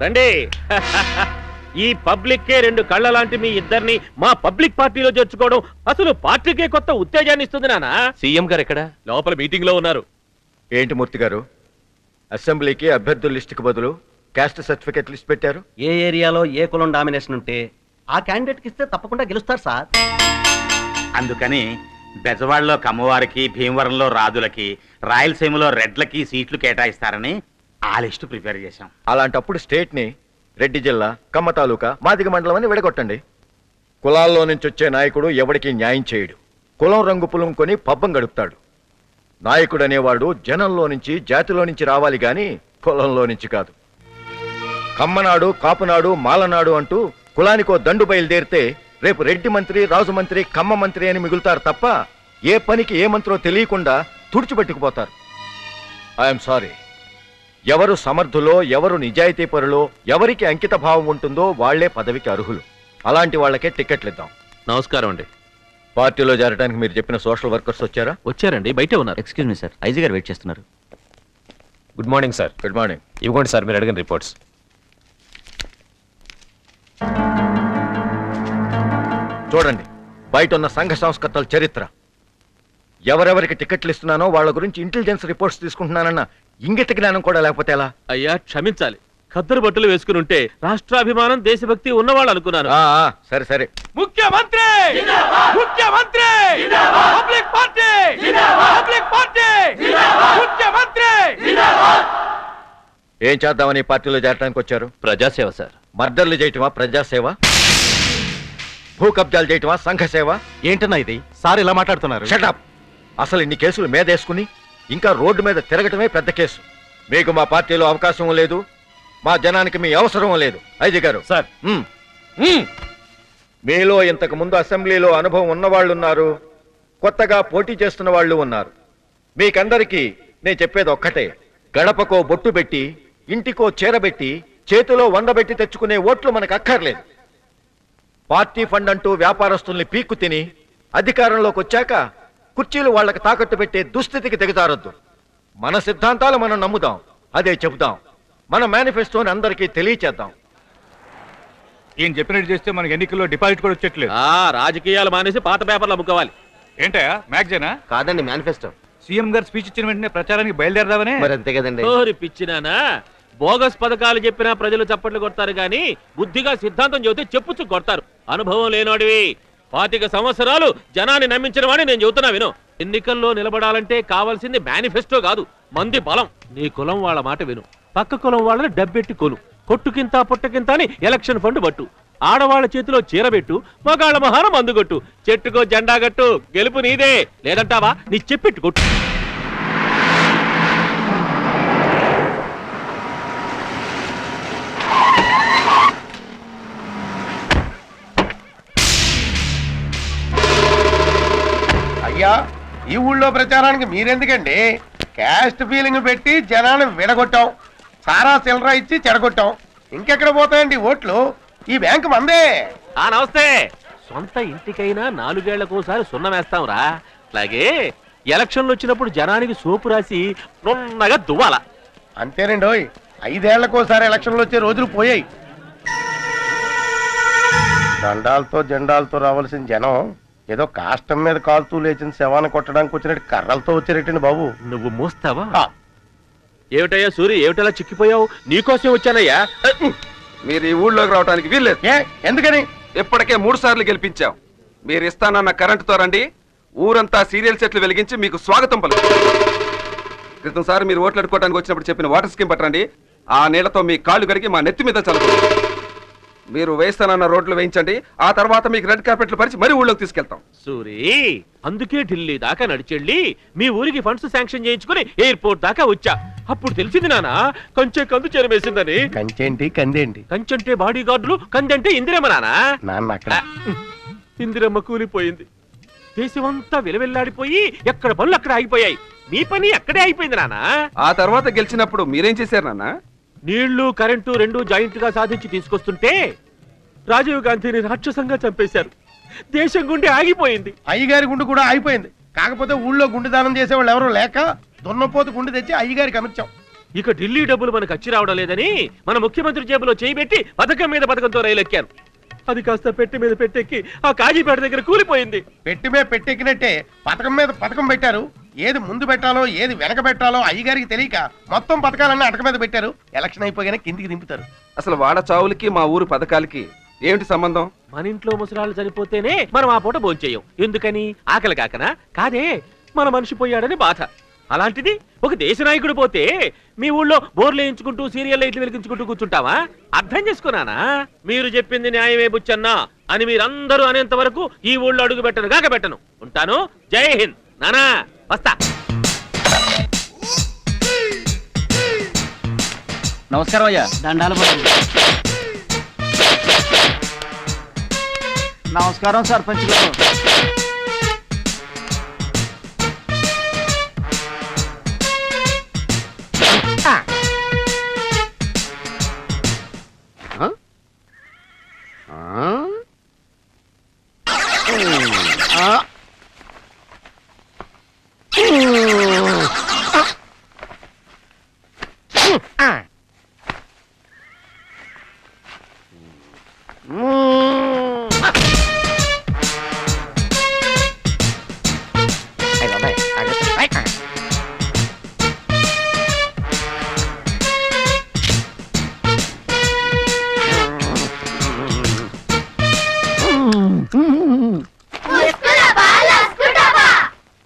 రండి. ఈ పబ్లిక్కే రెండు కళ్ళ లాంటి మీ ఇద్దరిని మా పబ్లిక్ పార్టీలో చేర్చుకోవడం అసలు పార్టీకే కొత్త ఉత్తేజాన్ని ఇస్తుంది నాన్న. సీఎం గారు ఎక్కడ? లోపల మీటింగ్ లో ఉన్నారు. ఏంటి మూర్తి గారు, అసెంబ్లీకి అభ్యర్థుల లిస్టుకు బదులు క్యాస్ట్ సర్టిఫికేట్ లిస్ట్ పెట్టారు? ఏ ఏరియాలో ఏ కులం డామినేషన్ ఉంటే ఆ క్యాండిడేట్ కి ఇస్తే తప్పకుండా గెలుస్తారు సార్. అందుకని బెజవాడలో కమ్మవారికి, భీమవరంలో రాజులకి, రాయలసీమలో రెడ్లకి సీట్లు కేటాయిస్తారని ఆ లిస్టు ప్రిపేర్ చేశాం. అలాంటప్పుడు స్టేట్ ని రెడ్డి జిల్లా, కమ్మ తాలూకా, మాదిగ మండలం అని విడగొట్టండి. కులాల్లో నుంచి వచ్చే నాయకుడు ఎవరికి న్యాయం చేయడు. కులం రంగు పులం కొని పబ్బం గడుపుతాడు. నాయకుడు అనేవాడు జనంలో నుంచి, జాతిలో నుంచి రావాలి గాని కులంలో నుంచి కాదు. కమ్మనాడు, కాపునాడు, మాలనాడు అంటూ కులానికో దండు బయలుదేరితే రేపు రెడ్డి మంత్రి, రాజు మంత్రి, కమ్మ మంత్రి అని మిగులుతారు తప్ప ఏ పనికి ఏ మంత్రో తెలియకుండా తుడిచిపెట్టుకుపోతారు. I'm sorry. ఎవరు సమర్థులో, ఎవరు నిజాయితీ పరులో, ఎవరికి అంకిత భావం ఉంటుందో వాళ్లే పదవికి అర్హులు. అలాంటి వాళ్ళకే టికెట్లు ఇద్దాం. నమస్కారం అండి. పార్టీలో చేరడానికి మీరు చెప్పిన సోషల్ వర్కర్స్ వచ్చారా? వచ్చారండి, బయటే ఉన్నారు. ఎక్స్క్యూజ్ మీ సార్, ఐజీ గారు వెయిట్ చేస్తున్నారు. Good morning sir. Good morning. ఇవ్వండి సార్ మీరు అడిగిన రిపోర్ట్స్. చూడండి, బయట ఉన్న సంఘ సంస్కర్తల చరిత్ర. ఎవరెవరికి టికెట్లు ఇస్తున్నానో వాళ్ళ గురించి ఇంటెలిజెన్స్ రిపోర్ట్స్ తీసుకుంటున్నానన్న ఇంగిత జ్ఞానం కూడా లేకపోతే ఎలా? అయ్యా క్షమించాలి, ఖద్దరు బట్టలు వేసుకుని ఉంటే రాష్ట్రాభిమానం, దేశభక్తి ఉన్నవాళ్ళు అనుకున్నాను. సరే సరే. ముఖ్యమంత్రి, ముఖ్యమంత్రి, పబ్లిక్ పార్టీ, పబ్లిక్ పార్టీ, ముఖ్యమంత్రి. ఏం చేద్దామని పార్టీలో చేరడానికి వచ్చారు? ప్రజాసేవ సార్. మర్డర్లు చేయటమా ప్రజాసేవ? భూ కబ్జాలు చేయటమా సంఘ సేవ? ఏంటన్నా ఇది సార్ ఇలా మాట్లాడుతున్నారు? షటప్. అసలు ఇన్ని కేసులు మీదేసుకుని ఇంకా రోడ్డు మీద తిరగటమే పెద్ద కేసు. మీకు మా పార్టీలో అవకాశం లేదు, మా జనానికి మీ అవసరం లేదు. ఐజీ గారు సార్. మీలో ఇంతకు ముందు అసెంబ్లీలో అనుభవం ఉన్నవాళ్ళు ఉన్నారు, కొత్తగా పోటీ చేస్తున్న వాళ్ళు ఉన్నారు. మీకందరికీ నేను చెప్పేది ఒక్కటే, గడపకో బొట్టు పెట్టి, ఇంటికో చీరబెట్టి, చేతిలో 100 పెట్టి తెచ్చుకునే ఓట్లు మనకు అక్కర్లేదు. పార్టీ ఫండ్ అంటూ వ్యాపారస్తుల్ని పీక్కు తిని అధికారంలోకి వచ్చాక కుర్చీలు వాళ్లకు తాకట్టు పెట్టే దుస్థితికి దిగజారొద్దు. మన సిద్ధాంతాలు మనం నమ్ముదాం, అదే చెబుదాం. మన మేనిఫెస్టోని అందరికీ తెలియచేద్దాం. ఈయన చెప్పినట్టు చేస్తే మనకి ఎన్నికల్లో డిపాజిట్ కూడా వచ్చేట్లేదు. రాజకీయాలు మానేసి పాత పేపర్లు అమ్ముకోవాలి. ఏంటయా మ్యాగజైనా? కాదండి, మేనిఫెస్టో. సీఎం గారు స్పీచ్ ఇచ్చిన వెంటనే ప్రచారానికి బయలుదేరదామనే. మరి అంతే కదండి. పిచ్చినానా, బోగస్ పథకాలు చెప్పినా ప్రజలు చప్పట్లు కొడతారు గాని బుద్ధిగా సిద్ధాంతం చెబితే చెప్పుచ్చు కొడతారు. అనుభవం లేనోడివి. 25 సంవత్సరాలు జనాన్ని నమ్మించిన వాడిని నేను చెబుతున్నా విను. ఎన్నికల్లో నిలబడాలంటే కావాల్సింది మేనిఫెస్టో కాదు, మంది బలం. నీ కులం వాళ్ళ మాట విను, పక్క కులం వాళ్ళని డబ్బెట్టి కొను, కొట్టుకింత పుట్టకింత అని ఎలక్షన్ ఫండ్ పట్టు, ఆడవాళ్ల చేతిలో చీరబెట్టు, మగాళ్ళ మహానం అందుకొట్టు, చెట్టుకో జెండా గట్టు, గెలుపు నీదే. లేదంటావా నీ చెప్పెట్టు కొట్టు. అయ్యా, ఈ ఊళ్ళో ప్రచారానికి మీరెందుకండి? క్యాస్ట్ ఫీలింగ్ పెట్టి జనాన్ని విడగొట్టాం, సారా చిల్లర ఇచ్చి చెడగొట్టాం. ఇంకెక్కడ పోతాయండి ఓట్లు? ఈ బ్యాంకు మందే. నమస్తే. సొంత ఇంటికైనా 4 ఏళ్లకోసారి సున్నం వేస్తాంరా. అలాగే ఎలక్షన్లు వచ్చినప్పుడు జనానికి సోపు రాసి నున్నగా దువ్వాల. అంతేనండి. 5 ఏళ్లకోసారి ఎలక్షన్లు వచ్చే రోజులు పోయాయి. దండాలతో జెండాలతో రావాల్సిన జనం ఏదో కాష్టం మీద కాలుతూ లేచిన శవాన్ని కొట్టడానికి వచ్చినట్టు కర్రలతో వచ్చారటండి బాబు. నువ్వు మోస్తావా? ఏమిటయ్యా సూరి, ఏమిటలా చిక్కిపోయావు? నీకోసం వచ్చానయ్యా. మీరు ఈ ఊళ్ళోకి రావడానికి వీల్లేదు. ఎందుకని? ఇప్పటికే 3 సార్లు గెలిపించాం. మీరు ఇస్తానన్న కరెంటుతో రండి, ఊరంతా సీరియల్ సెట్లు వెలిగించి మీకు స్వాగతం పలు. క్రితం సారి మీరు ఓట్లు అడుకోవడానికి వచ్చినప్పుడు చెప్పిన వాటర్ స్కీమ్ పట్టండి. ఆ నీళ్లతో మీ కాళ్ళు కడిగి మా నెత్తి మీద చల్లు. మీరు వేస్తానన్న రోడ్లు వేయించండి, ఆ తర్వాత మీకు రెడ్ కార్పెట్లు పరిచి మరీ ఊళ్ళోకి తీసుకెళ్తాం. సూరి, అందుకే ఢిల్లీ దాకా నడిచెళ్ళి మీ ఊరికి ఫండ్స్ శాంక్షన్ చేయించుకుని ఎయిర్పోర్ట్ దాకా వచ్చా. అప్పుడు తెలిసింది నానా, కంచె కందు చెరమేసిందని. కంచేంటి కందేంటి? కంచంటే బాడీ గార్డులు, కందంటే ఇందిరమ్మ నానా. నాన్న అక్కడ ఇందిరమ్మ కూలిపోయింది. దేశమంతా విలవెల్లాడిపోయి ఎక్కడ పనులు అక్కడ ఆగిపోయాయి. మీ పని అక్కడే అయిపోయింది నానా. ఆ తర్వాత గెలిచినప్పుడు మీరేం చేశారు నాన్న? నీళ్లు కరెంటు 2 జాయింట్ గా సాధించి తీసుకొస్తుంటే రాజీవ్ గాంధీని రాక్షసంగా చంపేశారు. దేశం గుండె ఆగిపోయింది. అయ్యగారి గుండె కూడా ఆగిపోయింది. కాకపోతే ఊళ్ళో గుండె దానం చేసేవాళ్ళు ఎవరో లేక దున్నపోతు గుండె తెచ్చి అయ్యగారికి అమర్చాం. ఇక ఢిల్లీ డబ్బులు మనకు వచ్చి రావడం లేదని మన ముఖ్యమంత్రి జేబులో చేయబెట్టి పథకం మీద పథకంతో రైలు ఎక్కారు. అది కాస్త పెట్టి మీద పెట్టెక్కి ఆ కాజీపేట దగ్గర కూలిపోయింది. పెట్టి మీద పెట్టెక్కినట్టే పథకం మీద పథకం పెట్టారు. ఏది ముందు పెట్టాలో ఏది వెనక పెట్టాలో అయ్యగారికి తెలియక మొత్తం పథకాలన్నీ అటక మీద పెట్టారు. ఎలక్షన్ అయిపోగానే కిందికి దింపుతారు. అసలు వాడ చావులకి మా ఊరు పథకాలకి ఏమిటి సంబంధం? మన ఇంట్లో ముసలాళ్ళు చనిపోతేనే మనం ఆ పూట భోంచేయం. ఎందుకని? ఆకలి కాకనా? కాదే, మన మనిషి పోయాడని బాధ. అలాంటిది ఒక దేశ నాయకుడు పోతే మీ ఊళ్ళో బోర్లు వేయించుకుంటూ సీరియల్ లైట్లు వెలిగించుకుంటూ కూర్చుంటావా? అర్థం చేసుకున్నానా? మీరు చెప్పింది న్యాయమే బుచ్చన్నా అని మీరందరూ అనేంత వరకు ఈ ఊళ్ళో అడుగు పెట్టను కాక పెట్టను. ఉంటాను. జై హింద్. నానా వస్తా. నమస్కారం అయ్యా. దండాలు నమస్కారం సర్పంచ్ గారు.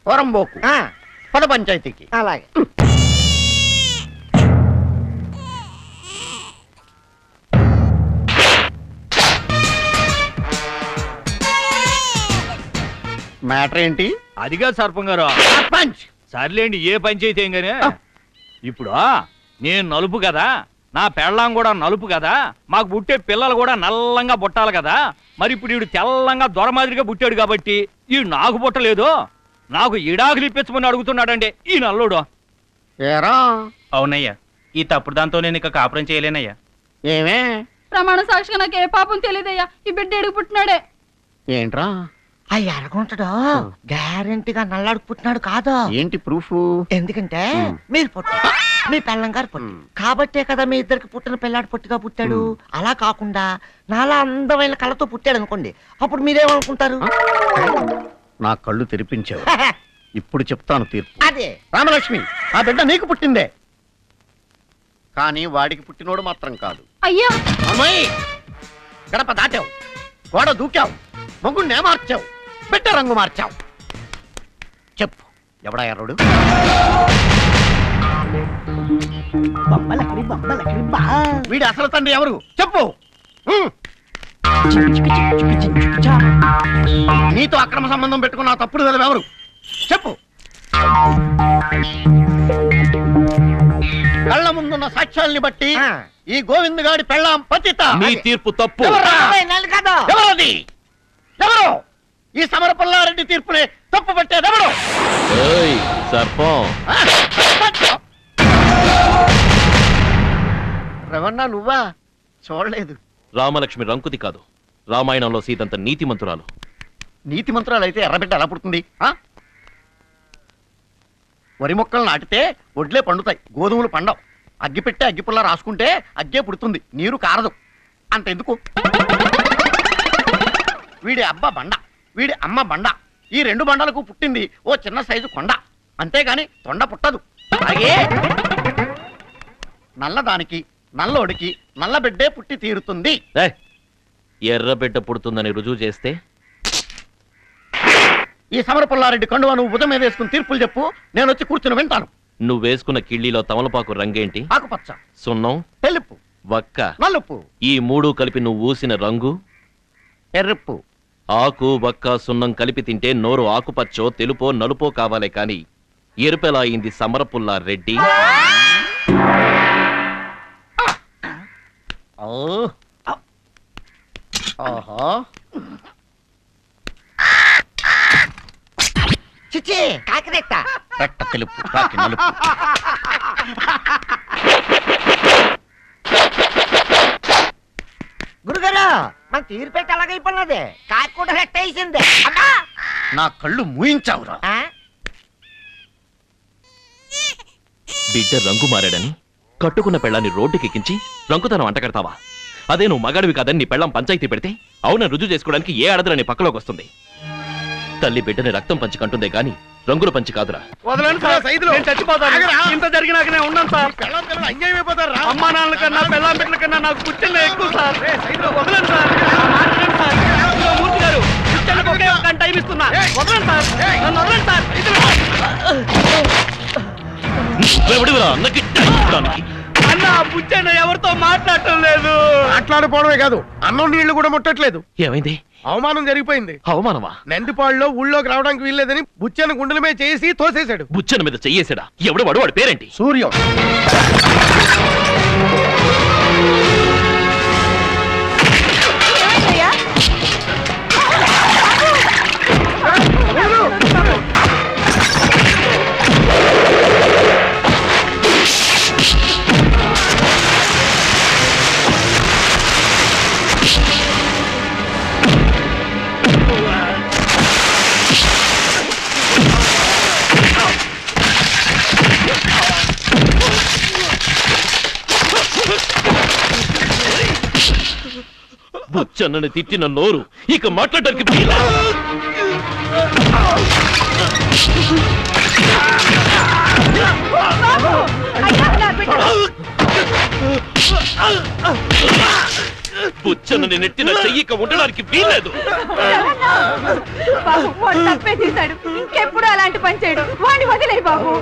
పొరంబోకు పద పంచాయతీకి. అలాగే మ్యాటర్ ఏంటి? అదిగా సర్పం గారు. పంచ్ సర్లేండి, ఏ పంచాయితీ ఏం గానీ ఇప్పుడు నేను నలుపు కదా, నా పెళ్ళాం కూడా నలుపు కదా, మాకు పుట్టే పిల్లలు కూడా నల్లంగా పుట్టాలి కదా. మరి ఇప్పుడు వీడు తెల్లంగా దొరమాదిరిగా పుట్టాడు కాబట్టి ఈ నాకు పుట్టలేదు, నాకు ఇడాకులు ఇప్పించమని అడుగుతున్నాడండి ఈ నల్లుడు. ఏరా? అవునయ్యా, ఈ తప్పుడు దాంతో నేను ఇక కాపురం చేయలేనయ్యా. ఏమే? ప్రమాణ సాక్షిగా నాకు ఏ పాపం తెలియదయ్యా. ఈ బిడ్డ ఎడుగు పుట్టినాడే. ఏంట్రా? ఆ ఎరగుంటాడు గ్యారెంటీగా నల్లాడు పుట్టినాడు కాదు. ఏంటి ప్రూఫ్? ఎందుకంటే మీరు పుట్ట మీ పెళ్ళం గారు పుట్టి కాబట్టే కదా మీ ఇద్దరికి పుట్టిన పిల్లాడు పొట్టిగా పుట్టాడు. అలా కాకుండా నాలా అందమైన కళ్ళతో పుట్టాడు అనుకోండి, అప్పుడు మీరేమనుకుంటారు? నా కళ్ళు తెరిపించావు. ఇప్పుడు చెప్తాను తీర్పు. అదే రామలక్ష్మి, ఆ బిడ్డ నీకు పుట్టిందే, కానీ వాడికి పుట్టినోడు మాత్రం కాదు. అయ్యా అమ్మాయి, గడప దాటావు, గోడ దూకావు, మొగ్గుండే మార్చావు, బిడ్డ రంగు మార్చావు. చెప్పు, ఎవడా ఎర్రడు? వీడి అసలు తండ్రి ఎవరు? చెప్పు. నీతో అక్రమ సంబంధం పెట్టుకున్న తప్పుడు వెదవ ఎవరు? చెప్పు. కళ్ళ ముందున్న సాక్ష్యాల్ని బట్టి ఈ గోవింద్ గాడి పెళ్ళాం పతిత. మీ తీర్పు తప్పు. ఎవరది? ఎవరు ఈ సమరపల్లారెడ్డి తీర్పునే తప్పు పెట్టేదెవరు? సర్పం. రవణ, నువ్వా? చూడలేదు. రామలక్ష్మి రంకుతి కాదు, రామాయణంలో సీతంత నీతిమంతురాలు. నీతి మంత్రాలు అయితే ఎర్రబిడ్డ ఎలా పుడుతుంది? వరి మొక్కలు నాటితే ఒడ్లే పండుతాయి, గోధుమలు పండవు. అగ్గి పెట్టే అగ్గిపుల్ల రాసుకుంటే అగ్గే పుడుతుంది, నీరు కారదు. అంతెందుకు, వీడి అబ్బ బండ, వీడి అమ్మ బండ, ఈ రెండు బండలకు పుట్టింది ఓ చిన్న సైజు కొండ, అంతేగాని తొండ పుట్టదు. అలాగే నల్లదానికి నల్లోడికి నల్ల బిడ్డే పుట్టి తీరుతుంది. ఎర్రబిడ్డ పుడుతుందని రుజువు చేస్తే ఈ సమరపుల్లారెడ్డి కండువా నువ్వు ఉదయం మీద వేసుకుని తీర్పులు చెప్పు, నేను వచ్చి కూర్చుని వింటాను. నువ్వు వేసుకున్న కిళ్ళీలో తమలపాకు రంగేంటి? ఆకుపచ్చ, సున్నం, తెలుపు, వక్క, నలుపు. ఈ మూడు కలిపి నువ్వు ఊసిన రంగు ఎర్రప్పు. ఆకు వక్క సున్నం కలిపి తింటే నోరు ఆకుపచ్చో తెలుపో నలుపో కావాలే కాని ఎరుపెలా అయింది సమరపుల్లా రెడ్డి? చిచ్చి కాకిరెట్ట. రెట్ట తెలుపు, కాకి నలుపు. గురుగారు, మన తీరు పెట్టి అలాగైపోయినది, కాకి కూడా రెట్ట వేసింది. నా కళ్ళు మూయించావురా. బిడ్డ రంగు మారాడని కట్టుకున్న పెళ్ళాన్ని రోడ్డుకెక్కించి రంకుతనం అంటగడతావా? అదే నువ్వు మగాడివి కాదని నీ పెళ్ళం పంచాయతీ పెడితే అవునని రుజువు చేసుకోవడానికి ఏ ఆడదని పక్కలోకి వస్తుంది. తల్లి బిడ్డని రక్తం పంచి కంటుందే గాని రంగుల పంచి కాదురా. వదలండి సార్, నేను చచ్చిపోతాను. ఇంత జరిగినాక నేను ఉన్నాను సార్. పెళ్ళాం పిల్లలు అన్యాయం అయిపోతారు రా. అమ్మా నాన్నల కన్నా పెళ్ళాం బిడ్డల కన్నా నాకు పుట్టిన ఎక్కువ సార్. వదలండి సార్, మాట్లాడండి సార్. ఇదిగో మూర్తి గారు, పుట్టినకు ఒకే ఒక గంట టైం ఇస్తున్నా. వదలండి సార్, నన్ను వదలండి సార్. నువ్వెవడివిరా అన్నకి టైం ఇవ్వడానికి? అన్న పుచ్చన్న ఎవరితో మాట్లాడటం లేదు. మాట్లాడిపోవడమే కాదు, అన్నం నీళ్లు కూడా ముట్టట్లేదు. ఏమైంది? అవమానం జరిగిపోయింది. అవమానమా? నందిపాడులో ఊళ్ళోకి రావడానికి వీల్లేదని బుచ్చన్న గుండెల మీద చేసి తోసేశాడు. బుచ్చన మీద చెయ్యేసాడా? ఎవడు వాడు? వాడి పేరేంటి? సూర్యం. బుచ్చన్నని తిట్టిన నోరు ఇక మాట్లాడడానికి వీలా? బుచ్చన్నని నెట్టిన చెయ్యిక ఉండడానికి వీల్లేదు. తప్పే చేశాడు, ఇంకెప్పుడు అలాంటి పని చేయడు. వాడిని వదిలే బాబు.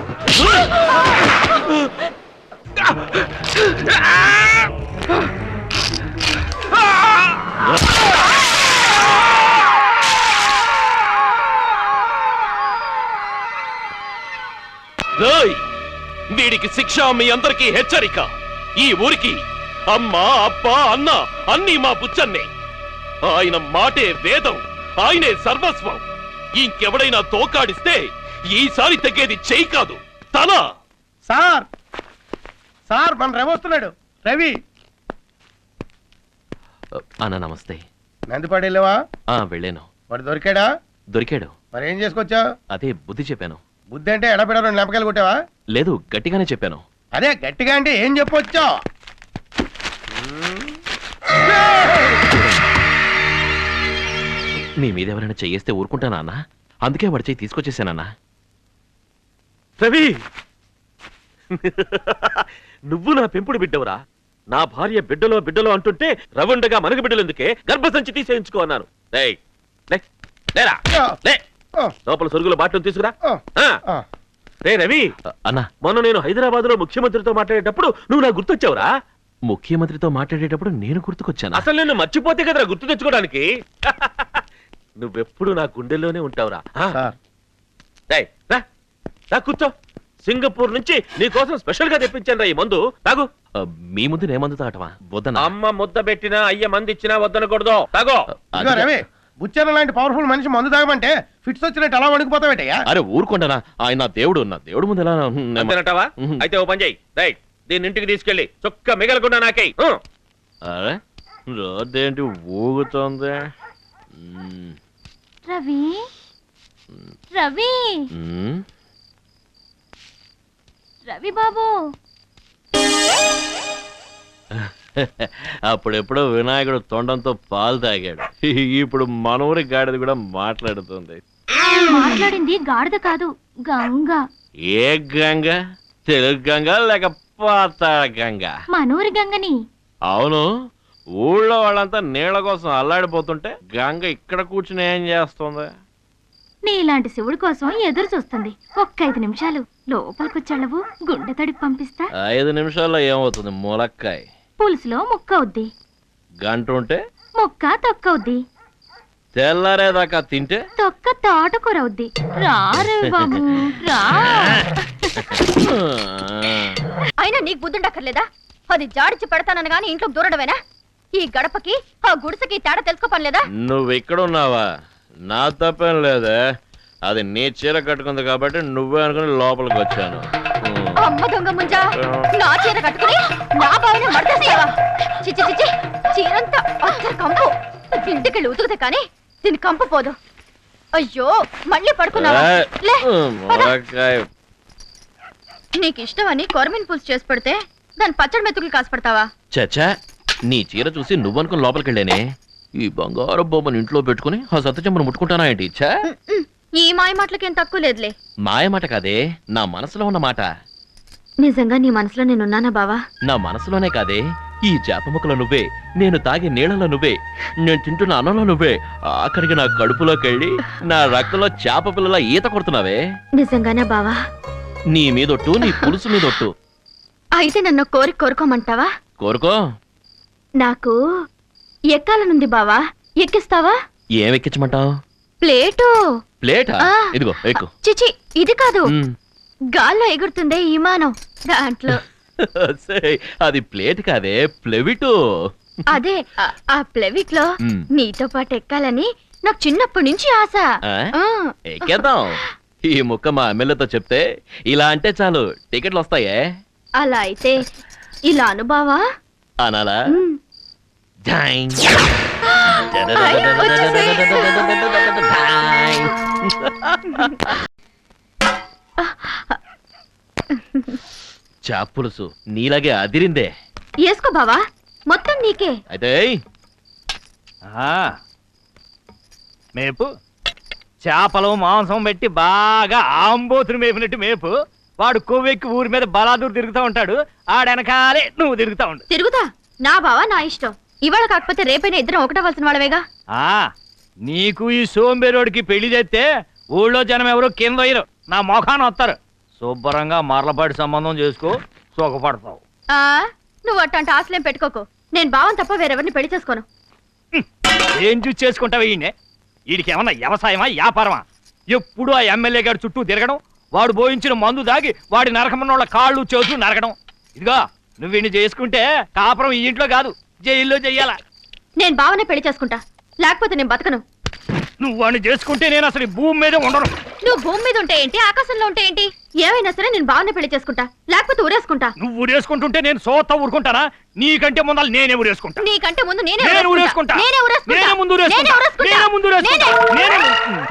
వీడికి శిక్ష, మీ అందరికీ హెచ్చరిక. ఈ ఊరికి అమ్మ, అప్ప, అన్న అన్నీ మా బుచ్చన్నే. ఆయన మాటే వేదం, ఆయనే సర్వస్వం. ఇంకెవడైనా తోకాడిస్తే ఈసారి తగ్గేది చెయ్యి కాదు, తల. సార్ సార్, మన రవి వస్తున్నాడు. రవి. అన్న నమస్తే. నందిపాడు వెళ్ళావా? వెళ్ళాను. వాడు దొరికాడా? దొరికాడు. మరి ఏం చేసుకొచ్చా? అదే బుద్ధి చెప్పాను. బుద్ధి అంటే ఎడపెడ 2 లెంపకాయలు కొట్టావా? లేదు, గట్టిగానే చెప్పాను. అదే గట్టిగా అంటే ఏం చెప్పొచ్చా? నీ మీద ఎవరైనా చెయ్యేస్తే ఊరుకుంటానా అన్న? అందుకే వాడి చెయ్యి తీసుకొచ్చేసానన్నా. రవి, నువ్వు నా పెంపుడు బిడ్డవురా. నా భార్య బిడ్డలో బిడ్డలో అంటుంటే రవుండగా మనకు బిడ్డలు ఎందుకే? గర్భసంచి తీసేయించుకో అన్నాను. లోపల సొరుగుల బాటలు తీసుకురా. రే రవి అన్నా, మొన్న నేను హైదరాబాద్ లో ముఖ్యమంత్రితో మాట్లాడేటప్పుడు నువ్వు నా గుర్తొచ్చావురా. ముఖ్యమంత్రితో మాట్లాడేటప్పుడు నేను గుర్తుకొచ్చాను. అసలు నేను మర్చిపోతే కదరా గుర్తు తెచ్చుకోవడానికి. నువ్వెప్పుడు నా గుండెల్లోనే ఉంటావురా. రా కూర్చో. సింగపూర్ నుంచి నీ కోసం స్పెషల్ గా తెప్పించాను రా ఈ మందు. తాగు. మీ ముందు నే మందు తాగటమా? వద్దనా? అమ్మ ముద్ద పెట్టినా అయ్య మంది ఇచ్చినా వద్దనకూడదు. తాగో. రవి, బుచ్చన్న లాంటి పవర్ఫుల్ మనిషి మందు తాగమంటే ఫిట్స్ వచ్చినట్టు అలా వణికిపోతావేటయ్యా? అరే ఊరుకోండనా, ఆయన నా దేవుడు ముందు ఎలా అంతేనటవా? అయితే ఓ పని చెయ్యి. రైట్, దీన్ని ఇంటికి తీసుకెళ్ళి చొక్క మిగలకుండా నాకై. అరే రోడ్డేంటి ఊగుతోంది? రవి, రవి, రవి బాబు. అప్పుడెప్పుడో వినాయకుడు తొండంతో పాలు తాగాడు. ఇప్పుడు మనూరి గాడిద కూడా మాట్లాడుతుంది. మాట్లాడింది గాడిద కాదు, గంగ. ఏ గంగ? తెలుగు గంగ లేక పాతాళ గంగ? మనూరి గంగని. అవును, ఊళ్ళో వాళ్ళంతా నీళ్ల కోసం అల్లాడిపోతుంటే గంగ ఇక్కడ కూర్చుని ఏం చేస్తుంది? నీలాంటి శివుడి కోసం ఎదురు చూస్తుంది. ఒక్క 5 నిమిషాలు లోపలికొచ్చాళ్ళవు, గుండె తడిపి పంపిస్తా. 5 నిమిషాల్లో ఏమవుతుంది? ములక్కాయ పులుసులో ముక్క అవుద్ది, గంట ఉంటే ముక్క తొక్క అవుద్ది, తెల్లారేదాకా తింటే తొక్క తోటకూర అవుద్ది. రా రవి బాబు, రా. అయినా నీకు బుద్ధుండక్కర్లేదా? అది జాడిచి పెడతానని గాని ఇంట్లో దూరడమేనా? ఈ గడపకి ఆ గుడిసెకి తేడా తెలుసుకోపనిలేదా? నువ్వు ఇక్కడ ఉన్నావా? నా తప్పేం లేదే, అది నీ చీర కట్టుకుంది కాబట్టి నువ్వే అనుకుని లోపలికి వచ్చాను. అమ్మ దొంగ ముంజా, నా చీర కట్టుకుని నా బావిని మడతేస్తావా? చిచ్చి చిచ్చి, చీరంతా అచ్చ కంపు. ఇంటికెళ్ళి ఉతుకుతే కానీ దీని కంపు పోదు. అయ్యో, మళ్ళీ పడుకున్నావా? లే, పద. నీకు ఇష్టమని కొరమీన్ పులుసు చేసి పెడితే దాని పచ్చడి మెతుకులు కాసుపడతావా? చచ్చా, నీ చీర చూసి నువ్వనుకుని లోపలికెళ్ళానే. ఈ బంగారు బొమ్మను ఇంట్లో పెట్టుకుని ఆ సత్యచెంబను ముట్టుకుంటానా ఏంటి? ఛా! ఈ మాయ మాటలకేం తక్కువ లేదులే. మాయమాట కాదే, నా మనసులో ఉన్న మాట. నిజంగా నీ మనసులో నేనున్నానా బావా? నా మనసులోనే కాదే, ఈ చేప ముక్కలో నువ్వే, నేను తాగే నీళ్ళలో నువ్వే, నేను తింటున్న అన్నంలో నువ్వే, ఆఖరికి నా కడుపులోకెళ్ళి నా రక్తంలో చేప పిల్లల ఈత కొడుతున్నావే. నిజంగానే బావా? నీ మీదొట్టు, నీ పులుసు మీదొట్టు. అయితే నన్ను కోరుకోమంటావా? కోరుకో. నాకు ఎక్కాలనుంది బావా, ఎక్కిస్తావా? ఏం ఎక్కించమంటావు? ప్లేటు. ప్లేటా? ఇదిగో ఎక్కు. చిచి, ఇది కాదు, గాల్లో ఎగురుతుందే విమానం, దాంట్లో. అది ప్లేట్ కాదే, ప్లెవిటు. అదే ఆ ప్లెవిట్ లో నీతో పాటు ఎక్కాలని నాకు చిన్నప్పటి నుంచి ఆశ. ఎక్కేద్దాం. ఈ ముక్క మా ఎమ్మెల్యేతో చెప్తే ఇలా అంటే చాలు టికెట్లు వస్తాయే. అలా అయితే ఇలా అనుభవా అనాలా? చాపులుసు నీలాగే అదిరిందే. వేసుకో బావా, మొత్తం నీకే. అయితే మేపు చేపలు మాంసం పెట్టి బాగా ఆంబోతులు మేపినట్టు మేపు. వాడు కొవ్వెక్కి ఊరి మీద బలాదూరు తిరుగుతూ ఉంటాడు, ఆడెనకాలే నువ్వు తిరుగుతా ఉండు. తిరుగుతా? నా బావా నా ఇష్టం. ఇవాళ కాకపోతే రేపైనా ఇద్దరం ఒకటవలసిన వాళ్ళవేగా. నీకు ఈ సోంబేరోడికి పెళ్లి చేస్తే ఊళ్ళో జనం ఎవరు కింద వేయరు, నా మొఖాన్ని వస్తారు. శుభ్రంగా మరలపాటి సంబంధం చేసుకో, సుఖపడతావు. నువ్వు అట్లాంటి ఆశలేం పెట్టుకోకు. నేను బావని తప్ప వేరెవరిని పెళ్లి చేసుకోను. ఏం చూసి చేసుకుంటావు? వీడికి ఏమన్నా వ్యవసాయమా వ్యాపారమా? ఎప్పుడు ఆ ఎమ్మెల్యే గారి చుట్టూ తిరగడం, వాడు బోయించిన మందు దాగి వాడి నరకమన్నోళ్ళ కాళ్ళు చేతులు నరకడం. ఇదిగా నువ్వు వీడిని చేసుకుంటే కాపురం ఈ ఇంట్లో కాదు, జైల్లో చెయ్యాలా. నేను బావనే పెళ్లి చేసుకుంటా, లేకపోతే నేను బతకను. నువ్వు వాడిని చేసుకుంటే నేను అసలు ఈ భూమి మీదే ఉండను. నువ్వు భూమి మీద ఉంటే ఏంటి, ఆకాశంలో ఉంటే ఏంటి, ఏమైనా సరే నేను బావనే పెళ్లి చేసుకుంటా, లేకపోతే ఊరేసుకుంటా. నువ్వు ఊరేసుకుంటుంటే నేను సోత ఊరుకుంటానా? నీకంటే ముందు నేనే ఊరేసుకుంటా. నీకంటే ముందు నేనే ఊరేసుకుంటా.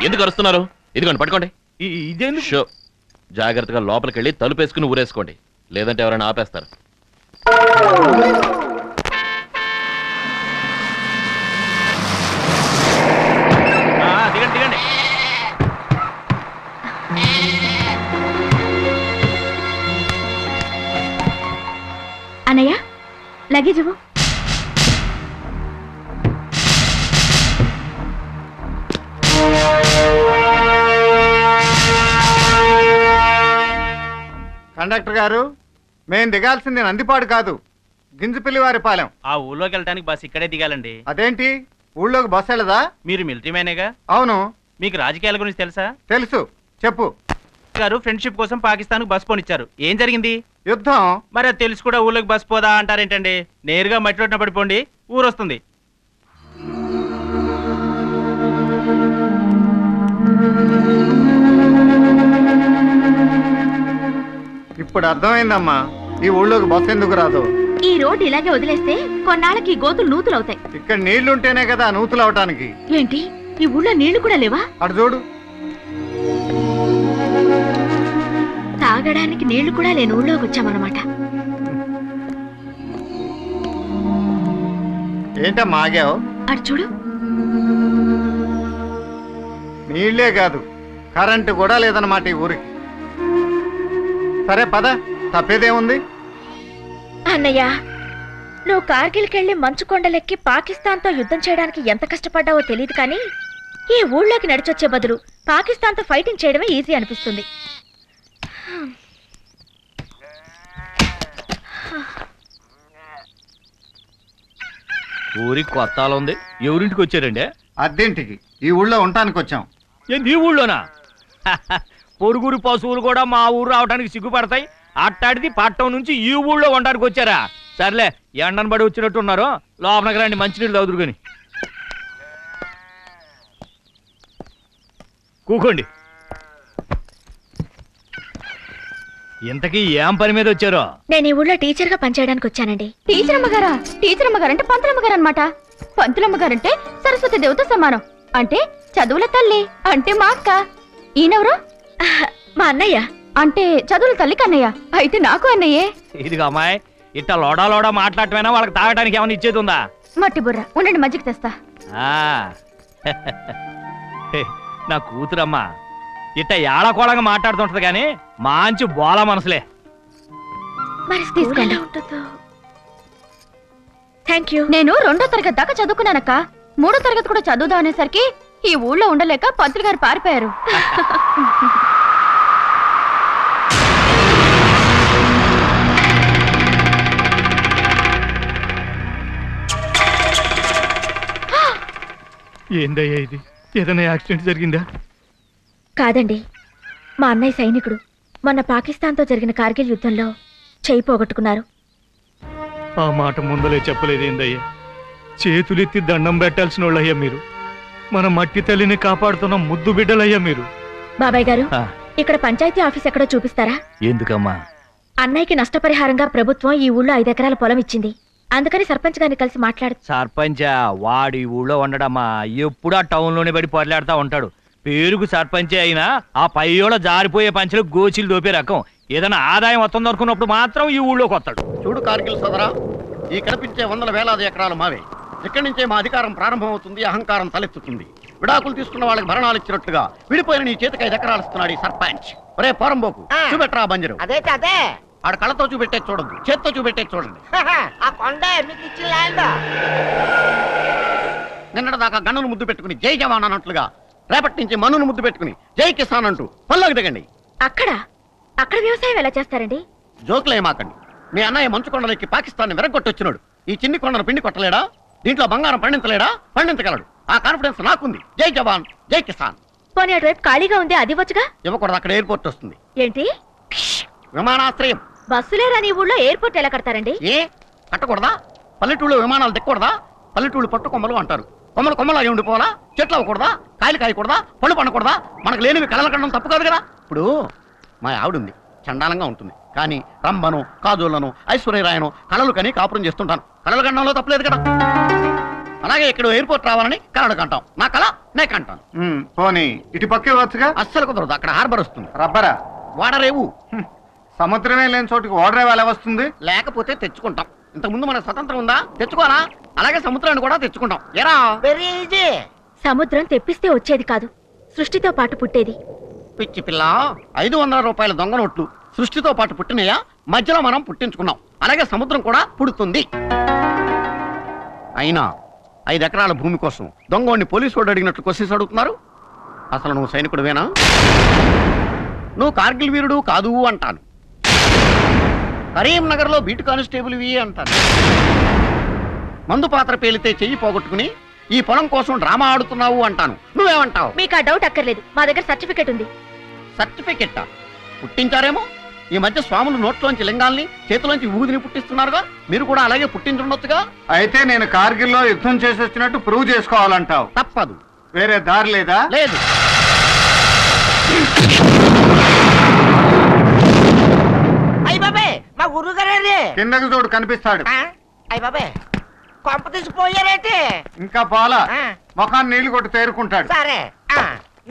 ఎందుకు అరుస్తున్నారు? ఇదిగోండి పట్టుకోండి. ఇదేందుకు? జాగ్రత్తగా లోపలికి వెళ్ళి తలుపేసుకుని ఊరేసుకోండి, లేదంటే ఎవరైనా ఆపేస్తారు. దిగండి దిగండి. అన్నయ్య లగేజ్ ఇవ్వు. కండక్టర్ గారు, మేం దిగాల్సింది నందిపాడు కాదు, గింజపిల్లివారిపాలెం. ఆ ఊళ్ళోకి వెళ్ళడానికి బస్ ఇక్కడే దిగాలండి. అదేంటి, ఊళ్ళోకి బస్ వెళ్ళదా? మీరు మిలిటరీ మ్యానేగా? అవును. మీకు రాజకీయాల గురించి తెలుసా? తెలుసు, చెప్పు. గారు ఫ్రెండ్షిప్ కోసం పాకిస్తాన్ కు బస్ పోనిచ్చారు. ఏం జరిగింది? యుద్ధం. మరి అది తెలుసు కూడా ఊళ్ళోకి బస్ పోదా అంటారేంటండి? నేరుగా మట్టిలోన పడిపోండి, ఊరొస్తుంది. ఇప్పుడు అర్థమైందమ్మా ఈ ఊళ్ళోకి బస్సు ఎందుకు రాదు. ఈ రోడ్డు ఇలాగే వదిలేస్తే కొన్నాళ్ళకి ఈ గోతులు నూతులవుతాయి. ఇక్కడ నీళ్లుంటేనే కదా నూతులు అవటానికి. ఏంటి, ఈ ఊళ్ళో నీళ్లు కూడా లేవా? అటు చూడు. తాగడానికి నీళ్లు కూడా లేని ఊళ్ళోకి వచ్చామన్నమాట. ఏంటమ్మా ఆగావు? అటు చూడు. నీళ్లే కాదు, కరెంటు కూడా లేదన్నమాట ఈ ఊరికి. సరే పద, తప్పేదేముంది. అన్నయ్య, నువ్వు కార్గిల్కెళ్ళి మంచు కొండలెక్కి పాకిస్తాన్తో యుద్ధం చేయడానికి ఎంత కష్టపడ్డావో తెలియదు, కానీ ఈ ఊళ్ళోకి నడిచొచ్చే బదులు పాకిస్తాన్తో ఫైటింగ్ చేయడమే ఈజీ అనిపిస్తుంది. ఊరి కొత్తాలు ఉంది. ఎవరింటికి వచ్చారండి? అద్దెంటికి. ఈ ఊళ్ళో ఉండటానికి వచ్చాం. ఏంది ఈ ఊళ్ళోనా? పొరుగురు పశువులు కూడా మా ఊరు రావడానికి సిగ్గుపడతాయి, అట్టాడిది పట్టం నుంచి ఈ ఊళ్ళో ఉండడానికి వచ్చారా? సర్లే, ఎండను పడి వచ్చినట్టు ఉన్నారు, లోపలికి రండి, మంచినీళ్ళు తాగుదురుగాని. కూకోండి. ఇంతకీ ఏం పని మీద వచ్చారో? నేను ఈ ఊళ్ళో టీచర్ గా పనిచేయడానికి వచ్చానండి. టీచర్ అమ్మగారా? టీచర్ అమ్మగారు అంటే పంతులమ్మగారు అనమాట. పంతులమ్మగారంటే సరస్వతి దేవత సమానం, అంటే చదువుల తల్లి, అంటే మా అక్క. ఈయనెవరు? మా అన్నయ్య, అంటే చదువుల తల్లి కన్నయ్య. అయితే నాకు అన్నయ్యే. ఇదిగా అమ్మాయి, ఇట్లా లోడా లోడా మాట్లాడటమైనా వాళ్ళకి తాగడానికి ఏమైనా ఇచ్చేది ఉందా? మట్టి బుర్ర ఉండండి, మజ్జిగ తెస్తా. ఆ నా కూతురమ్మా ఇట్ట ఏళకోళంగా మాట్లాడుతుంటది కానీ మంచి బోలా మనసులే. మరి తీసుకోండి. Thank you. నేను 2వ తరగతి దాకా చదువుకున్నానక్క. 3వ తరగతి కూడా చదువుదాం అనేసరికి ఈ ఊళ్ళో ఉండలేక పంతులు గారు పారిపోయారు. ఏందయ్యా ఇది? ఏదైనా యాక్సిడెంట్ జరిగిందా? కాదండి, మా అన్నయ్య సైనికుడు మొన్న పాకిస్తాన్తో జరిగిన కార్గిల్ యుద్ధంలో చేయి పోగొట్టుకున్నారు. ఆ మాట ముందలే చెప్పలేదు ఏందయ్యా? చేతులెత్తి దండం పెట్టాల్సిన వాళ్ళయ్యా మీరు. మన మట్టి తల్లిని కాపాడుతున్న ముద్దు బిడ్డలయ్యా మీరు. బాబాయ్ గారు, ఇక్కడ పంచాయతీ ఆఫీస్ ఎక్కడో చూపిస్తారా? ఎందుకమ్మా? అన్నయ్యకి నష్టపరిహారంగా ప్రభుత్వం ఈ ఊళ్ళో 5 ఎకరాల పొలం ఇచ్చింది. అందుకని సర్పంచ్ గారిని కలిసి మాట్లాడు. సర్పంచా? వాడు ఈ ఊళ్ళో ఉండడమ్మా, ఎప్పుడు ఆ టౌన్ లోనే పడి పొరలాడుతూ ఉంటాడు. పేరుకు సర్పంచే అయినా ఆ పైయోళ్ళ జారిపోయే పంచలు గోచిలు దోపే రకం. ఏదైనా ఆదాయం వస్తుంది అనుకున్నప్పుడు మాత్రం ఈ ఊళ్ళోకి వస్తాడు. చూడు కార్గిల్ సోదరా, ఈ కనిపించే 100 వేలాది ఎకరాలు మావే. ఇక్కడి నుంచే మా అధికారం ప్రారంభమవుతుంది, అహంకారం తలెత్తుతుంది. విడాకులు తీసుకున్న వాళ్ళకి భరణాలు ఇచ్చినట్టుగా విడిపోయిన నీ చేతికి 5 ఎకరాలు ఇస్తున్నాడు ఈ సర్పంచ్. ఒరే పోరంబోకు, చూపెట్టరా బంజరు. అదే అదే ఆడ కళ్ళతో చూపెట్టే చూడద్దు, చేత్తో చూపెట్టే చూడండి. ఆ కొండ మీకు ఇచ్చిన ల్యాండ్. నిన్నటి దాకా గన్నును ముద్దు పెట్టుకుని జై జవాన్ అన్నట్లుగా రేపటి నుంచి మన్నును ముద్దు పెట్టుకుని జై కిసాన్ అంటూ పల్లోకి దిగండి. అక్కడ వ్యవసాయం ఎలా చేస్తారండి? జోకులేమాకండి. మీ అన్నయ్య మంచు కొండలెక్కి పాకిస్తాన్ వెరగొట్టొచ్చినాడు. ఈ చిన్ని కొండను పిండి కొట్టలేడా? దీంట్లో బంగారం పండించలేడా? పండించగలడు. ఆ కాన్ఫిడెన్స్ నాకుంది. జై జవాన్ జై కిసాన్. పోనీ అటువైపు ఖాళీగా ఉంది, అది వచ్చుగా. ఇవ్వకూడదు, అక్కడ ఎయిర్పోర్ట్ వస్తుంది. ఏంటి? విమానాశ్రయం. బస్సులే రాని ఊళ్ళో ఎయిర్పోర్ట్ ఎలా కడతారండి? ఏ కట్టకూడదా? పల్లెటూళ్ళు విమానాలు దిక్కకూడదా? పల్లెటూళ్ళు పట్టు కొమ్మలు అంటారు. కొమ్మలు కొమ్మలు అయి ఉండిపోవాలా? చెట్లు అవ్వకూడదా? కాయలు కాయకూడదా? పళ్ళు పండకూడదా? మనకు లేనివి కళలు కనడం తప్పు కాదు కదా. ఇప్పుడు మా ఆవిడుంది, చండాలంగా ఉంటుంది, కానీ రంభను, కాజోళ్లను, ఐశ్వర్యరాయను కళలు కని కాపురం చేస్తుంటాను. కళలు కనడంలో తప్పలేదు కదా. అలాగే ఇక్కడ ఎయిర్పోర్ట్ రావాలని కళలు కంటాం. నా కళ నే కంటాను. పోనీ ఇటు పక్కే వచ్చుగా. అస్సలు కుదరదు, అక్కడ హార్బర్ వస్తుంది. రబ్బరా? వాడరేవు. సముద్రమే లేని చోటుకి ఓడరేవు ఎలా వస్తుంది? లేకపోతే తెచ్చుకుంటాం. ఇంతకుముందు మనకు స్వతంత్రం ఉందా? తెచ్చుకోవాలా? అలాగే సముద్రాన్ని కూడా తెచ్చుకుంటాం. ఎరా? Very easy. సముద్రం తెప్పిస్తే వచ్చేది కాదు, సృష్టితో పాటు పుట్టేది. పిచ్చి పిల్ల, 500 రూపాయల దొంగ నోట్లు సృష్టితో పాటు పుట్టినయా? మధ్యలో మనం పుట్టించుకున్నాం. అలాగే సముద్రం కూడా పుడుతుంది. అయినా 5 ఎకరాల భూమి కోసం దొంగోడిని పోలీసు వాడు అడిగినట్లు క్వశ్చన్స్ అడుగుతున్నారు. అసలు నువ్వు సైనికుడివేనా? నువ్వు కార్గిల్ వీరుడు కాదు అంటాను. కరీంనగర్ లో బీటు కానిస్టేబుల్వి అంటాను. మందు పాత్ర పేలితే చెయ్యి పోగొట్టుకుని ఈ పొలం కోసం డ్రామా ఆడుతున్నావు అంటాను. నువ్వేమంటావు? మీకు ఆ డౌట్ అక్కర్లేదు, మా దగ్గర సర్టిఫికేట్ ఉంది. సర్టిఫికెట్ పుట్టించారేమో. ఈ మధ్య స్వాములు నోట్లోంచి లింగాల్ని, చేతిలోంచి ఊదిని పుట్టిస్తున్నారుగా. మీరు కూడా అలాగే పుట్టించుండొచ్చుగా. అయితే నేను కార్గిల్లో యుద్ధం చేసి వచ్చినట్టు ప్రూవ్ చేసుకోవాలంటావు. తప్పదు. వేరే దారి లేదా? లేదు. అయ్య బాబే, మా గురువు గారే కిందకి చూడు, కనిపిస్తాడు. అయ్య బాబే, కొంప తీసిపోయారేంటి? ఇంకా పోలా, ముఖాన్ని నీళ్లు కొట్టి తేరుకుంటాడు. సరే,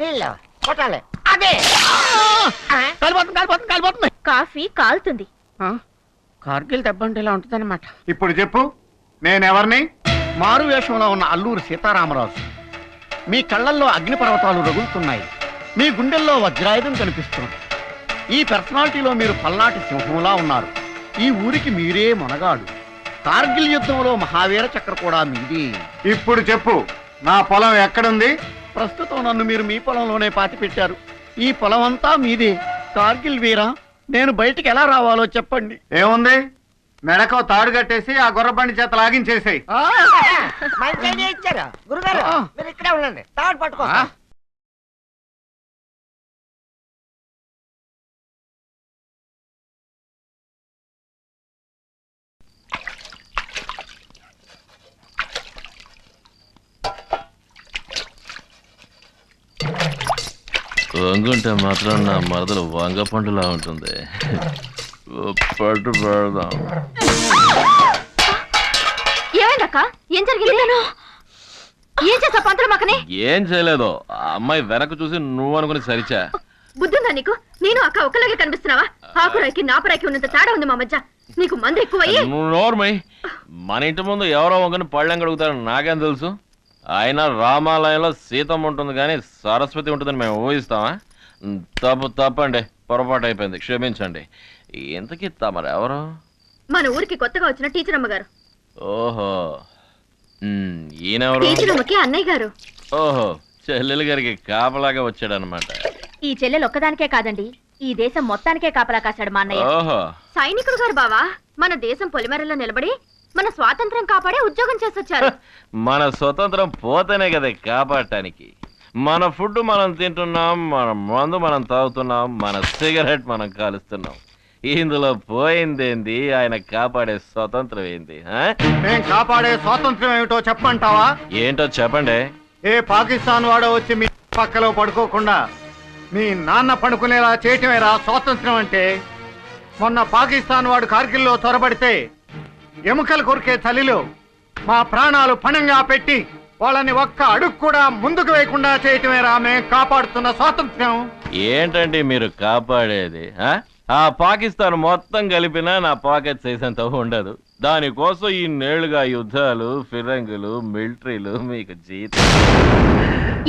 నీళ్ళు కొట్టాలి. అదే కాలిపోతుంది. కాఫీ కాలుతుంది. కార్గిల్ దెబ్బంటే ఇలా ఉంటుందన్నమాట. ఇప్పుడు చెప్పు, నేనెవరిని? మారు వేషంలో ఉన్న అల్లూరి సీతారామరాజు. మీ కళ్ళల్లో అగ్నిపర్వతాలు రగులుతున్నాయి, మీ గుండెల్లో వజ్రాయుధం కనిపిస్తుంది. ఈ పర్సనాలిటీలో మీరు పల్నాటి సింహంలా ఉన్నారు. ఈ ఊరికి మీరే మొనగాడు. కార్గిల్ యుద్ధంలో మహావీర చక్ర కూడా మీది. ఇప్పుడు చెప్పు, నా పొలం ఎక్కడుంది? ప్రస్తుతం నన్ను మీరు మీ పొలంలోనే పాతి పెట్టారు. ఈ పొలం అంతా మీదే. కార్గిల్ వీరా, నేను బయటికి ఎలా రావాలో చెప్పండి. ఏముంది, మెడకో తాడు కట్టేసి ఆ గుర్రబండి చేత లాగించేసాయి. మంచి ఐడియా ఇచ్చారు గురుగారు. మీరు ఇక్కడే ఉండండి, తాడు పట్టుకో. వంగుంటే మాత్రం నా మరదలు వంగ పండులా ఉంటుంది. పట్టు పెడదాం. ఏమైందక్క? ఏం జరిగింది? ఏం చేసా పంతులు మకని? ఏం చేయలేదు, ఆ అమ్మాయి వెనక చూసి నువ్వు అనుకుని సరిచా. బుద్ధుందా నీకు? నేను అక్క ఒకలాగే కనిపిస్తున్నావా? ఆకురాయికి నాపరాయికి ఉన్నంత తేడా ఉంది మా మధ్య. నీకు మంది ఎక్కువయ్యి. నోర్మై, మన ఇంటి ముందు ఎవరో ఒకరిని పళ్ళెం కడుగుతారు నాకేం తెలుసు? ఆయన రామాలయంలో సీతమ్మ ఉంటుంది కానీ సరస్వతి ఉంటుందని మేము ఊహిస్తామా? తప్పండి, పొరపాటు అయిపోయింది, క్షమించండి. ఇంతకీ తమరు ఎవరు? మన ఊరికి కొత్తగా వచ్చిన టీచర్ అమ్మగారు. ఓహో, ఈయనెవరు? టీచర్ అమ్మకి అన్నయ్య గారు. ఓహో, చెల్లెలు గారికి కాపలాగా వచ్చాడనమాట. ఈ చెల్లెలు ఒక్కదానికే కాదండి, ఈ దేశం మొత్తానికే కాపలా కాశాడు మా అన్నయ్య. ఓహో, సైనికుడు గారు బావా. మన దేశం పొలిమేరలో నిలబడి మన స్వాతంత్రం కాపాడే ఉద్యోగం చేసొచ్చారు. మన స్వతంత్రం పోతేనే కదా కాపాడటానికి. మన ఫుడ్ మనం తింటున్నాం, మన మందు మనం తాగుతున్నాం, మన సిగరెట్ మనం కాలుస్తున్నాం. ఇందులో పోయిందేంది? ఆయన కాపాడే స్వతంత్రం ఏంది? మేం కాపాడే స్వాతంత్రం ఏమిటో చెప్పంటావా? ఏంటో చెప్పండి. ఏ పాకిస్తాన్ వాడో వచ్చి మీ పక్కలో పడుకోకుండా మీ నాన్న పడుకునేలా చేయటమేరా స్వాతంత్రం అంటే. మొన్న పాకిస్తాన్ వాడు కార్గిల్లో చొరబడితే ఎముకలు కొరికే చలిలో మా ప్రాణాలు పణంగా పెట్టి వాళ్ళని ఒక్క అడుగు కూడా ముందుకు వేయకుండా చేయటమేరా మేం కాపాడుతున్న స్వాతంత్ర్యం. ఏంటండి మీరు కాపాడేది? ఆ పాకిస్తాన్ మొత్తం కలిపినా నా పాకెట్ సైజ్ అంత ఉండదు. దానికోసం ఈ నేళ్లుగా యుద్ధాలు, ఫిరంగులు, మిలిటరీలు మీకు జీతం.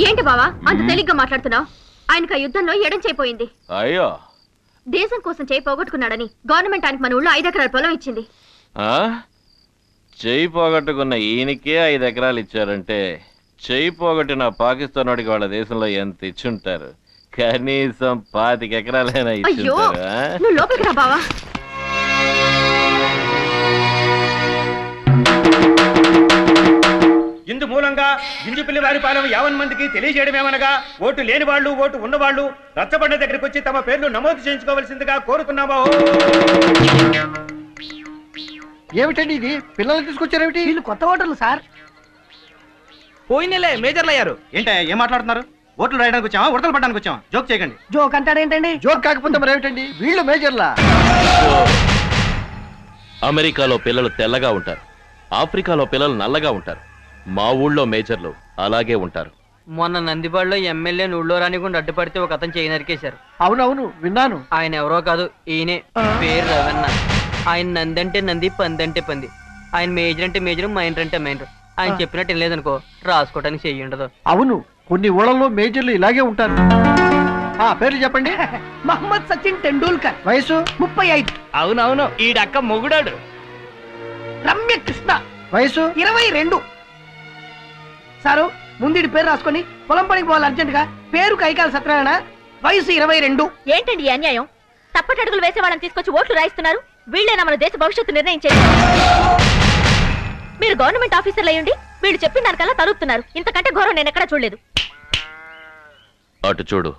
ఏంటి బావా అంత తేలిగ్గా మాట్లాడుతున్నావు? ఆయనకు ఆ యుద్ధంలో ఎడం చేయిపోయింది. అయ్యో, దేశం కోసం చేయి పోగొట్టుకున్నాడని గవర్నమెంట్ ఆయనకు మన ఊళ్ళో 5 ఎకరాల పొలం ఇచ్చింది. చెయ్యి పోగొట్టుకున్న ఈయనకే 5 ఎకరాలు ఇచ్చారంటే చెయ్యి పోగొట్టిన పాకిస్తాన్ వాడికి వాళ్ళ దేశంలో ఎంత ఇచ్చుంటారు? కనీసం 25 ఎకరాలైనా ఇచ్చుంటారు. నువ్వు లోపలికి రా బావా. ఇందు మూలంగా గింజుపిల్లి వారి పాలన 50 మందికి తెలియజేయడమేమనగా, ఓటు లేని వాళ్ళు, ఓటు ఉన్నవాళ్ళు రచ్చబండ దగ్గరికి వచ్చి తమ పేర్లు నమోదు చేయించుకోవాల్సిందిగా కోరుతున్నామా. ఏమిటండి ఇది? పిల్లలు తీసుకొచ్చారేమిటి? వీళ్ళు కొత్త ఓటర్లు సార్. పోయినలే మేజర్లు అయ్యారు. ఏంటో ఏం మాట్లాడుతున్నారు? ఓట్లు రాయడానికి వచ్చామా, ఉడతలు పడడానికి వచ్చామా? జోక్ చేయకండి. జోక్ అంటాడేంటండి? జోక్ కాకపోతే మరి ఏమిటండి? వీళ్ళు మేజర్లా? అమెరికాలో పిల్లలు తెల్లగా ఉంటారు, ఆఫ్రికాలో పిల్లలు నల్లగా ఉంటారు. మా ఊళ్ళో మేజర్లు అలాగే ఉంటారు. మొన్న నందిపాడులో ఎమ్మెల్యే ఊళ్ళో రానికుండా అడ్డుపడితే ఒక అతను చేయి నరికేశారు. అవునవును విన్నాను. ఆయన ఎవరో కాదు, ఈయనే. పేరు రవణ. ఆయన నంది అంటే నంది, పంది అంటే పంది. ఆయన మేజర్ అంటే మేజర్, మైనర్ అంటే మైనర్. ఆయన చెప్పినట్టు ఏం లేదనుకో, రాసుకోవడానికి చెయ్యి ఉండదు. అవును, కొన్ని ఊళ్ళలో మేజర్లు ఇలాగే ఉంటారు. పేర్లు చెప్పండి. మహమ్మద్ సచిన్ టెండూల్కర్, వయసు 35. అవునవును, ఈడక్క మొగుడాడు. రమ్య కృష్ణ, వయసు 22. సారు ముందు పేరు రాసుకొని పొలం పనికి పోవాలి అర్జెంట్ గా. పేరు కైకాల సత్యనారాయణ, వయసు 22. ఏంటండి ఈ అన్యాయం? తప్పటడుగులు వేసే వాళ్ళని తీసుకొచ్చి ఓట్లు రాయిస్తున్నారు. వీళ్ళేనా మన దేశ భవిష్యత్తు నిర్ణయించేది? మీరు గవర్నమెంట్ ఆఫీసర్లు అయ్యుండి వీళ్ళు చెప్పిన దానికల్లా తరుపుతున్నారు. ఇంతకంటే ఘోరం నేను ఎక్కడా చూడలేదు. అటు చూడు,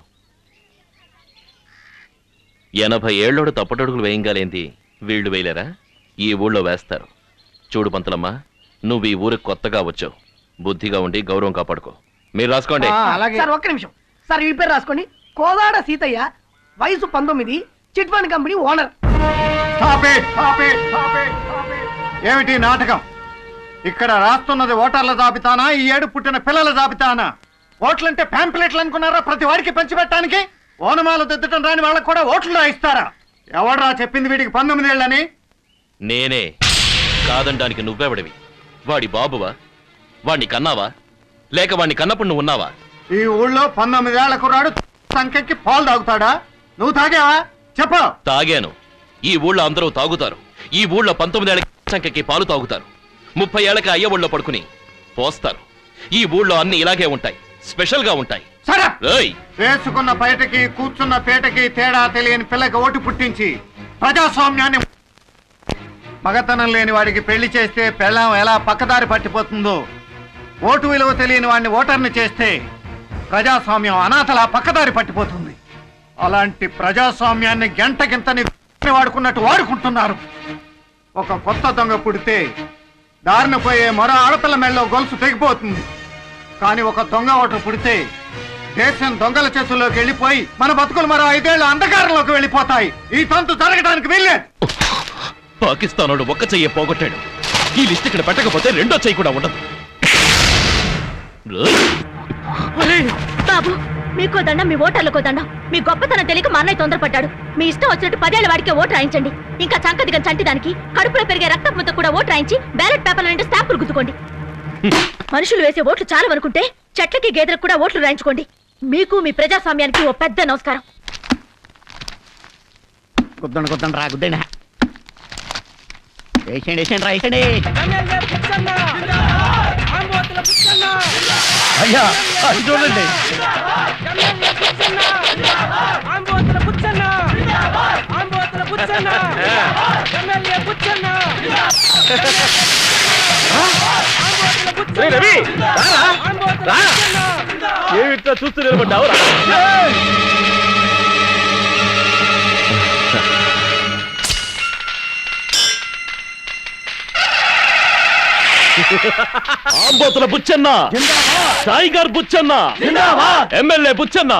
80 ఏళ్ళోడు తప్పటడుగులు వేయంగాలేంది, వీళ్ళు వేయలేరా? ఈ ఊళ్ళో వేస్తారు. చూడు పంతులమ్మ, నువ్వు ఈ ఊరికి కొత్తగా వచ్చావు. బుద్ధిగా ఉండి గౌరవం కాపాడుకో. మీరు రాసుకోండి. సార్ ఒక్క నిమిషం సార్, ఈ పేరు రాసుకోండి. కోదాడ సీతయ్య, వయసు 19, చిట్ ఫండ్ కంపెనీ ఓనర్. ఏమిటి నాటకం? ఇక్కడ రాస్తున్నది ఓటర్ల జాబితానా, ఈ ఏడు పుట్టిన పిల్లల జాబితానా? ఓట్లంటే ప్యాంప్లెట్లు అనుకున్నారా ప్రతి వాడికి పంచిపెట్టడానికి? ఓనమాలు దిద్దటం రాని వాళ్ళకు కూడా ఓట్లు రాయిస్తారా? ఎవడరా చెప్పింది వీడికి 19 ఏళ్ళని? నేనే. కాదనడానికి నువ్వెవడివి? వాడి బాబువా? వాణ్ణి కన్నావా? లేక వాణ్ణి కన్నప్పుడు నువ్వు ఉన్నావా? ఈ ఊళ్ళో 19 ఏళ్ల కుర్రాడు సంఖ్యకి పాలు తాగుతాడా? నువ్వు తాగావా? చెప్పు. తాగాను. ఈ ఊళ్ళో అందరూ తాగుతారు. ఈ ఊళ్ళో 19 ఏళ్ల సంఖ్యకి పాలు తాగుతారు. 30 ఏళ్ళకి అయ్య ఊళ్ళో పడుకుని పోస్తారు. ఈ ఊళ్ళో అన్ని ఇలాగే ఉంటాయి, స్పెషల్ గా ఉంటాయి. వేసుకున్న బయటకి కూర్చున్న పేటకి తేడా తెలియని పిల్లకి ఓటు పుట్టించి ప్రజాస్వామ్యాన్ని, మగతనం లేని వాడికి పెళ్లి చేస్తే పెళ్ళాం ఎలా పక్కదారి పట్టిపోతుందో, ఓటు విలువ తెలియని వాడిని ఓటర్ని చేస్తే ప్రజాస్వామ్యం అనాథలా పక్కదారి పట్టిపోతుంది. అలాంటి ప్రజాస్వామ్యాన్ని గంటకింతని వాడుకున్నట్టు వాడుకుంటున్నారు. ఒక కొత్త దొంగ పుడితే దారిన పోయే మరో ఆడపిల్ల మెళ్ళలో గొలుసు తెగిపోతుంది. కానీ ఒక దొంగ ఓటర్ పుడితే దేశం దొంగల చేతుల్లోకి వెళ్ళిపోయి మన బతుకులు మరో 5 ఏళ్ల అంధకారంలోకి వెళ్ళిపోతాయి. ఈ తంతు జరగడానికి వీల్లేదు. పాకిస్తానోడు ఒక్క చెయ్యి పోగొట్టాడు. ఈ లిస్ట్ ఇక్కడ పెట్టకపోతే రెండో చెయ్యి కూడా ఉండదు. బాబు మీకో దండం, మీ ఓటర్లకో దండం. మీ గొప్పతనం తెలియక మా అన్నయ్య తొందరపడ్డాడు. మీ ఇష్టం వచ్చినట్టు 10 ఏళ్ల వాడికే ఓటు రాయించండి. ఇంకా చంకదిగని చంటిదానికి కడుపులో పెరిగే రక్తపుతో కూడా ఓటు రాయించి బ్యాలెట్ పేపర్ల నుండి స్టాంపులు గుద్దుకోండి. మనుషులు వేసే ఓట్లు చాలు అనుకుంటే చెట్లకి గేదెలకు కూడా ఓట్లు రాయించుకోండి. మీకు మీ ప్రజాస్వామ్యానికి ఓ పెద్ద నమస్కారం. గుద్దండి రా గుద్దండి. వేసేయండి రా వేసేయండి. అయ్యా అది చూడండి. రవి ఏమిట్లా చూస్తూ నిలబడ్డావు? Ambothula Buchanna, tiger Buchanna, MLA Buchanna.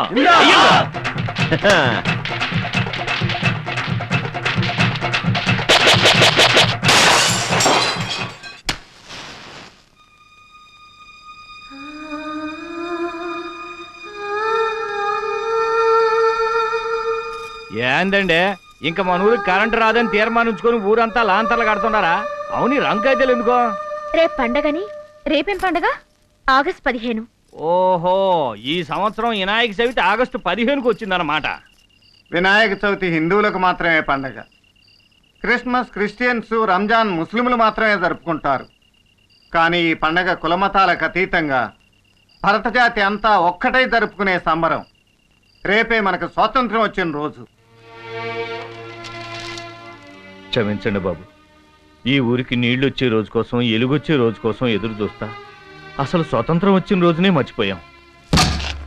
ఏందండి ఇంకా మన ఊరికి కరెంటు రాదని తీర్మానించుకొని ఊరంతా లాంతర్లు కడుతున్నారా? అవును రంకైతేలు ఎందుకో? రేపు పండగని. రేపేం పండగ? ఆగస్టు 15. ఓహో, ఈ సంవత్సరం వినాయక చవితి ఆగస్టు 15కు వచ్చిందన్నమాట. వినాయక చవితి హిందువులకు మాత్రమే పండగ. క్రిస్మస్ క్రిస్టియన్స్, రంజాన్ ముస్లింలు మాత్రమే జరుపుకుంటారు. కానీ ఈ పండగ కులమతాలకు అతీతంగా భరతజాతి అంతా ఒక్కటై జరుపుకునే సంబరం. రేపే మనకు స్వాతంత్ర్యం వచ్చిన రోజు. క్షమించండి బాబు, ఈ ఊరికి నీళ్లు వచ్చే రోజు కోసం, ఎలుగొచ్చే రోజు కోసం ఎదురు చూస్తా అసలు స్వతంత్రం వచ్చిన రోజునే మర్చిపోయాం.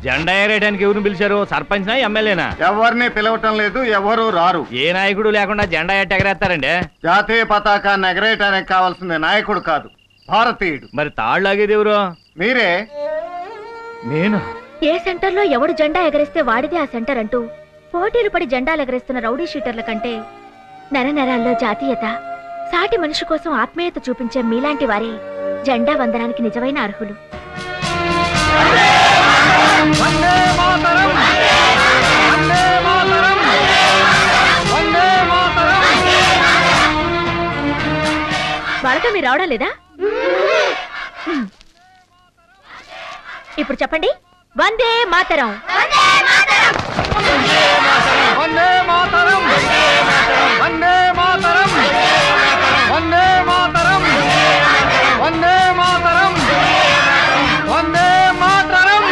జెండా ఎగరేయడానికి ఎవరిని పిలిచారు? సర్పంచ్నా, ఎమ్మెల్యేనా? ఎవరిని పిలవటం లేదు, ఎవరు రారు. ఏ నాయకుడు లేకుండా జెండా ఎట్ట ఎగరేస్తారండి? జాతీయ పతాకాన్ని ఎగరేయటానికి కావాల్సింది నాయకుడు కాదు, భారతీయుడు. మరి తాళ్ళలాగేది ఎవరు? మీరే. నేనా? ఏ సెంటర్లో ఎవడు జెండా ఎగరేస్తే వాడిదే ఆ సెంటర్ అంటూ పోటీలు పడి జెండాలు ఎగరేస్తున్న రౌడీ షీటర్ల కంటే నరనరాల్లో జాతీయత, సాటి మనిషి కోసం ఆత్మీయత చూపించే మీలాంటి వారే జెండా వందనానికి నిజమైన అర్హులు. వాళ్ళతో మీరు రావడం లేదా? ఇప్పుడు చెప్పండి, వందే మాతరం. వందే మాతరం, వందే మాతరం, వందే మాతరం, వందే మాతరం, వందే మాతరం.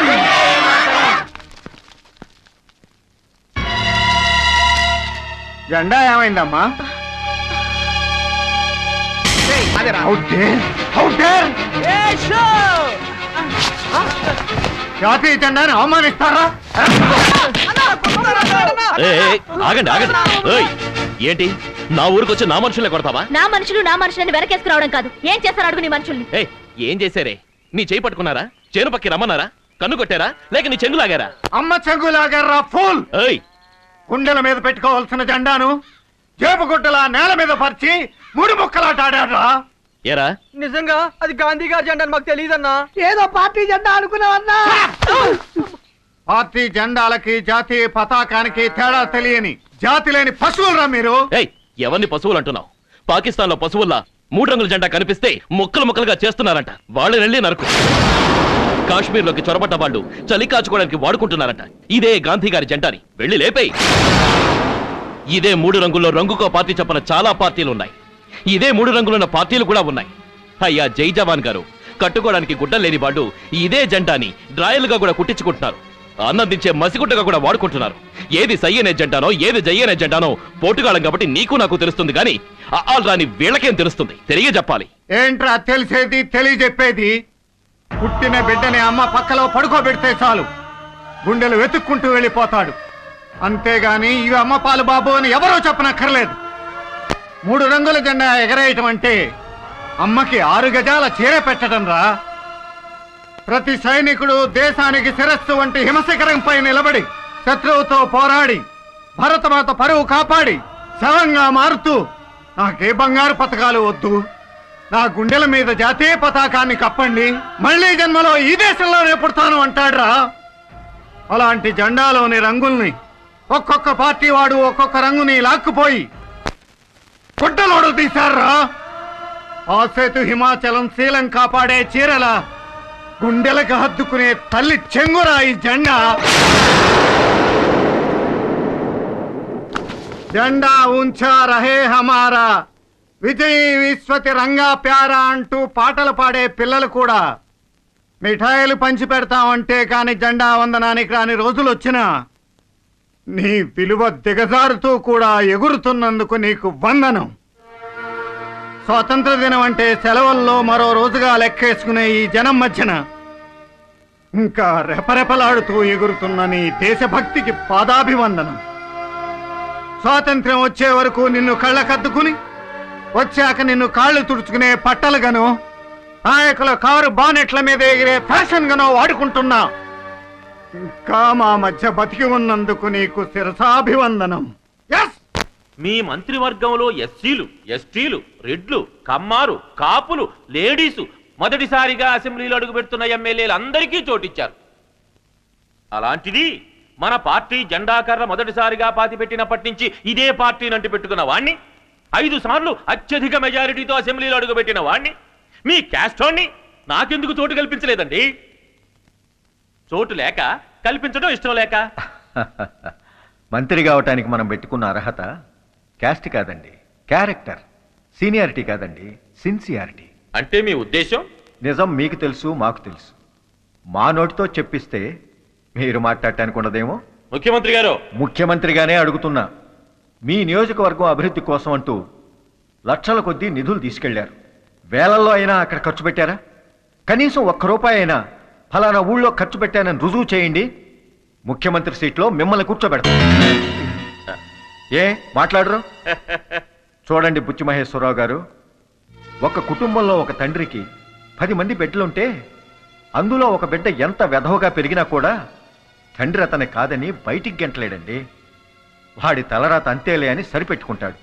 జెండా ఏమైందమ్మా? జాతీయ జెండాని అవమానిస్తారా? ఆగండి ఆగండి. ఏంటి నా ఊరికి వచ్చి నా మనుషులే కొడతావా? నా మనుషులని వెనకేసుకురావడం కాదు, ఏం చేస్తారు అడుగు నీ మనుషుల్ని. ఏం చేశారే? నీ చేయి పట్టుకున్నారా? చేను పక్కి రమ్మన్నారా? కన్ను కొట్టారా? లేక నీ చెంగు లాగారా? అమ్మ చెంగు లాగారా ఫూల్. గుండెల మీద పెట్టుకోవాల్సిన జెండాను జేబు గుడ్డలా నేల మీద పరిచి 3 ముక్కలాట ఆడారా? ఏరా నిజంగా అది గాంధీ గారి జెండా మాకు తెలియదన్నా. ఏదో పార్టీ జెండా అనుకున్నావన్నా. పార్టీ జెండాలకి జాతీయ పతాకానికి తేడా తెలియని జాతి లేని పశువులరా మీరు. ఎవరిని పశువులు అంటున్నావు? పాకిస్తాన్ లో పశువుల్లా 3 రంగుల జెండా కనిపిస్తే ముక్కలు ముక్కలుగా చేస్తున్నారంట. వాళ్ళని వెళ్ళి నరకు. కాశ్మీర్ లోకి చొరబడ్డ వాళ్ళు చలి కాచుకోవడానికి వాడుకుంటున్నారంట. ఇదే గాంధీ గారి జెండాని వెళ్ళి లేపేయి. ఇదే 3 రంగుల్లో రంగుకో పార్టీ చెప్పిన చాలా పార్టీలు ఉన్నాయి. ఇదే 3 రంగులున్న పార్టీలు కూడా ఉన్నాయి. అయ్యా జై జవాన్ గారు, కట్టుకోవడానికి గుడ్డలు లేని వాళ్ళు ఇదే జెండాని డ్రాయలుగా కూడా కుట్టించుకుంటున్నారు. అన్నందించే మసిగుడ్డగా కూడా వాడుకుంటున్నారు. ఏది సై అనే జెండానో ఏది జై అనే జెండానో పోటుగాళం కాబట్టి నీకు నాకు తెలుస్తుంది, కానీ రాని వీళ్ళకేం తెలుస్తుంది? తెలియజెప్పాలి. ఏంట్రా తెలిసేది తెలియజెప్పేది? పుట్టిన బిడ్డని అమ్మ పక్కలో పడుకోబెడితే చాలు, గుండెలు వెతుక్కుంటూ వెళ్ళిపోతాడు. అంతేగాని ఇవి అమ్మ పాలు బాబు అని ఎవరో చెప్పనక్కర్లేదు. 3 రంగుల జెండా ఎగరేయటం అంటే అమ్మకి 6 గజాల చీర పెట్టడం రా. ప్రతి సైనికుడు దేశానికి శిరస్సు వంటి హిమశిఖరంపై నిలబడి శత్రువుతో పోరాడి భరతమాత పరువు కాపాడి శవంగా మారుతూ నాకే బంగారు పథకాలు వద్దు, నా గుండెల మీద జాతీయ పతాకాన్ని కప్పండి, మళ్లీ జన్మలో ఈ దేశంలోనే పుడతాను అంటాడ్రా. అలాంటి జెండాలోని రంగుల్ని ఒక్కొక్క పార్టీ వాడు ఒక్కొక్క రంగుని లాక్కుపోయి గుడ్డలోడు తీశారా. ఆ సేతు హిమాచలం శీలం కాపాడే చీరల గుండెలకు హద్దుకునే తల్లి చెంగురా ఈ జెండా. జెండా ఉంచా రహే హమారా, విజయ్ విశ్వతి రంగా ప్యారా అంటూ పాటలు పాడే పిల్లలు కూడా మిఠాయిలు పంచి పెడతామంటే కాని జెండా వందనానికి రాని రోజులు వచ్చినా నీ విలువ దిగజారుతూ కూడా ఎగురుతున్నందుకు నీకు వందనం. స్వాతంత్ర దినం అంటే సెలవుల్లో మరో రోజుగా లెక్కేసుకునే ఈ జనం మధ్యన ఇంకా రెపరెపలాడుతూ ఎగురుతున్న నీ దేశభక్తికి పాదాభివందనం. స్వాతంత్ర్యం వచ్చే వరకు నిన్ను కళ్ళకద్దుకుని వచ్చాక నిన్ను కాళ్ళు తుడుచుకునే పట్టలుగాను నాయకుల కారు బానెట్ల మీద ఎగిరే ఫ్యాషన్ గానో వాడుకుంటున్నా. ఇంకా మా మధ్య బతికి ఉన్నందుకు నీకు శిరసాభివందనం. మీ మంత్రివర్గంలో ఎస్సీలు, ఎస్టీలు, రెడ్లు, కమ్మారు, కాపులు, లేడీసు మొదటిసారిగా అసెంబ్లీలో అడుగుపెడుతున్న ఎమ్మెల్యేలు అందరికీ చోటిచ్చారు. అలాంటిది మన పార్టీ జెండాకర్ర మొదటిసారిగా పాతిపెట్టినప్పటి నుంచి ఇదే పార్టీని అంటి పెట్టుకున్న వాణ్ణి, 5 సార్లు అత్యధిక మెజారిటీతో అసెంబ్లీలో అడుగుపెట్టిన వాణ్ణి, మీ క్యాస్టోన్ని నాకెందుకు చోటు కల్పించలేదండి? చోటు లేక, కల్పించడం ఇష్టం లేక? మంత్రి కావటానికి మనం పెట్టుకున్న అర్హత క్యాస్ట్ కాదండి, క్యారెక్టర్. సీనియారిటీ కాదండి, సిన్సియారిటీ. అంటే మీ ఉద్దేశం? నిజం మీకు తెలుసు, మాకు తెలుసు. మా నోటితో చెప్పిస్తే మీరు మాట్లాడటానికి ఉండదేమో. ముఖ్యమంత్రి గారు, ముఖ్యమంత్రిగానే అడుగుతున్నా. మీ నియోజకవర్గం అభివృద్ధి కోసం అంటూ లక్షల కొద్దీ నిధులు తీసుకెళ్లారు. వేలల్లో అయినా అక్కడ ఖర్చు పెట్టారా? కనీసం ₹1 అయినా ఫలానా ఊళ్ళో ఖర్చు పెట్టానని రుజువు చేయండి. ముఖ్యమంత్రి సీట్లో మిమ్మల్ని కూర్చోబెడతాం. ఏ మాట్లాడరు? చూడండి బుచ్చి మహేశ్వరరావు గారు, ఒక కుటుంబంలో ఒక తండ్రికి 10 మంది బిడ్డలుంటే అందులో ఒక బిడ్డ ఎంత వెధవగా పెరిగినా కూడా తండ్రి అతని కాదని బయటికి గెంటలేడండి. వాడి తలరాత అంతేలే అని సరిపెట్టుకుంటాడు.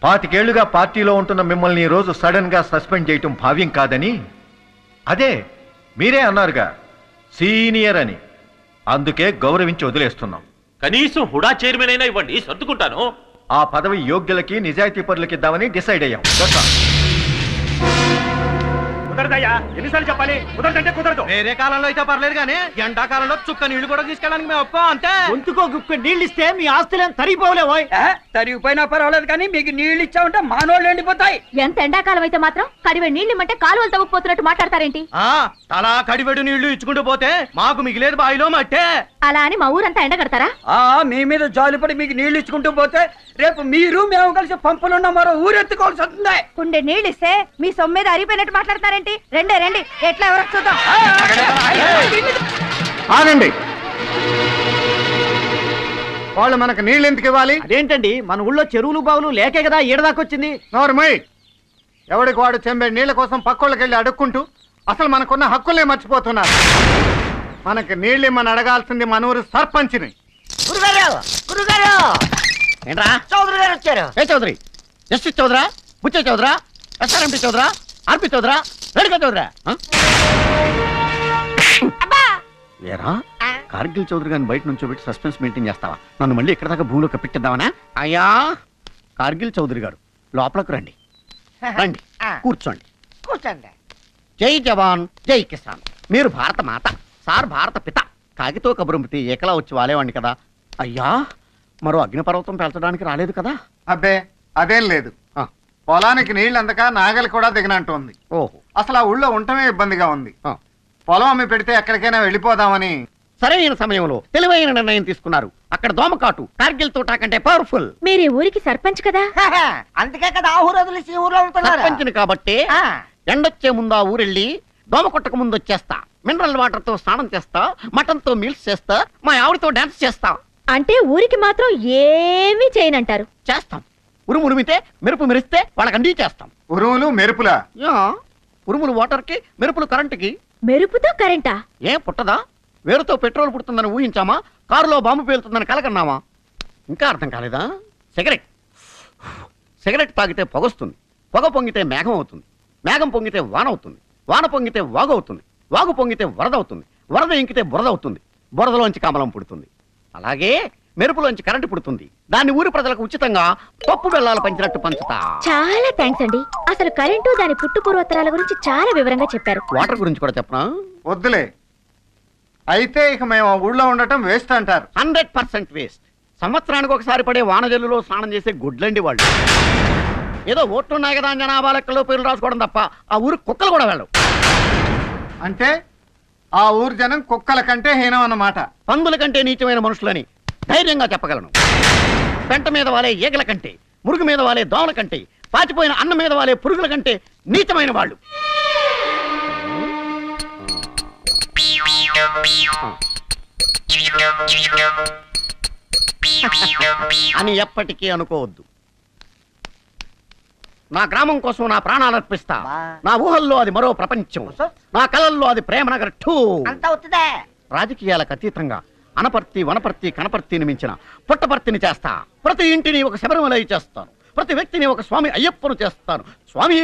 25 ఏళ్లుగా పార్టీలో ఉంటున్న మిమ్మల్ని ఈ రోజు సడన్ గా సస్పెండ్ చేయటం భావ్యం కాదని, అదే మీరే అన్నారుగా సీనియర్ అని, అందుకే గౌరవించి వదిలేస్తున్నాం. కనీసం హుడా చైర్మన్ అయినా ఇవ్వండి, సర్దుకుంటాను. ఆ పదవి యోగ్యులకి నిజాయితీ పరులకి ఇద్దామని డిసైడ్ అయ్యాం. కుదరదయ్యా, ఎన్నిసార్లు చెప్పాలి? కుదరదంటే కుదరదు. వేరే కాలంలో అయితే పర్లేదు కానీ ఎండాకాలంలో చుక్క నీళ్లు కూడా తీసుకెళ్ళడానికి మేము ఒప్పుకో అంతే. గొంతుకో గుక్క నీళ్ళు ఇస్తే మీ ఆస్తులేం తరిగిపోలేవోయ్. తరిగిపోయినా పర్వాలేదు కానీ మీకు నీళ్లు ఇచ్చామంటే మానోళ్ళు ఎండిపోతాయి. ఎంత ఎండాకాలం అయితే మాత్రం కడివే నీళ్లు ఇమ్మంటే కాలువలు తవ్వుకుపోతున్నట్టు మాట్లాడతారేంటి? తలా కడివెడు నీళ్లు ఇచ్చుకుంటూ పోతే మాకు మిగిలేదు బావిలో మట్టే. అలా అని మా ఊరంతా ఎండగడతారా? మీ మీద జాలిపడి మీకు నీళ్లు ఇచ్చుకుంటూ పోతే రేపు మీరు మేము కలిసి పంపులున్న మరో ఊరెత్తుకోవాల్సి వస్తుంది. కుండే నీళ్ళు ఇస్తే మీ సొమ్మేద అరిపోయినట్టు మాట్లాడతారేంటి? రండి రండి, ఎట్లా ఎవరో చూద్దాం. ఆగండి. వాళ్ళు మనకు నీళ్ళు ఎందుకు ఇవ్వాలి? అదేంటండి, మన ఊళ్ళో చెరువులు బావులు లేకే కదా ఈడదాకొచ్చింది. నోర్మయ్, ఎవడికి వాడు చెంబే నీళ్ల కోసం పక్కోళ్ళకి వెళ్ళి అడుక్కుంటూ అసలు మనకున్న హక్కులే మర్చిపోతున్నారు. మనకి నీళ్ళు ఇమ్మని అడగాల్సింది మన ఊరు సర్పంచ్ని. గురుగారు గురుగారు ఏంట్రా? చౌదరి గారు వచ్చారు. ఏ చౌదరి? జస్టిస్ చౌదరా, బుచ్చే చౌదరా, ఎస్ఆర్ఎంపీ చౌదరా, ఆర్పి చౌదరా, రేణుకా చౌదరా? ఏరా కార్గిల్ చౌదరి గారిని బయట నుంచి పెట్టి సస్పెన్స్ మెయింటైన్ చేస్తావా? నన్ను మళ్ళీ ఇక్కడ దాకా భూమిలో కప్పెట్టిద్దామనా? అయ్యా కార్గిల్ చౌదరి గారు లోపలకు రండి. రండి కూర్చోండి. కూర్చోండి. జై జవాన్ జై కిసాన్. మీరు భారత మాత, సార్ భారత పిత. కాగితో కబురంపితే ఏకలా వచ్చి వాలేవాడిని కదా. అయ్యా మరో అగ్నిపర్వతం పెంచడానికి రాలేదు కదా? అబ్బే అదేం లేదు. పొలానికి నీళ్ళు అందక నాగలి కూడా దిగనంటుంది. ఓహో, అసలు ఆ ఊళ్ళో ఉండటమే ఇబ్బందిగా ఉంది. పొలం అమ్మి పెడితే ఎక్కడికైనా వెళ్ళిపోదామని. సరైన సమయంలో తెలివైన నిర్ణయం తీసుకున్నారు. అక్కడ దోమకాటు కార్గిల్ తోటా కంటే పవర్ఫుల్. మీరు ఊరికి సర్పంచ్ కదా, అందుకే కదా ఆ ఊరు వదిలేసి ఊర్లో ఉంటున్నారు. సర్పంచ్ని కాబట్టి ఎండొచ్చే ముందు ఆ ఊరెళ్ళి దోమ కొట్టక ముందు వచ్చేస్తా. మినరల్ వాటర్ తో స్నానం చేస్తా, మటన్ తో మీల్స్ చేస్తా, మా ఆవిడతో డాన్స్ చేస్తా. అంటే ఊరికి మాత్రం ఏమీ చేయనంటారు? చేస్తాం. ఉరుము ఉరిమితే మెరుపు మెరిస్తే వాళ్ళకి అండి చేస్తాం. ఉరుములు మెరుపులా? ఉరుములు వాటర్ కి, మెరుపులు కరెంటుకి. మెరుపుతో కరెంటా? ఏం పుట్టదా? వేరుతో పెట్రోల్ పుడుతుందని ఊహించామా? కారులో బాంబు పేలుతుందని కలకన్నామా? ఇంకా అర్థం కాలేదా? సిగరెట్ సిగరెట్ తాగితే పొగొస్తుంది, పొగ పొంగితే మేఘం అవుతుంది, మేఘం పొంగితే వాన అవుతుంది, వాన పొంగితే వాగు అవుతుంది, వాగు పొంగితే వరద అవుతుంది, వరద ఇంకితే బురద అవుతుంది, బురదలోంచి కమలం పుడుతుంది. అలాగే మెరుపులోంచి కరెంటు పుడుతుంది. దాన్ని ఊరి ప్రజలకు ఉచితంగా పప్పు బెల్లాలు పంచినట్టు పంచుతా. చాలా థ్యాంక్స్ అండి. అసలు కరెంటు దాని పుట్టు పూర్వోత్తరాల గురించి చాలా వివరంగా చెప్పారు. వాటర్ గురించి కూడా చెప్పనా? వద్దులే. అయితే ఇక మేము ఆ ఊళ్ళో ఉండటం వేస్ట్ అంటారు. 100% వేస్ట్. సంవత్సరానికి ఒకసారి పడే వానజల్లులో స్నానం చేసే గుడ్లండి వాళ్ళు. ఏదో ఓట్లున్నాయి కదా జనాభా లెక్కలో పేర్లు రాసుకోవడం తప్ప ఆ ఊరు కుక్కలు కూడా వెళ్ళవు. అంటే ఆ ఊరు జనం కుక్కల కంటే హీనం అన్నమాట. పందుల కంటే నీచమైన మనుషులని ధైర్యంగా చెప్పగలను. పెంట మీద వాలే ఈగల కంటే, మురుగు మీద వాలే దోమల కంటే, పాచిపోయిన అన్నం మీద వాలే పురుగుల కంటే నీచమైన వాళ్ళు. అని ఎప్పటికీ అనుకోవద్దు. నా గ్రామం కోసం నా ప్రాణాలు అర్పిస్తా. నా ఊహల్లో అది మరో ప్రపంచం, నా కళల్లో అది ప్రేమనగర్ 2. రాజకీయాలకు అతీతంగా అనపర్తి, వనపర్తి, కనపర్తిని మించిన పుట్టపర్తిని చేస్తా. ప్రతి ఇంటిని ఒక శబరిమల చేస్తాను. ప్రతి వ్యక్తిని ఒక స్వామి అయ్యప్పను చేస్తాను. స్వామి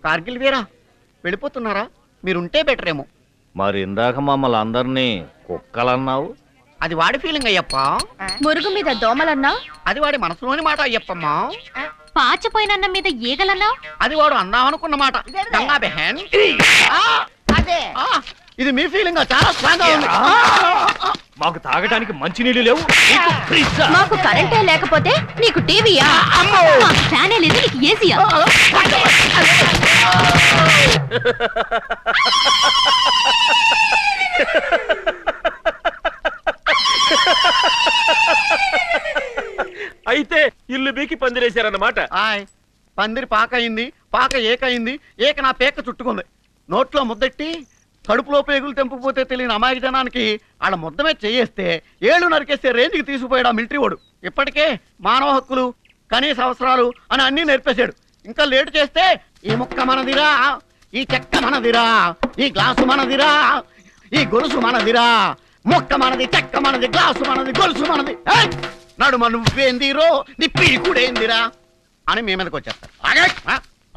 కార్గిల్ వీరా వెళ్ళిపోతున్నారా? మీరుంటే బెటర్ ఏమో. మరి ఇందాక మమ్మల్ని అందరినీ కుక్కలన్నావు. అది వాడి ఫీలింగ్ అయ్యప్ప. మురుగు మీద దోమలన్నా అది వాడి మనసులోని మాట అయ్యప్పమ్మా. పాచిపోయిన అన్నం మీద ఈగలన్నా అది వాడు అందామనుకున్న మాట. గంగా బెహన్ ఇది మీ ఫీలింగ్ చాలా స్ట్రాంగ్ గా ఉంది. మాకు తాగడానికి మంచినీళ్ళు లేవు. మాకు కరెంటే లేకపోతే నీకు టీవీయా? మాకు ఫ్యానే లేదు, నీకు ఏసీయా? అయితే ఇల్లు బీకి పందిరేశారన్నమాట. పందిరి పాక అయింది, పాక ఏకయింది, ఏక నా పేక చుట్టుకుంది. నోట్లో ముద్దెట్టి కడుపులో పేగులు తెంపుకుపోతే తెలియని అమాయక జనానికి వాళ్ళ ముద్దమే చేయేస్తే ఏళ్ళు నరికేస్తే రేంజ్కి తీసుకుపోయాడు ఆ మిలిటరీ వాడు. ఇప్పటికే మానవ హక్కులు, కనీస అవసరాలు అని అన్నీ నేర్పేశాడు. ఇంకా లేటు చేస్తే ఈ ముక్క మనదిరా, ఈ చెక్క మనదిరా, ఈ గ్లాసు మనదిరా, ఈ గొలుసు మనదిరా, ముక్క మనది, చెక్క మనది, గ్లాసు మనది, గొలుసు మనది, నడుమ నువ్వేందిరో నీ పీకుడేందిరా అని మీ మీదకి వచ్చేస్తారు.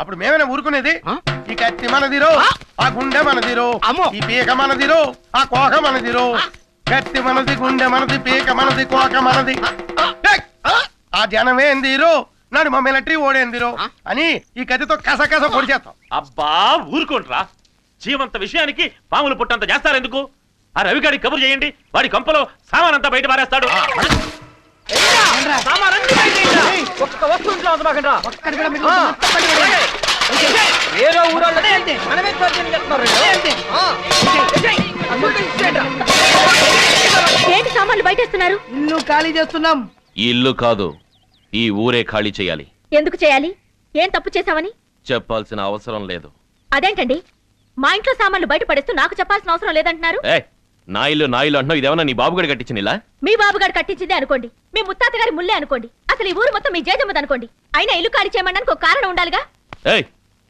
అప్పుడు మేమైనా ఊరుకునేది? ఈ కత్తి మనదిరో, ఆ గుండె మనదిరో, ఈ పీక మనదిరో, ఆ కోక మనదిరో. కత్తి మనది, గుండె మనది, పీక మనది, కోక మనది. ఆ జనమేందిరో, నాడు మా మిలిటరీ ఓడేందిరో అని ఈ కత్తితో కసకస పొడి చేస్తాం. అబ్బా ఊరుకోండ్రా. జీవంత విషయానికి పాములు పుట్టంత చేస్తారెందుకు? ఆ రవిగాడి కబురు చేయండి, వాడి కంపలో సామానంతా బయట పారేస్తాడు. వేరే ఊరోళ్ళు మనమే చోద్యం చేస్తున్నారు. ఏంటి సామాన్లు బయటేస్తున్నారు? ఇల్లు ఖాళీ చేస్తున్నాం. ఇల్లు కాదు, ఈ ఊరే ఖాళీ చేయాలి. ఎందుకు చేయాలి? ఏం తప్పు చేశావని? చెప్పాల్సిన అవసరం లేదు. అదేంటండి, మా ఇంట్లో సామాన్లు బయట పడేస్తూ నాకు చెప్పాల్సిన అవసరం లేదంటున్నారు? నా ఇల్లు అంటున్నావు. ఇదేమన్నా నీ బాబుగడి కట్టించిన ఇలా? మీ బాబుగారు కట్టించిందే అనుకోండి, మీ ముత్తాత గారి ముల్లే అనుకోండి, అసలు ఈ ఊరు మొత్తం మీ జేజమ్మది అనుకోండి. అయినా ఇల్లు ఖాళీ చేయమడానికి ఒక కారణం ఉండాలిగా?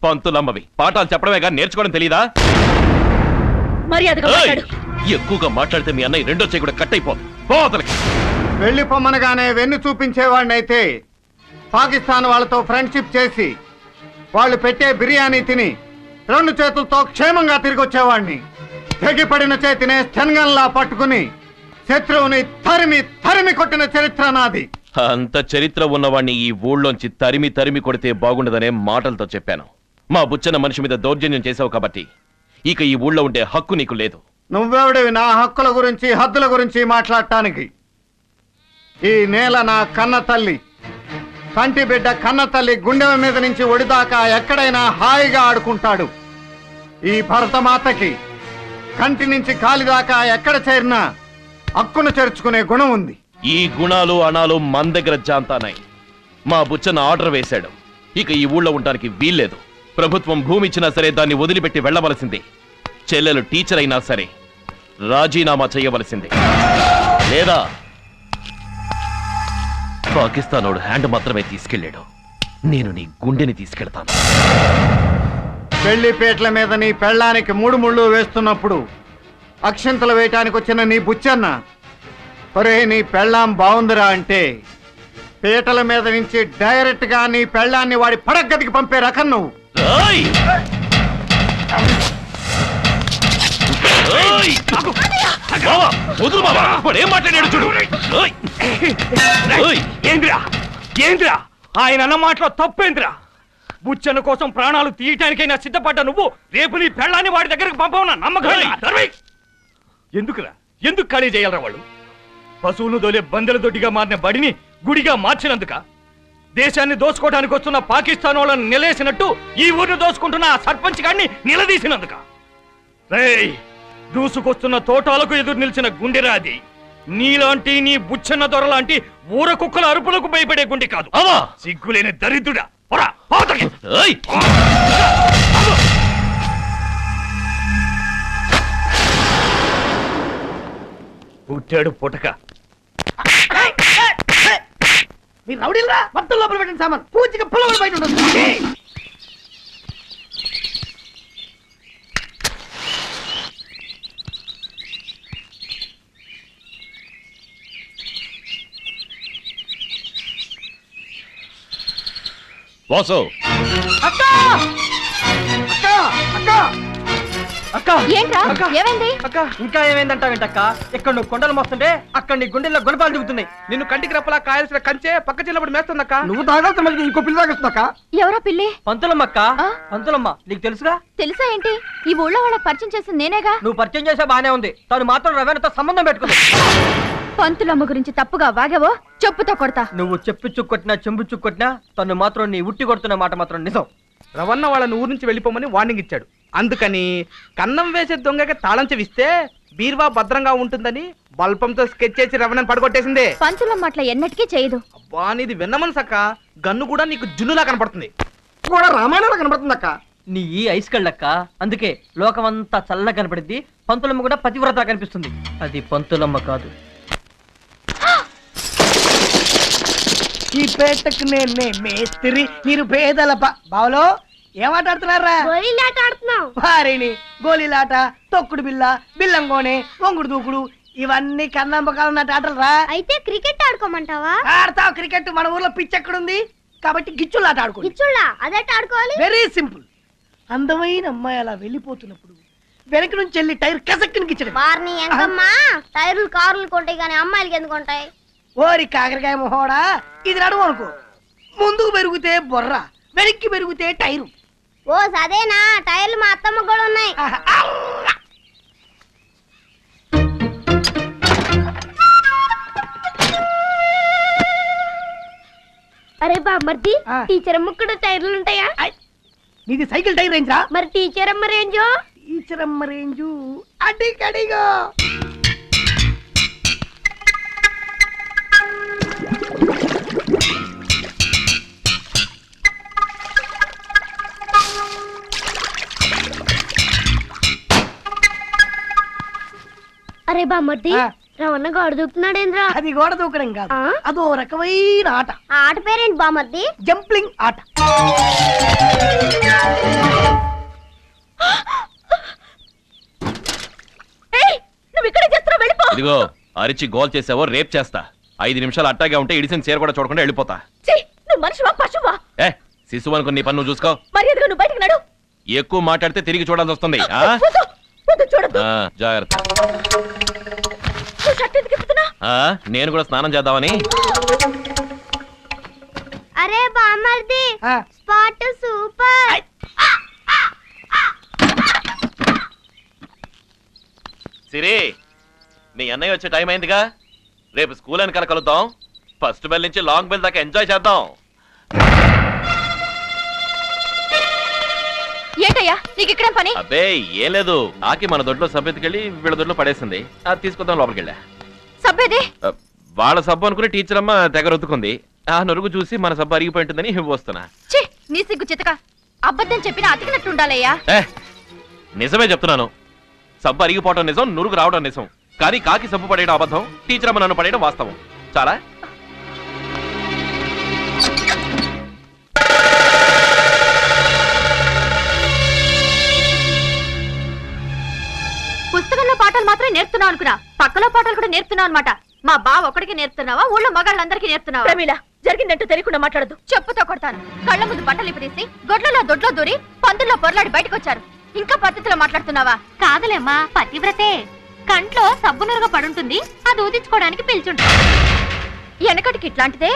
పంతులమ్మవి పాఠాలు చెప్పడమే కానీ నేర్చుకోవడం తెలీదా? మర్యాదగా మాట్లాడు. ఎక్కువగా మాట్లాడితే మీ అన్నయ్య రెండో చేయి కూడా కట్ అయిపోతలకి. వెళ్ళి పొమ్మనగానే వెన్ను చూపించేవాడిని అయితే పాకిస్తాన్ వాళ్ళతో ఫ్రెండ్షిప్ చేసి వాళ్ళు పెట్టే బిర్యానీ తిని 2 చేతులతో క్షేమంగా తిరిగి వచ్చేవాడిని. తెగిపడిన చేతినే స్టెన్గన్లా పట్టుకుని శత్రువుని తరిమి కొట్టిన చరిత్ర నాది. అంత చరిత్ర ఉన్నవాణ్ణి ఈ ఊళ్ళోంచి తరిమి కొడితే బాగుండదనే మాటలతో చెప్పాను. మా బుచ్చన్న మనిషి మీద దౌర్జన్యం చేశావు కాబట్టి ఇక ఈ ఊళ్ళో ఉండే హక్కు నీకు లేదు. నువ్వెవడివి నా హక్కుల గురించి, హద్దుల గురించి మాట్లాడటానికి? ఈ నేల నా కన్న తల్లి, కంటి బిడ్డ కన్న తల్లి గుండె మీద నుంచి ఒడిదాకా ఎక్కడైనా హాయిగా ఆడుకుంటాడు. ఈ భరతమాతకి కంటి నుంచి కాలిదాకా ఎక్కడ చేరినా హక్కును చేర్చుకునే గుణం ఉంది. ఈ గుణాలు అణాలు మన దగ్గర జాంతానాయి. మా బుచ్చన్న ఆర్డర్ వేశాడు. ఇక ఈ ఊళ్ళో ఉండడానికి వీల్లేదు. ప్రభుత్వం భూమి ఇచ్చినా సరే దాన్ని వదిలిపెట్టి వెళ్ళవలసింది. చెల్లెలు టీచర్ అయినా సరే రాజీనామా చేయవలసింది. లేదా పాకిస్తానోడు హ్యాండ్ మాత్రమే తీసుకెళ్ళాడు, నేను నీ గుండెని తీసుకెళ్తాను. పెళ్లిపేట్ల మీద నీ పెళ్ళానికి 3 ముళ్ళు వేస్తున్నప్పుడు అక్షింతలు వేయటానికి వచ్చిన నీ బుచ్చన్న, ఒరే నీ పెళ్ళాం బాగుందిరా అంటే పీటల మీద నుంచి డైరెక్ట్ గా నీ పెళ్ళాన్ని వాడి పడగదికి పంపే రకం నువ్వు. వదులు బాబా వాడు ఏం మాట్లాడాడు చూడు. ఏంద్రా ఏంద్రా ఆయన అన్న మాటలో తప్పేంద్రా? బుచ్చన్న కోసం ప్రాణాలు తీయటానికైనా సిద్ధపడ్డ నువ్వు రేపు నీ పెళ్ళాన్ని వాడి దగ్గరకు పంపవునా నమ్మకం? ఎందుకురా ఎందుకు ఖాళీ చేయాలరా వాళ్ళు? పశువులు దోలే బందెల దొడ్డిగా మారిన బడిని గుడిగా మార్చినందుక? దేశాన్ని దోచుకోవడానికి వస్తున్న పాకిస్తాన్ వాళ్ళని నిలేసినట్టు ఈ ఊరిని దోచుకుంటున్న ఆ సర్పంచ్ గారిని నిలదీసినందుక? రేయ్ దూసుకొస్తున్న తోటాలకు ఎదురు నిలిచిన గుండెరాది నీలాంటి నీ బుచ్చన్న దొరలాంటి ఊర కుక్కల అరుపులకు భయపడే గుండె కాదు. సిగ్గులేని దరిద్రుడా పుట్టాడు పుటక. మీరు రౌడీలరా మొత్తం లోపల పెట్టండి సామాన్ పూచిగా పొలం బయట ఉండదు. వాసు అక్క అక్క అక్క అక్క ఏంట్రా ఏమైంది? అక్క ఇంకా ఏమైందంటావేంటక్క? ఇక్కడ నువ్వు కొండలు మోస్తుంటే అక్కడ నీ గుండెల్లో గుణపాలు దిగుతున్నాయి. నిన్ను కంటికి రెప్పలా కాయాల్సిన కంచే పక్క చిల్లబడి మేస్తుందక్క. నువ్వు తాగాల్సిన మళ్ళీ ఇంకో పిల్లి తాగొస్తుందక్క. ఎవరో పిల్లి? పంతులమ్మ అక్క. పంతులమ్మ నీకు తెలుసుగా? తెలుసా ఏంటి? ఈ ఊళ్ళో వాళ్ళకి పరిచయం చేసింది నేనేగా. నువ్వు పరిచయం చేసే బానే ఉంది, తను మాత్రం రవేణతో సంబంధం పెట్టుకుంది. పంతులమ్మ గురించి తప్పుగా వాగావో చెప్పుతో కొడతా. నువ్వు చెప్పు చుక్కొట్టినా చెంబు చుక్కొట్టినా తను మాత్రం నీ ఉట్టి కొడుతున్న మాట మాత్రం నిజం. రవణ వాళ్ళని ఊరు నుంచి వెళ్ళిపోమని వార్నింగ్ ఇచ్చాడు. అందుకని కన్నం వేసే దొంగకి తాళం చెవిస్తే బీర్వా భద్రంగా ఉంటుందని బల్పంతో స్కెచ్ చేసి రవణని పడగొట్టేసిందే. పంతులమ్మ అట్లా ఎన్నటికీ చేయదు. అబ్బా నీది విన్నమని సక్క గన్ను కూడా నీకు జున్నులా కనపడుతుంది. కూడా రామాయణంలో కనపడుతుంది అక్క. నీ ఈ ఐస్ కళ్ళక్క, అందుకే లోకమంతా చల్ల కనపడింది. పంతులమ్మ కూడా పతివ్రత కనిపిస్తుంది. అది పంతులమ్మ కాదు. ఈ పేటకు నేనే మేస్త్రి, మీరు పేదల బావలో ఏమాట ఆడుతున్నారా? గోళీలాట ఆడుతున్నాం. వారిని గోళీలాట, తొక్కుడు బిల్ల, బిల్లంగోనే, వంగుడు దూకుడు ఇవన్నీ కన్నంబకాలు ఆటలు రా. అయితే క్రికెట్ ఆడుకోమంటావా? ఆడతావు క్రికెట్. మన ఊర్లో పిచ్ ఎక్కడుంది కాబట్టి గిచ్చులాట ఆడుకో. గిచ్చుళ్ళ అదెట్ ఆడుకోవాలి? Very simple. అందమైన అమ్మాయి అలా వెళ్ళిపోతున్నప్పుడు వెనక నుంచి వెళ్ళి టైర్ కసక్కుని గిచ్చడం. వారిని ఎంకమ్మా టైర్లు కార్లు కొంటాయి కానీ అమ్మాయిలకి ఎందుకు ఉంటాయి? ఓరి కాకరకాయ మొహోడా, ఇది నడువు అనుకో. ముందుకు పెరిగితే బొర్ర, వెనక్కి పెరిగితే టైరు. ఓ సదేనా, టైర్లు మా అత్తమ్మ కూడా ఉన్నాయి. అరే బామ్మర్ది, టీచర్ అమ్మ కూడా టైర్లు ఉంటాయా? నీది సైకిల్ టైర్ రేంజ్ రా. మరి టీచర్ అమ్మ రేంజో? టీచర్ అమ్మ రేంజు అడిగడిగో. అరే బామ్మర్ది, రవణ గోడ దూకుతున్నాడేంద్రా? అది గోడ దూకడం కాదు, అదో రకమైన ఆట. ఆ ఆట పేరేంటి బామ్మర్ది? జంప్లింగ్ ఆట. నువ్వు ఇక్కడ చేస్తున్నావు, వెళ్ళిపో. ఇదిగో అరిచి గోల్ చేసావో రేప్ చేస్తా. 5 నిమిషాలు అట్టాగా ఉంటే ఇడిసిన చీర కూడా చూడకుండా వెళ్ళిపోతా. నువ్వు మనిషివా పశువా? శిశువు అనుకుని నీ పన్ను చూసుకో. మర్యాదగా నువ్వు బయటకు నడు. ఎక్కువ మాట్లాడితే తిరిగి చూడాల్సి వస్తుంది. జాగ్రత్త. నేను కూడా స్నానం చేద్దామని. అరే బామ్మర్ది, స్పాట్ సూపర్. సిరి, మీ అన్నయ్య వచ్చే టైం అయిందిగా. రేపు స్కూల్ వెనకాల కలుద్దాం. ఫస్ట్ బెల్ నుంచి లాంగ్ బెల్ దాకా ఎంజాయ్ చేద్దాం. ఏంటయ్యా నీకు ఇక్కడ పని? అబ్బే ఏం లేదు, ఆకి మన దొడ్లో సబ్బెత్తుకెళ్ళి వీళ్ళ దొడ్లో పడేసింది. అది తీసుకొద్దాం లోపలికి వెళ్ళా. సబ్బేది? వాళ్ళ సబ్బు అనుకుని టీచర్ అమ్మ తెగ రుద్దుకుంది. ఆ నొరుగు చూసి మన సబ్బు అరిగిపోయింటుందని వస్తున్నా. నీ సిగ్గు చితక. అబద్ధం చెప్పినా అతికినట్టుండాలయ్యా. నిజమే చెప్తున్నాను. సబ్బు అరిగిపోవడం నిజం, నురుగు రావడం నిజం. కానీ కాకి సబ్బు పడేయడం అబద్ధం, టీచర్ అమ్మ నన్ను పడేయడం వాస్తవం. చాలా పుస్తకంలో పాఠాలు మాత్రమే నేర్పుతున్నావు అనుకున్నా, పక్కలో పాఠాలు కూడా నేర్పుతున్నావు అనమాట. మా బావ ఒక్కడికి నేర్పుతున్నావా, ఊళ్ళో మగాళ్ళందరికీ నేర్పుతున్నావా? ప్రమీల, జరిగిందంటూ తెలియకుండా మాట్లాడదు. చెప్పుతో కొడతాను. కళ్ళ ముందు బట్టలు ఇప్పదీసి గొడ్లలో దొడ్లో దూరి పందుల్లో పొరలాడి బయటకు వచ్చారు. ఇంకా పద్ధతిలో మాట్లాడుతున్నావా? కాదులేమ్మా, పతివ్రతే. కంట్లో సబ్బునురుగా పడుంటుంది, అది ఊదించుకోవడానికి పిలిచుంటా. వెనకటికి ఇట్లాంటిదే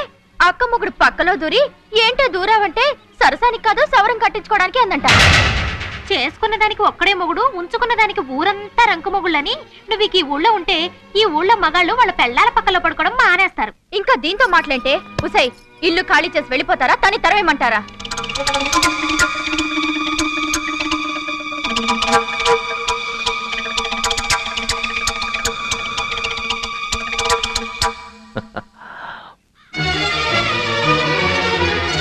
అక్క మొగుడు పక్కలో దూరి ఏంటో దూరావంటే సరసానికి కాదు సవరం కట్టించుకోవడానికి అందంట. చేసుకున్న దానికి ఒక్కడే మొగుడు, ఉంచుకున్న దానికి ఊరంతా రంకు మొగుళ్ళని. నువ్వు ఈ ఊళ్ళో ఉంటే ఈ ఊళ్ళో మగాళ్ళు వాళ్ళ పెళ్ళాల పక్కలో పడుకోవడం మానేస్తారు. ఇంకా దీంతో మాట్లాంటే ఉసై ఇల్లు ఖాళీ చేసి వెళ్ళిపోతారా, తని తరవేమంటారా?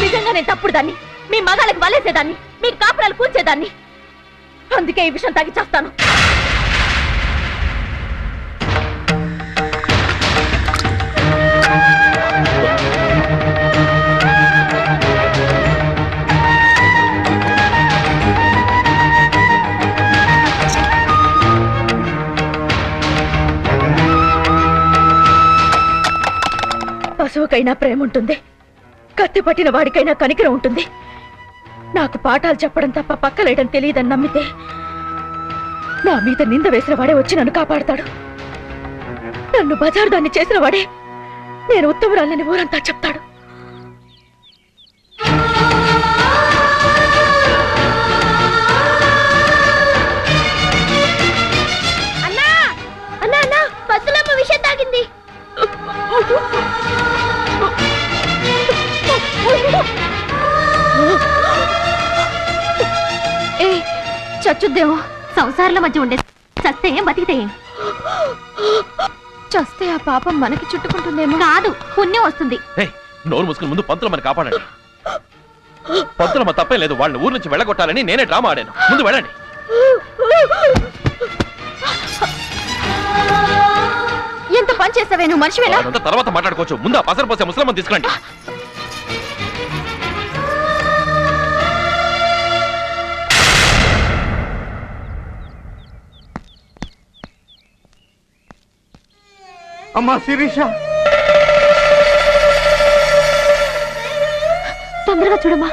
నిజంగా నేను తప్పుడు దాన్ని, మీ మగాళ్ళకి వలేసేదాన్ని, మీ కాపురాలు కూల్చేదాన్ని. అందుకే ఈ విషయం తాగి చేస్తాను. పశువుకైనా ప్రేమ ఉంటుంది, కత్తి పట్టిన వాడికైనా కనికరం ఉంటుంది. నాకు పాఠాలు చెప్పడం తప్ప పక్కలేయడం తెలియదని నమ్మితే నా మీద నింద వేసిన వాడే వచ్చి నన్ను కాపాడతాడు. నన్ను బజారు దాన్ని చేసిన వాడే నేను ఉత్తమురాలని ఊరంతా చెప్తాడు. అన్నా అన్నా అన్నా, బస్సులమ్మ విషయం తాగింది. ఏ చచ్చుద్దేమో, సంసారాల మధ్య ఉండే చస్తే బతికితే చస్తే ఆ పాపం మనకి చుట్టుకుంటుందేమో. కాదు, పుణ్యం వస్తుంది. నోరు మూసుకుని ముందు పంతులమ్మని కాపాడండి. పంతులమ్మ తప్పే లేదు, వాళ్ళని ఊరు నుంచి వెళ్ళగొట్టాలని నేనే డ్రామా ఆడాను. ముందు వెళ్ళండి. ఎంత పని చేసావే నువ్వు, మనిషివేనా? అదంతా తర్వాత మాట్లాడుకోవచ్చు. ముందు ఆ పసరు పోసే ముసలమ్మని తీసుకురండి. అమ్మా శిరీష, తొందరగా చూడమ్మా.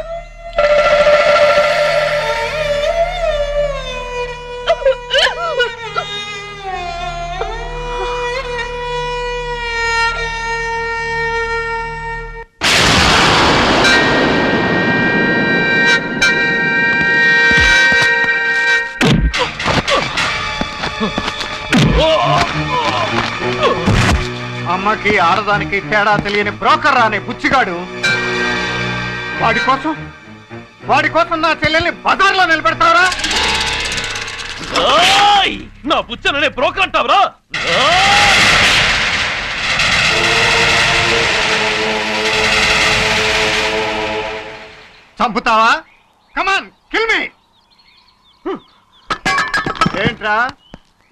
అమ్మకి ఆడదానికి తేడా తెలియని బ్రోకర్ అనే బుచ్చిగాడు వాడి కోసం నా చెల్లెల్ని బజార్లో నిలబెడతావరా? నా బుచ్చననే బ్రోకర్ అంటావరా? చంపుతావా? కమాన్ కిల్ మీ. ఏంట్రా,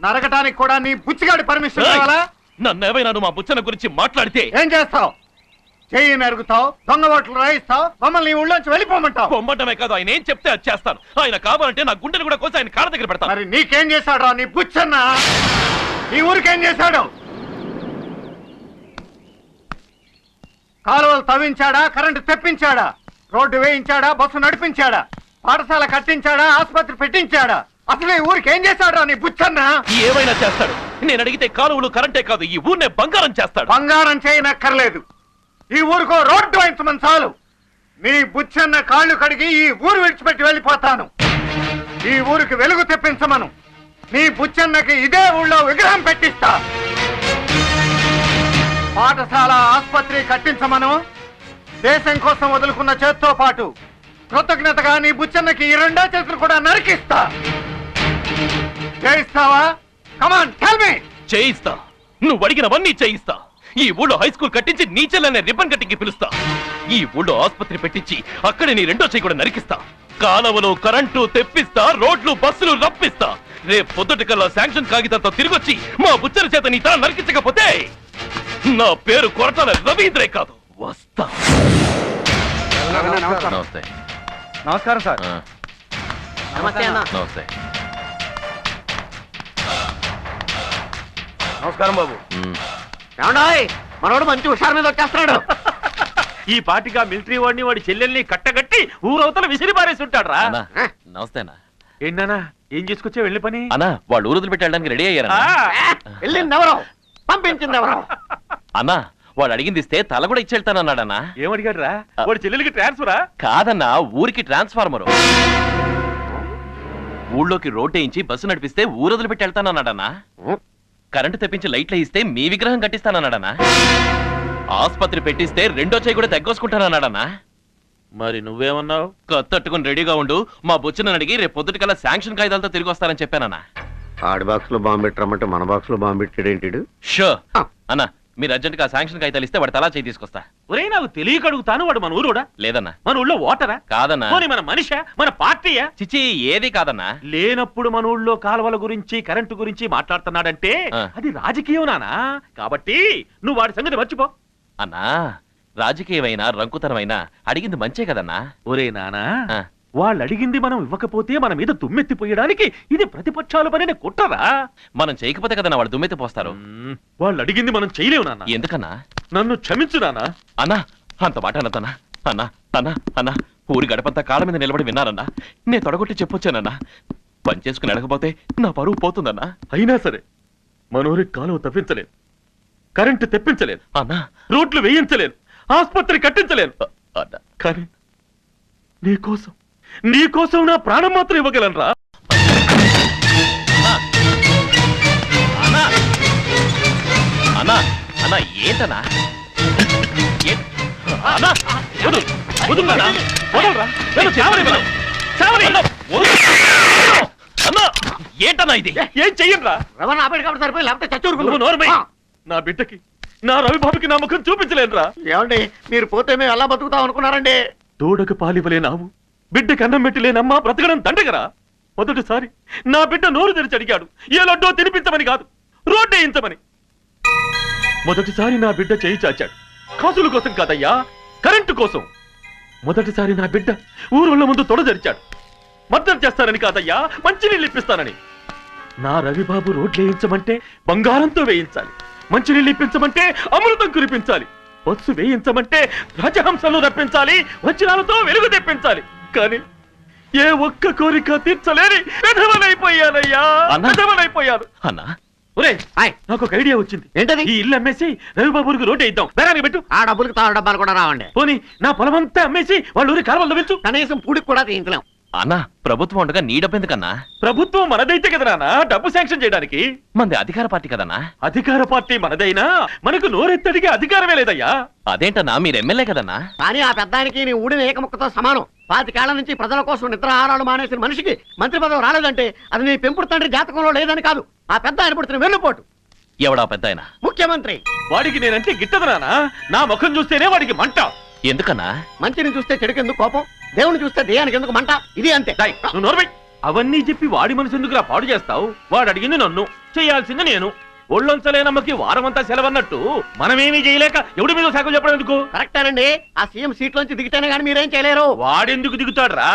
నరకటానికి కూడా నీ బుచ్చిగాడి పర్మిషన్ కావాలా? నన్నేమైనా మా బుచ్చన గురించి మాట్లాడితే ఏం చేస్తావు? చెయ్యి నరుగుతావు, దొంగ ఓట్లు రాయిస్తావు, మమ్మల్ని ఈ ఊళ్ళోంచి వెళ్ళిపోమంటావు. పొమ్మటమే కాదు, ఆయన ఏం చెప్తే అది చేస్తాను. ఆయన కావాలంటే నా గుండెలు కూడా కోసి ఆయన కాళ్ళ దగ్గర పెడతాను. మరి నీకేం చేశాడు నీ బుచ్చన్న? ఈ ఊరికేం చేశాడు? కాలువలు తవ్వించాడా, కరెంటు తెప్పించాడా, రోడ్డు వేయించాడా, బస్సు నడిపించాడా, పాఠశాల కట్టించాడా, ఆసుపత్రి పెట్టించాడా? అసలు ఈ ఊరికి ఏం చేశాడు నీ బుచ్చన్న? ఏమైనా చేస్తాడు. నేను అడిగితే కాలువలు కరెంటే కాదు, ఈ ఊరినే బంగారం చేస్తాడు. బంగారం చేయనక్కర్లేదు, ఈ ఊరికో రోడ్డు వేయించమని చాలు. నీ బుచ్చన్న కాళ్ళు కడిగి ఈ ఊరు విడిచిపెట్టి వెళ్ళిపోతాను. ఈ ఊరికి వెలుగు తెప్పించమను. నీ బుచ్చన్నకి ఇదే ఊళ్ళో విగ్రహం పెట్టిస్తా. పాఠశాల, ఆసుపత్రి కట్టించమను. దేశం కోసం వదులుకున్న చేత్తో పాటు కృతజ్ఞతగా నీ బుచ్చన్నకి ఈ రెండో చేతులు కూడా నరికిస్తా. చేయిస్తావా? Come on tell me. చేయిస్తా, నువ్వు అడిగినవన్నీ చేయిస్తా. ఈ ఊళ్ళో హై స్కూల్ కట్టించి నీ చెల్లెనే రిబ్బన్ కట్టింగ్ పిలుస్తా. ఈ ఊళ్ళో ఆసుపత్రి పెట్టించి అక్కడే నీ రెండో చేయి కూడా నరికిస్తా. కాలువలు కరెంటు తెప్పిస్తా, రోడ్లు బస్సులు రప్పిస్తా. రేపు పొద్దుటికల్లా శాంక్షన్ కాగితంతో తిరిగొచ్చి మా బుచ్చల చేత నీ తల నరికించకపోతే నా పేరు కొరటాల రవీంద్రే కాదు. వస్తా. నమస్తే. నమస్కారం సార్. నమస్తే అన్న. నమస్తే. నమస్కారం బాబు. ఏమండాయ్, మనోడు మంచి హుషారు మీద వచ్చేస్తున్నాడు. ఈ పాటిగా మిలిటరీ వాడిని వాడి చెల్లెల్ని కట్టగట్టి ఊరవతల విసిరి పారేసి ఉంటాడు రా. నమస్తేనా. ఏంటన్నా ఏం చేసుకొచ్చా వెళ్ళి పని అన్నా వాళ్ళు ఊరు వదిలిపెట్టి వెళ్ళడానికి రెడీ అయ్యారా వెళ్ళింది ఎవరో పంపించింది ఎవరో అన్నా వాడు అడిగింది ఇస్తే తల కూడా ఇచ్చి వెళ్తానన్నాడన్నా ఏమడిగాడు రా వాడి చెల్లెలికి ట్రాన్స్ఫరా కాదన్నా ఊరికి ట్రాన్స్ఫార్మరు ఊళ్ళోకి రోడ్ వేయించి బస్సు నడిపిస్తే ఊరు వదిలిపెట్టి వెళ్తానన్నాడన్నా కరెంటు తెప్పించి లైట్లు ఇస్తే మీ విగ్రహం కట్టిస్తానన్నాడన్నా ఆసుపత్రి పెట్టిస్తే రెండో చేయి కూడా తగ్గోసుకుంటానన్నాడన్నా మరి నువ్వేమన్నావు కత్తట్టుకుని రెడీగా ఉండు మా బొచ్చున అడిగి రేపు పొద్దుటికల్లా శాంక్షన్ కాగితాలతో తిరిగి వస్తారని చెప్పానన్నా ఆడి బాక్స్ లో బాంబు పెట్టరమ్మంటే మన బాక్స్ లో బాంబు పెట్టాడేంటి షో అన్నా మీరు అర్జెంట్ గా శాంక్షన్ కాగితాలు ఇస్తే వాడు తలా చేయి తీసుకొస్తా ఒరే నాకు తెలియక అడుగుతాను వాడు మన ఊరుడా లేదన్నా మన ఊళ్ళో ఓటరా కాదన్నా మన మనిషా మన పార్టీయా చిచి ఏది కాదన్నా లేనప్పుడు మన ఊళ్ళో కాలువల గురించి కరెంటు గురించి మాట్లాడుతున్నాడంటే అది రాజకీయం నానా కాబట్టి నువ్వు వాడి సంగతి మర్చిపో అన్నా రాజకీయమైనా రంకుతనమైనా అడిగింది మంచే కదన్నా ఒరే నానా వాళ్ళు అడిగింది మనం ఇవ్వకపోతే మన మీద దుమ్మెత్తిపోయడానికి ఇది ప్రతిపక్షాలు పనిన కుట్రరా మనం చేయకపోతే కదన్నా వాళ్ళు దుమ్మెత్తిపోస్తారు వాళ్ళు అడిగింది మనం చేయలేవు నాన్న ఎందుకన్నా నన్ను క్షమించు నానా అన్నా అంత మాట అన్నదన్నా అన్నా అన్నా అన్నా ఊరి గడపంతా కాళ్ళ మీద నిలబడి విన్నారన్నా నేను తొడగొట్టి చెప్పొచ్చానన్నా పని చేసుకుని అడగపోతే నా పరువు పోతుందన్నా అయినా సరే మనూరికి కాలువ తప్పించలేదు కరెంటు తెప్పించలేదు అన్నా రోడ్లు వేయించలేదు ఆసుపత్రి కట్టించలేదు కానీ నీకోసం నా ప్రాణం మాత్రం ఇవ్వగలనరా అన్నా అన్నా ఏంటన్నా అన్నా అన్నా ఏంటన్నా ఇది ఏం చెయ్యరా లేకపోతే చచ్చూరుకు నా బిడ్డకి నా రవిబాబుకి నా ముఖం చూపించలేనురా ఏమండి మీరు పోతే మేము ఎలా బతుకుతాం అనుకున్నారండి దూడకు పాలివలేనావు బిడ్డకి అన్నం పెట్టలేనమ్మా బ్రతకడం దండగరా మొదటిసారి నా బిడ్డ నోరు తెరిచి అడిగాడు ఏ లడ్డో తినిపించమని కాదు రోడ్డు వేయించమని మొదటిసారి నా బిడ్డ చేయి చాచాడు కాసుల కోసం కాదయ్యా కరెంటు కోసం మొదటిసారి నా బిడ్డ ఊరుళ్ళ ముందు తొడజరిచాడు మద్దతు చేస్తానని కాదయ్యా మంచినీళ్ళు ఇప్పిస్తానని నా రవిబాబు రోడ్లు వేయించమంటే బంగారంతో వేయించాలి మంచినీళ్ళు ఇప్పించమంటే అమృతం కురిపించాలి బస్సు వేయించమంటే రాజహంసలు రప్పించాలి వజ్రాలతో వెలుగు తెప్పించాలి కానీ ఏ ఒక్క కోరిక తీర్చలేని విధవలైపోయానయ్యా విధవలైపోయాను అన్నా ఒరే నాకు ఒక ఐడియా వచ్చింది ఏంటది ఈ ఇల్లు అమ్మేసి రవిబాబుకి రోడ్డు ఇద్దాం బేరానికి పెట్టు ఆ డబ్బులకు తాను డబ్బాలు కూడా రావండి పోనీ నా పొలమంతా అమ్మేసి వాళ్ళ ఊరి కాలువలు పెంచు కనీసం పూడికి కూడా తీయించలేం అన్నా ప్రభుత్వం ఉండగా నీ డబ్బు ఎందుకన్నా ప్రభుత్వం మనదైతే కదా నాన్న డబ్బు శాంక్షన్ చేయడానికి మంది అధికార పార్టీ కదన్నా అధికార పార్టీ మనదైనా మనకు నోరెత్తడిగే అధికారమే లేదయ్యా అదేంటన్నా మీరు ఎమ్మెల్యే కదన్నా కానీ ఆ పెద్దానికి నీ ఊడిన ఏకముక్కతో సమానం 5 ఏళ్ల నుంచి ప్రజల కోసం నిద్రాహారాలు మానేసిన మనిషికి మంత్రి పదవి రాలేదంటే అది నీ పెంపుడు తండ్రి జాతకంలో లేదని కాదు ఆ పెద్ద ఆయన పుడుతున్న వెన్నుపోటు ఎవడా పెద్ద ఆయన ముఖ్యమంత్రి వాడికి నేనంటే గిట్టదు నాన్న నా ముఖం చూస్తేనే వాడికి మంట ఎందుకన్నా మంచిని చూస్తే చెడుకెందుకు కోపం దేవుని చూస్తే దేయానికి ఎందుకు మంట ఇది అంతే నువ్వు నోర్మై అవన్నీ చెప్పి వాడి మనసు ఎందుకురా పాడు చేస్తావు వాడు అడిగింది నన్ను చేయాల్సింది నేను ఒళ్ళొంచలేనమ్మకి వారమంతా సెలవన్నట్టు మనమేమీ చేయలేక ఎవడి మీద శాఖలు చెప్పడం ఎందుకు కరెక్టేనండి ఆ సీఎం సీట్ లోంచి దిగితేనే గానీ మీరేం చేయలేరు వాడెందుకు దిగుతాడురా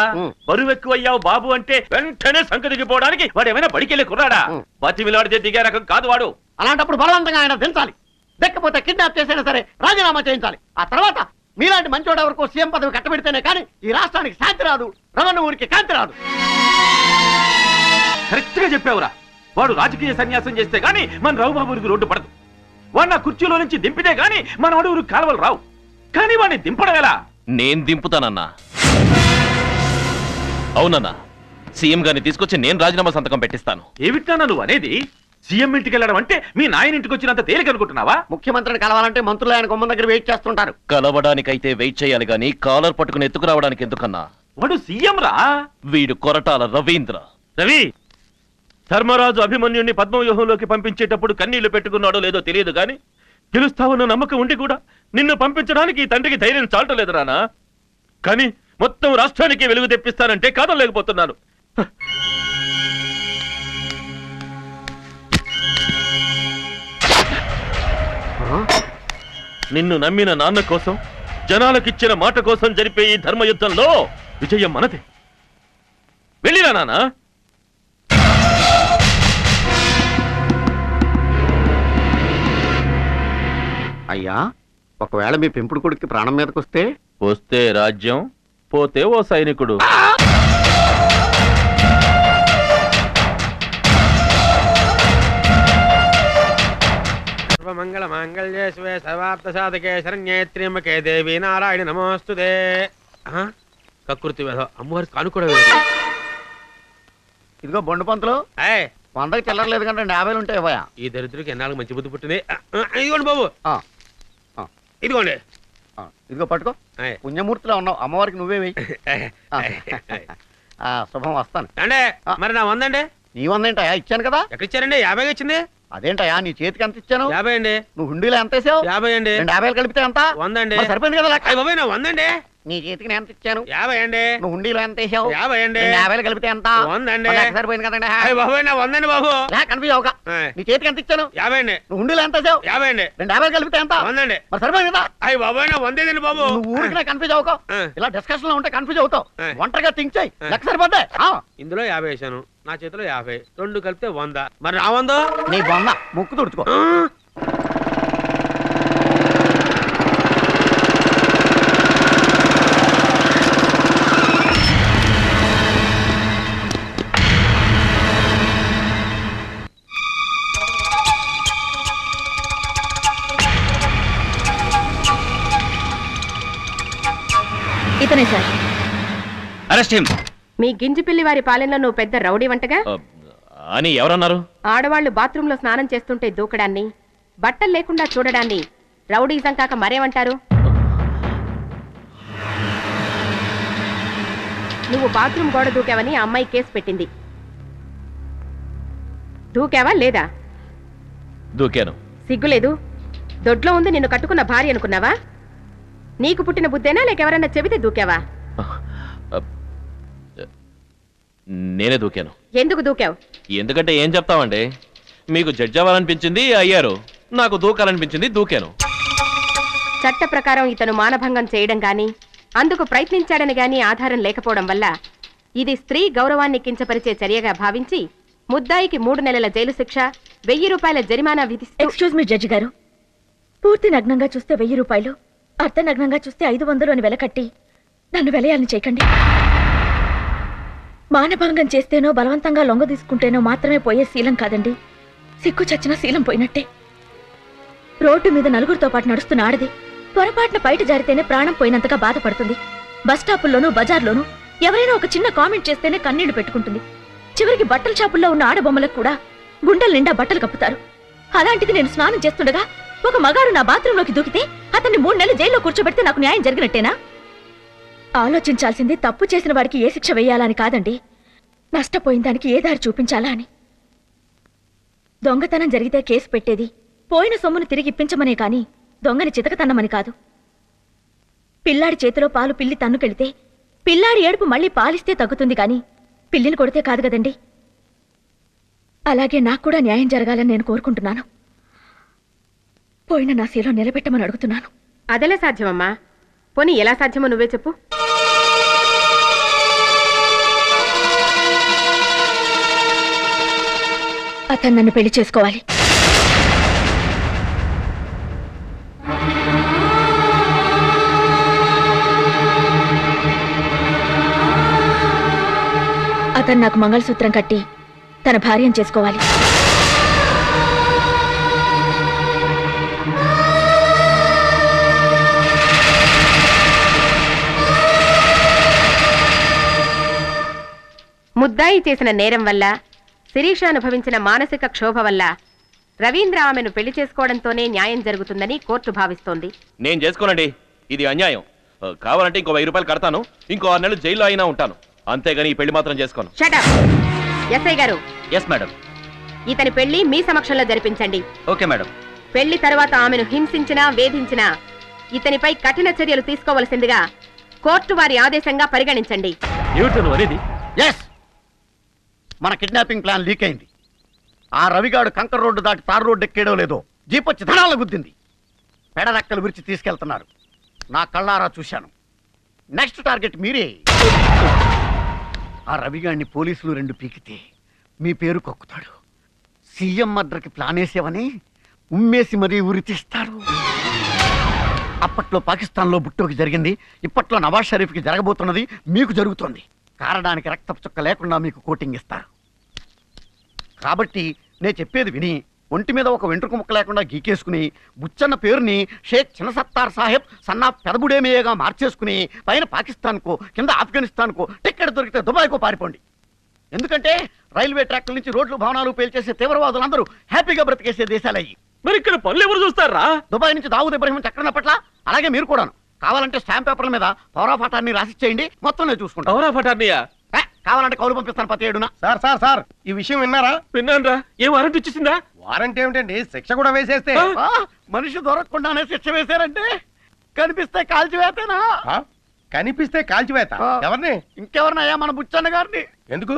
బరువు ఎక్కువయ్యావు బాబు అంటే వెంటనే సంక దిగిపోవడానికి వాడు ఏమైనా బడికెళ్ళి కుర్రాడా బతిమిలాడితే దిగే రకం కాదు వాడు అలాంటప్పుడు బలవంతంగా ఆయన దించాలి దక్కపోతే కిడ్నాప్ చేసైనా సరే రాజీనామా చేయించాలి ఆ తర్వాత మీలాంటి మంచోడు ఎవరికో సీఎం పదవి కట్టబెడితేనే కానీ ఈ రాష్ట్రానికి శాంతి రాదు రమణ ఊరికి కాంతి రాదు కరెక్ట్ గా చెప్పావురా వాడు రాజకీయ సన్యాసం చేస్తే గాని మన రావుబాబురికి రోడ్డు పడదు వాడు నా కుర్చీలో నుంచి దింపితే గాని మన వాడు ఊరికి కాలువలు రావు కానీ వాడిని దింపడం ఎలా నేను దింపుతానన్నా అవునన్నా సీఎం గారిని తీసుకొచ్చి నేను రాజీనామా సంతకం పెట్టిస్తాను ఏమిటన్నా నువ్వు అనేది సీఎం ఇంటికి వెళ్ళడం అంటే మీ నాయన ఇంటికి వచ్చినంత తేలిక అనుకుంటున్నావా ముఖ్యమంత్రిని కలవాలంటే మంత్రులు ఆయన గుమ్మం దగ్గర వెయిట్ చేస్తుంటారు కలవడానికైతే వెయిట్ చేయాలి గాని కాలర్ పట్టుకుని ఎత్తుకురావడానికి ఎందుకన్నా వాడు సీఎం రా వీడు కొరటాల రవీంద్ర రవి ధర్మరాజు అభిమన్యుణ్ణి పద్మవ్యూహంలోకి పంపించేటప్పుడు కన్నీళ్లు పెట్టుకున్నాడో లేదో తెలియదు గాని గెలుస్తావన్న నమ్మకం ఉండి కూడా నిన్ను పంపించడానికి ఈ తండ్రికి ధైర్యం చాలటలేదు రానా కానీ మొత్తం రాష్ట్రానికి వెలుగు తెప్పిస్తానంటే కాదలేకపోతున్నాను నిన్ను నమ్మిన నాన్న కోసం జనాలకిచ్చిన మాట కోసం జరిపే ఈ ధర్మయుద్ధంలో విజయం మనదే వెళ్ళిరా నాన్న అయ్యా ఒకవేళ మీ పెంపుడు కొడుక్కి ప్రాణం మీదకి వస్తే రాజ్యం పోతే ఓ సైనికుడు పార్థసాధకే శరణ్యేత్ర్యమ్మకే దేవి నారాయణ నమోస్తుతే. కకృతి వేద అమ్మవారికి కానుకోవడం వేద. ఇదిగో బొండు పంతులు, 100కి చిల్లరలేదు కంటే 50 ఉంటాయి ఇవ్వయా. ఈ దరిద్రుడికి ఎన్నాళ్ళకి మంచి బుద్ధి పుట్టింది. ఇదిగోండి బాబు, ఇదిగోండి. ఇదిగో పట్టుకో, పుణ్యమూర్తిలో ఉన్నావు, అమ్మవారికి నువ్వే వెయ్యి. శుభం, వస్తాను. అంటే మరి నా 100 అండి. నీ 100 ఏంటయా? ఇచ్చాను కదా. ఎక్కడ ఇచ్చారండి? 50 ఇచ్చింది. అదేంటయా నీ చేతికి ఎంత ఇచ్చాను? 50 అండి. నువ్వు హుండీలో ఎంత వేసావు? 50 అండి. 2 50 కలిపితే ఎంత? 100 అండి. సరిపోయింది కదా. బాబాయ్ నా 100 అండి. నీ చేతికి నేను ఎంత ఇచ్చాను? 50 అండి. నువ్వు హుండీలో ఎంత వేసావు? 50 అండి. 2 50 కలిపితే ఎంత? 100 అండి. సరిపోయింది కదండి. బాబాయ్ నా 100 అండి బాబు. కన్ఫ్యూజ్ అవక. నీ చేతికి ఎంత ఇచ్చాను? 50 అండి. నువ్వు హుండీలో ఎంత వేసావు? 50 అండి. 2 50 కలిపితే ఎంత? 100 అండి. మరి సరిపోయింది కదా. బాబాయ్ నా 100 అండి బాబు. నువ్వు ఊరికి కన్ఫ్యూజ్ అవక. ఇలా డిస్కషన్ లో ఉంటే కన్ఫ్యూజ్ అవుతావు. ఒంటరిగా థింక్ చేయి, లెక్క సరిపోద్ది. ఇందులో 50 వేసాను, నా చేతిలో 50, 2 కలిపితే 100. మరి నా 100 నీ 100 ముక్కు తుడుచుకో. ఇతనే సార్. Arrest him. మీ గింజిపిల్లి వారి పాలెంలో నువ్వు పెద్ద రౌడీ వంటగా అని ఎవరన్నారు? ఆడవాళ్లు బాత్రూంలో స్నానం చేస్తుంటే దూకడాన్ని, బట్టలు లేకుండా చూడడాన్ని రౌడీజం కాక మరేమంటారు? నువ్వు బాత్రూం గోడ దూకావని ఆ అమ్మాయి కేసు పెట్టింది. దూకావా లేదా? దూకాను. సిగ్గులేదు? దొడ్లో ఉంది నిన్ను కట్టుకున్న భార్య అనుకున్నావా? నీకు పుట్టిన బుద్ధేనా లేక ఎవరన్నా చెబితే దూకావా? నేనే దూకాను. ఎందుకు దూకావు? ఎందుకంటే ఏం చెప్తామండి, మీకు జడ్జి అవ్వాలనిపించింది అయ్యారు, నాకు దూకాలనిపించింది దూకాను. చట్ట ప్రకారం ఇతను మానభంగం చేయడం గాని అందుకు ప్రయత్నించాడని గాని ఆధారం లేకపోవడం వల్ల ఇది స్త్రీ గౌరవాన్ని కించపరిచే చర్యగా భావించి ముద్దాయికి 3 నెలల జైలు శిక్ష, 1000 రూపాయల జరిమానా విధిస్తూ. ఎక్స్క్యూజ్ మీ జడ్జి గారు, పూర్తి నగ్నంగా చూస్తే 1000 రూపాయలు, అర్ధ నగ్నంగా చూస్తే 500 అని వెలకట్టి నన్ను వెలయాలని చేయకండి. మానభంగం చేస్తేనో బలవంతంగా లొంగ తీసుకుంటేనో మాత్రమే పోయే శీలం కాదండి, సిగ్గు చచ్చిన శీలం పోయినట్టే. రోడ్డు మీద నలుగురితో పాటు నడుస్తున్న ఆడది పొరపాటున బయట జారితేనే ప్రాణం పోయినంతగా బాధపడుతుంది. బస్ స్టాపుల్లోనూ బజార్లోనూ ఎవరైనా ఒక చిన్న కామెంట్ చేస్తేనే కన్నీళ్లు పెట్టుకుంటుంది. చివరికి బట్టల షాపుల్లో ఉన్న ఆడబొమ్మలకు కూడా గుండెల నిండా బట్టలు కప్పుతారు. అలాంటిది నేను స్నానం చేస్తుండగా ఒక మగాడు నా బాత్రూంలోకి దూకితే అతన్ని 3 నెలలు జైల్లో కూర్చోబెడితే నాకు న్యాయం జరిగినట్టేనా? ఆలోచించాల్సింది తప్పు చేసిన వాడికి ఏ శిక్ష వేయాలని కాదండి, నష్టపోయిన దానికి ఏ దారి చూపించాలా అని. దొంగతనం జరిగితే కేసు పెట్టేది పోయిన సొమ్మును తిరిగి ఇప్పించమనే కాని దొంగని చితకతన్నమని కాదు. పిల్లాడి చేతిలో పాలు పిల్లి తన్నుకెళితే పిల్లాడి ఏడుపు మళ్ళీ పాలిస్తే తగ్గుతుంది కాని పిల్లిని కొడితే కాదు కదండి. అలాగే నాకు కూడా న్యాయం జరగాలని నేను కోరుకుంటున్నాను. పోయిన నా శీలం నిలబెట్టమని అడుగుతున్నాను. అదెలా సాధ్యమమ్మా? పోనీ ఎలా సాధ్యమో నువ్వే చెప్పు. అతను నన్ను పెళ్లి చేసుకోవాలి. అతను నాకు మంగళసూత్రం కట్టి తన భార్యను చేసుకోవాలి. ముద్దాయి చేసిన నేరం వల్ల శిరీష అనుభవించిన మానసిక క్షోభ వల్ల రవీంద్ర ఆమెను పెళ్లి చేసుకోవడంతోనే న్యాయం జరుగుతుందని కోర్టు భావిస్తోంది. నేను చేసుకోనండి, ఇది అన్యాయం. కావాలంటే ఇంకో 1000 రూపాయలు కడతాను, ఇంకో 6 నెలలు జైల్లో అయినా ఉంటాను, అంతేగాని ఈ పెళ్లి మాత్రం చేసుకోను. Shut up. ఎస్ఐ గారు, ఎస్ మేడం. ఇతని పెళ్లి మీ సమక్షంలో జరిపించండి. Okay madam. పెళ్లి తర్వాత ఆమెను హింసించినా వేధించినా ఇతనిపై కఠిన చర్యలు తీసుకోవలసిందిగా కోర్టు వారి ఆదేశంగా పరిగణించండి. మన కిడ్నాపింగ్ ప్లాన్ లీక్ అయింది. ఆ రవిగాడు కంకర్ రోడ్డు దాటి తార్ రోడ్డు ఎక్కేయడం లేదో జీప్ వచ్చి ధనాల గుద్దింది. పెడరెక్కలు విరిచి తీసుకెళ్తున్నారు. నా కళ్ళారా చూశాను. నెక్స్ట్ టార్గెట్ మీరే. ఆ రవిగాడిని పోలీసులు 2 పీకితే మీ పేరు కక్కుతాడు. సీఎం మర్డర్కి ప్లాన్ వేసేవని ఉమ్మేసి మరీ ఉరి తీస్తారు. అప్పట్లో పాకిస్తాన్లో బుట్టోకి జరిగింది, ఇప్పట్లో నవాజ్ షరీఫ్కి జరగబోతున్నది మీకు జరుగుతోంది. కారడానికి రక్తపు చుక్క లేకుండా మీకు కోటింగ్ ఇస్తారు. కాబట్టి నేను చెప్పేది విని ఒంటి మీద ఒక వెంట్రుక ముక్క లేకుండా గీకేసుకుని బుచ్చన్న పేరుని షేక్ చిన్నసత్తార్ సాహెబ్ సన్నా పెదబుడేమియేగా మార్చేసుకుని పైన పాకిస్తాన్కో కింద ఆఫ్ఘనిస్తాన్కో టిక్కెట్ దొరికితే దుబాయ్కో పారిపోండి. ఎందుకంటే రైల్వే ట్రాక్ల నుంచి రోడ్లు భవనాలు పేల్చేసే తీవ్రవాదులందరూ హ్యాపీగా బ్రతికేసే దేశాలయ్యి. మరి ఇక్కడ పనులు ఎవరు చూస్తారా? దుబాయ్ నుంచి దావూద్ ఇబ్రహీం చక్రం పట్ల అలాగే మీరు కూడాను. కావాలంటే స్టాంప్ పేపర్ల మీద పౌరా ఫటాన్ని రాసిచ్చేయండి, మొత్తం నేను చూసుకుంటా. పౌరా ఫటాన్నియా? కావాలంటే కౌలు పంపిస్తాను 17న. సార్ ఈ విషయం విన్నారా? విన్నాను. ఏం వారెంట్ వచ్చేసిందా? వారెంట్ ఏమిటండి, శిక్ష కూడా వేసేస్తే. మనిషి దొరకకుండానే శిక్ష వేశారంటే కనిపిస్తే కాల్చివేతనా? కనిపిస్తే కాల్చివేత? ఎవరిని? ఇంకెవరినయ్యా, మన బుచ్చన్న గారిని. ఎందుకు?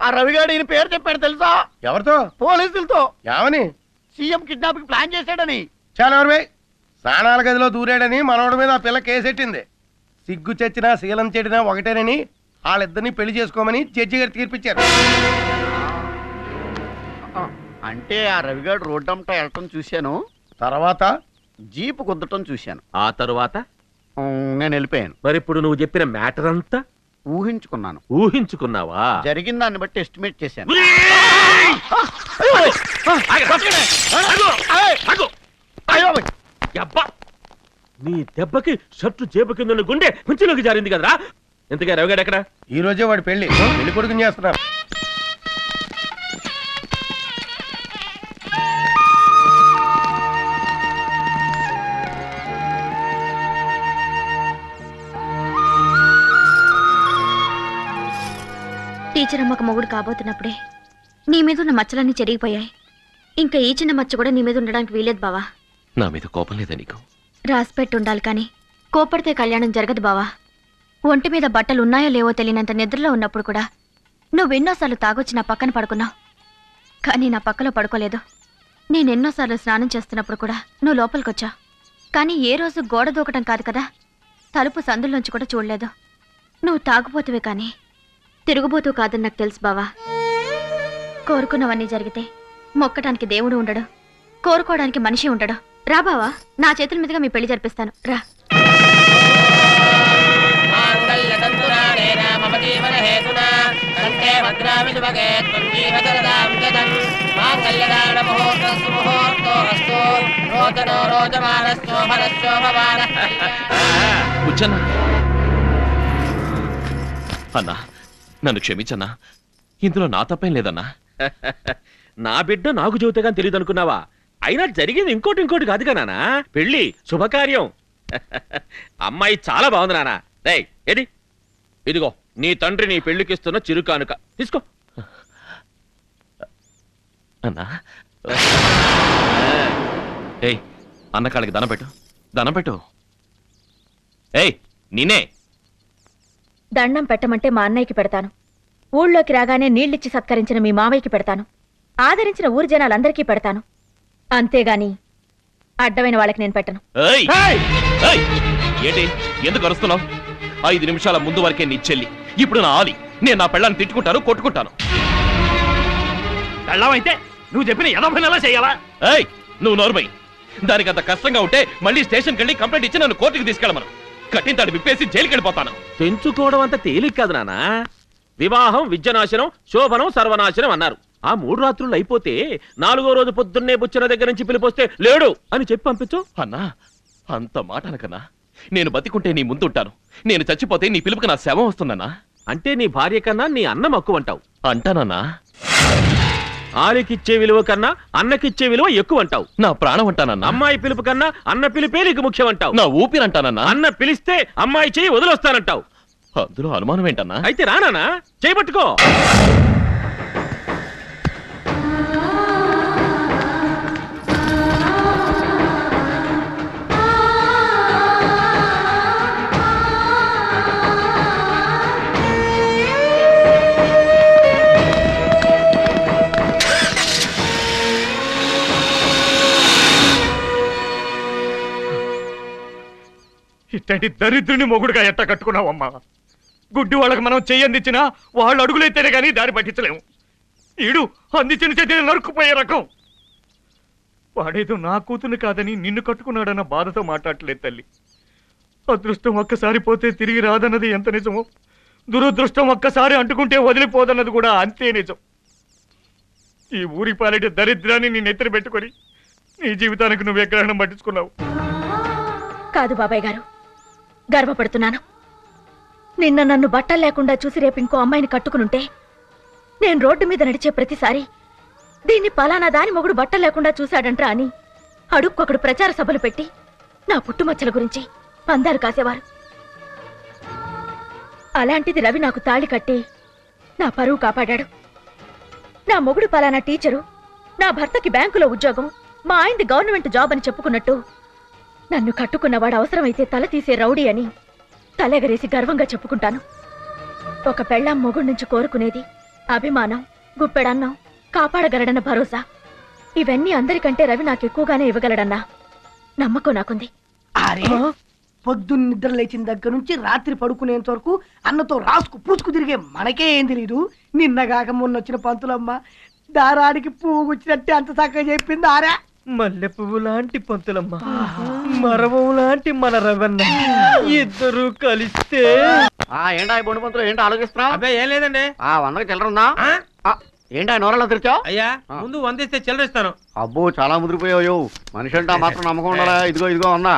ఆ రవిగాడు ఈయన పేరు చెప్పాడు తెలుసా? ఎవరితో? పోలీసులతో. ఏమని? సీఎం కిడ్నాప్ ప్లాన్ చేశాడని. చాలా ఎవరివే స్నానాల గదిలో దూరాడని మనోడి మీద ఆ పిల్ల కేసెట్టింది. సిగ్గు చచ్చినా శీలం చెడినా ఒకటేనని వాళ్ళిద్దరిని పెళ్లి చేసుకోమని జడ్జి గారు తీర్పిచ్చారు. అంటే ఆ రవిగాడు రోడ్డంతా వెళ్ళటం చూశాను, తర్వాత జీపు గుద్దటం చూశాను. ఆ తరువాత నేను వెళ్ళిపోయాను. మరి ఇప్పుడు నువ్వు చెప్పిన మ్యాటర్ అంతా ఊహించుకున్నాను. ఊహించుకున్నావా? జరిగిన దాన్ని బట్టి ఎస్టిమేట్ చేశాను. నీ దెబ్బకి షర్టు జేబు కింద గుండె మంచిలోకి జారింది కదరా. ఎంతగా రవిగాడు ఎక్కడ? ఈ రోజే వాడి పెళ్లి కొడుకుని చేస్తున్నారు. టీచర్ అమ్మకు మొగుడు కాబోతున్నప్పుడే నీ మీద ఉన్న మచ్చలన్నీ చెరిగిపోయాయి. ఇంకా ఈ చిన్న మచ్చ కూడా నీ మీద ఉండడానికి వీలేదు బావా. నా మీద కోపం లేదా నీకు? రాసిపెట్టి ఉండాలి కానీ కోపడితే కళ్యాణం జరగదు బావా. ఒంటి మీద బట్టలు ఉన్నాయో లేవో తెలియనంత నిద్రలో ఉన్నప్పుడు కూడా నువ్వెన్నోసార్లు తాగొచ్చి నా పక్కన పడుకున్నావు, కానీ నా పక్కలో పడుకోలేదు. నేనెన్నోసార్లు స్నానం చేస్తున్నప్పుడు కూడా నువ్వు లోపలికొచ్చావు, కానీ ఏ రోజు గోడ దూకటం కాదు కదా, తలుపు సందుల్లోంచి కూడా చూడలేదు. నువ్వు తాగుపోతువే కానీ తిరుగుబోతూ కాదని నాకు తెలుసు బావా. కోరుకున్నవన్నీ జరిగితే మొక్కటానికి దేవుడు ఉండడు, కోరుకోవడానికి మనిషి ఉండడు. రా బావా, నా చేతుల మీదుగా మీ పెళ్లి జరిపిస్తాను. రా. అన్నా, నన్ను క్షమించన్నా, ఇందులో నా తప్పేం లేదన్నా. నా బిడ్డ నాకు చెబితే కానీ తెలియదు అనుకున్నావా? అయినా జరిగింది ఇంకోటి కాదుగా నానా, పెళ్లి శుభకార్యం. అమ్మాయి చాలా బాగుంది నానా. రేయ్ ఏది, ఇదిగో నీ తండ్రి నీ పెళ్లికిస్తున్న చిరు కానుక తీసుకో. అన్నా ఏయ్, అన్న కాళ్ళకి దండం పెట్టు. ఏయ్ నేనే దండం పెట్టమంటే మా అన్నయ్యకి పెడతాను, ఊళ్ళోకి రాగానే నీళ్ళిచ్చి సత్కరించిన మీ మావయ్యకి పెడతాను, ఆదరించిన ఊరి జనాలందరికీ పెడతాను. అంతేగాని అడ్డమైన వాళ్ళకి నేను పెట్టను. ఏంటి ఎందుకు అరుస్తున్నావు? 5 నిమిషాల ముందు వరకే నీ చెల్లి, ఇప్పుడు నా ఆలి. నేను నా పెళ్ళాన్ని తిట్టుకుంటాను, కొట్టుకుంటాను. పెళ్ళామైతే నువ్వు చెప్పిన ఎదభనలా చేయాలా? ఏయ్ నువ్వు నోర్మై. దానికి అంత కష్టంగా ఉంటే మళ్ళీ స్టేషన్కి వెళ్ళి కంప్లైంట్ ఇచ్చి నన్ను కోర్టుకి తీసుకెళ్ళమను. కట్టింతాడు విప్పేసి జైలుకి వెళ్ళిపోతాను. పెంచుకోవడం అంత తేలిక కాదు నానా. వివాహం విద్యనాశనం, శోభనం సర్వనాశనం అన్నారు. ఆ 3 రాత్రులు అయిపోతే 4వ రోజు పొద్దున్నే బుచ్చన దగ్గర నుంచి పిలిపోస్తే లేడు అని చెప్పి పంపించు. అన్నా అంత మాట అనకన్నా. నేను బతికుంటే నీ ముందుంటాను, నేను చచ్చిపోతే నీ పిలుపుకి నా శవం వస్తుందన్నా. అంటే నీ భార్య కన్నా నీ అన్న మక్కువ అంటావు? అంటానన్నా. ఆలికిచ్చే విలువ కన్నా అన్నకిచ్చే విలువ ఎక్కువ అంటావు. నా ప్రాణం అంటానన్నా. అమ్మాయి పిలుపు కన్నా అన్న పిలిపే నీకు ముఖ్యం అంటావు. నా ఊపిరంటానన్నా. అన్న పిలిస్తే అమ్మాయి చెయ్యి వదిలొస్తానంటావు. అందులో అనుమానం ఏంటన్నా? అయితే రానా చేయబట్టుకో. ఇట్లాంటి దరిద్రుని మొగుడుగా ఎట్ట కట్టుకున్నావమ్మా? గుడ్డి వాళ్ళకి మనం చెయ్యందిచ్చినా వాళ్ళు అడుగులైతేనే కానీ దారి పట్టించలేము. ఈడు అందించిన చేతిని నరుక్కుపోయే రకం. వాడేదో నా కూతురు కాదని నిన్ను కట్టుకున్నాడన్న బాధతో మాట్లాడలేదు తల్లి. అదృష్టం ఒక్కసారి పోతే తిరిగి రాదన్నది ఎంత నిజమో, దురదృష్టం ఒక్కసారి అంటుకుంటే వదిలిపోదన్నది కూడా అంతే నిజం. ఈ ఊరి పాలిట దరిద్రాన్ని నీ నెత్తిన పెట్టుకొని నీ జీవితానికి నువ్వే గ్రహణం పట్టించుకున్నావు. కాదు బాబాయ్ గారు, గర్వపడుతున్నాను. నిన్న నన్ను బట్టలు లేకుండా చూసి రేపు ఇంకో అమ్మాయిని కట్టుకునుంటే నేను రోడ్డు మీద నడిచే ప్రతిసారి దీన్ని పలానా దాని మొగుడు బట్టలు లేకుండా చూశాడంట్రా అని అడుక్కొకడు ప్రచార సభలు పెట్టి నా పుట్టుమచ్చల గురించి పందాలు కాసేవారు. అలాంటిది రవి నాకు తాళి కట్టి నా పరువు కాపాడాడు. నా మొగుడు పలానా టీచరు, నా భర్తకి బ్యాంకులో ఉద్యోగం, మా ఆయనది గవర్నమెంట్ జాబ్ అని చెప్పుకున్నట్టు నన్ను కట్టుకున్నవాడు అవసరమైతే తల తీసే రౌడీ అని తలెగరేసి గర్వంగా చెప్పుకుంటాను. ఒక పెళ్ళాం మొగుడు నుంచి కోరుకునేది అభిమానం, గుప్పెడన్నం, కాపాడగలడన్న భరోసా. ఇవన్నీ అందరికంటే రవి నాకు ఎక్కువగానే ఇవ్వగలడన్నా నమ్మకం నాకుంది. పొద్దున్న నిద్ర లేచిన దగ్గర నుంచి రాత్రి పడుకునేంత వరకు అన్నతో రాసుకు పూసుకు తిరిగే మనకే ఏం తెలీదు. నిన్నగాక మొన్న వచ్చిన పంతులమ్మ దారానికి పువ్వు గుచ్చినట్టే అంత చక్కగా చెప్పింది. ఆరా మల్లె పువ్వు లాంటి పంతులమ్మ, మరవం లాంటి మన రవన్న ఇద్దరు కలిస్తే ఏంటా బొండు పంతులు ఏంటో ఆలోచిస్తున్నావు? అబ్బాయి ఏం లేదండి. 100కి చిల్లరుందా? ఏంటా నోరలో తెరిచావు? అయ్యా ముందు 100 ఇస్తే చిల్లరిస్తాను. అబ్బో చాలా ముదిరిపోయావు. మనిషి అంటే మాత్రం నమ్మకం ఉండాలా? ఇదిగో ఉందా?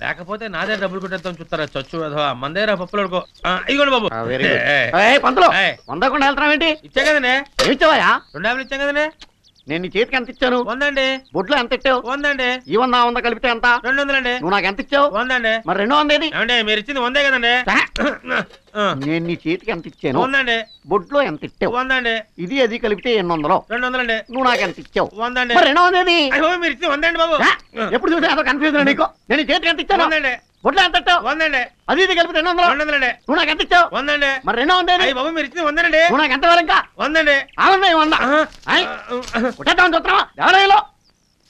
లేకపోతే నాదే డబ్బులు కొట్టేద్దాం చూస్తారా చచ్చు అథవా మన దగ్గర పప్పులు ఇదిగోండి బాబు. పంతులు 100 కూడా వెళ్తున్నావేంటి? ఇచ్చా కదండి. ఇచ్చావా? 2 యాభలు ఇచ్చాం కదండి. నేను నీ చేతికి ఎంత ఇచ్చాను? 100 అండి. బొడ్లో ఎంత ఇచ్చావు? 100 అండి. ఈ 100 కలిపితే ఎంత? 200 అండి. నువ్వు నాకు ఎంత ఇచ్చావు? 100 అండి. మరి 200 ఏది? ఏమండి మీరు ఇచ్చింది 100 కదండి. నేను నీ చేతికి ఎంత ఇచ్చాను? 100 అండి. బొడ్లో ఎంత ఇచ్చావు? 100 అండి. ఇది అది కలిపితే 800. 200 అండి. నువ్వు నాకు ఎంత ఇచ్చావు? 100 అండి. మరి 200 ఏది? మీరు ఇచ్చింది 100 అండి బాబు. ఎప్పుడు చూసా అదో కన్ఫ్యూజన్ నీకు. నేను నీ చేతికి ఎంత ఇచ్చాను? 100 అండి. బొడ్లో ఎంత ఇచ్చావు? 100 అండి. అది ఇది కలిపితే 200. 200 అండి. నువ్వు నాకు ఎంత ఇచ్చావు? 100 అండి. మరి 200 ఏది? బాబు మీరు ఇచ్చింది 100 అండి. నువ్వు నాకు ఎంత ఇవ్వాలి ఇంకా? 100 అండి. అవునా 100? కొట్టేద్దాం చూస్తున్నావా? ఎవరైనా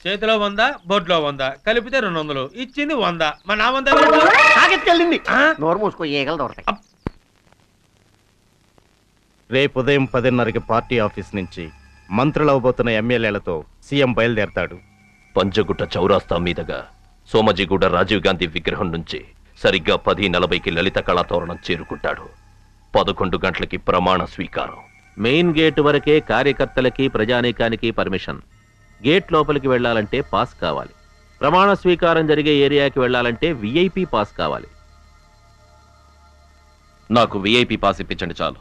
చేతిలో 100, బొడ్లో 100 కలిపితే 200. ఇచ్చింది 100. మరి నా 100 నాకెత్తుకెళ్ళింది. నోరు మూసుకో, ఏగలు దొరతాయి. రేపు ఉదయం 10:30కి పార్టీ ఆఫీస్ నుంచి మంత్రులు అవబోతున్న ఎమ్మెల్యేలతో సీఎం బయలుదేరతాడు. పంజగుట్ట చౌరాస్తా మీదుగా సోమజిగూడ రాజీవ్ గాంధీ విగ్రహం నుంచి సరిగ్గా 10:40కి లలిత కళాతోరణం చేరుకుంటాడు. 11 గంటలకి ప్రమాణ స్వీకారం. మెయిన్ గేట్ వరకే కార్యకర్తలకి ప్రజానీకానికి పర్మిషన్. గేట్ లోపలికి వెళ్లాలంటే పాస్ కావాలి. ప్రమాణ స్వీకారం జరిగే ఏరియాకి వెళ్లాలంటే విఐపి పాస్ కావాలి. నాకు విఐపి పాస్ ఇప్పించండి చాలు.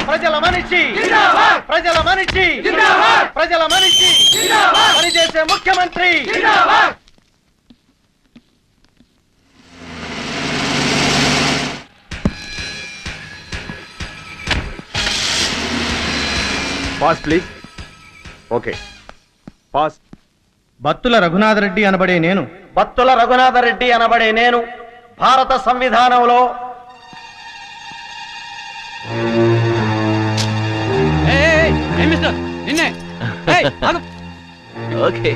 ప్రజల మనిషి, ప్రజల మనిషి, ప్రజల మనిషి, పనిచేసే ముఖ్యమంత్రి. Pass please. Okay pass. Battula Raghunatha Reddy అనబడే నేను, బత్తుల రఘునాథరెడ్డి అనబడే నేను భారత సంవిధానంలో నిన్నే ఓకే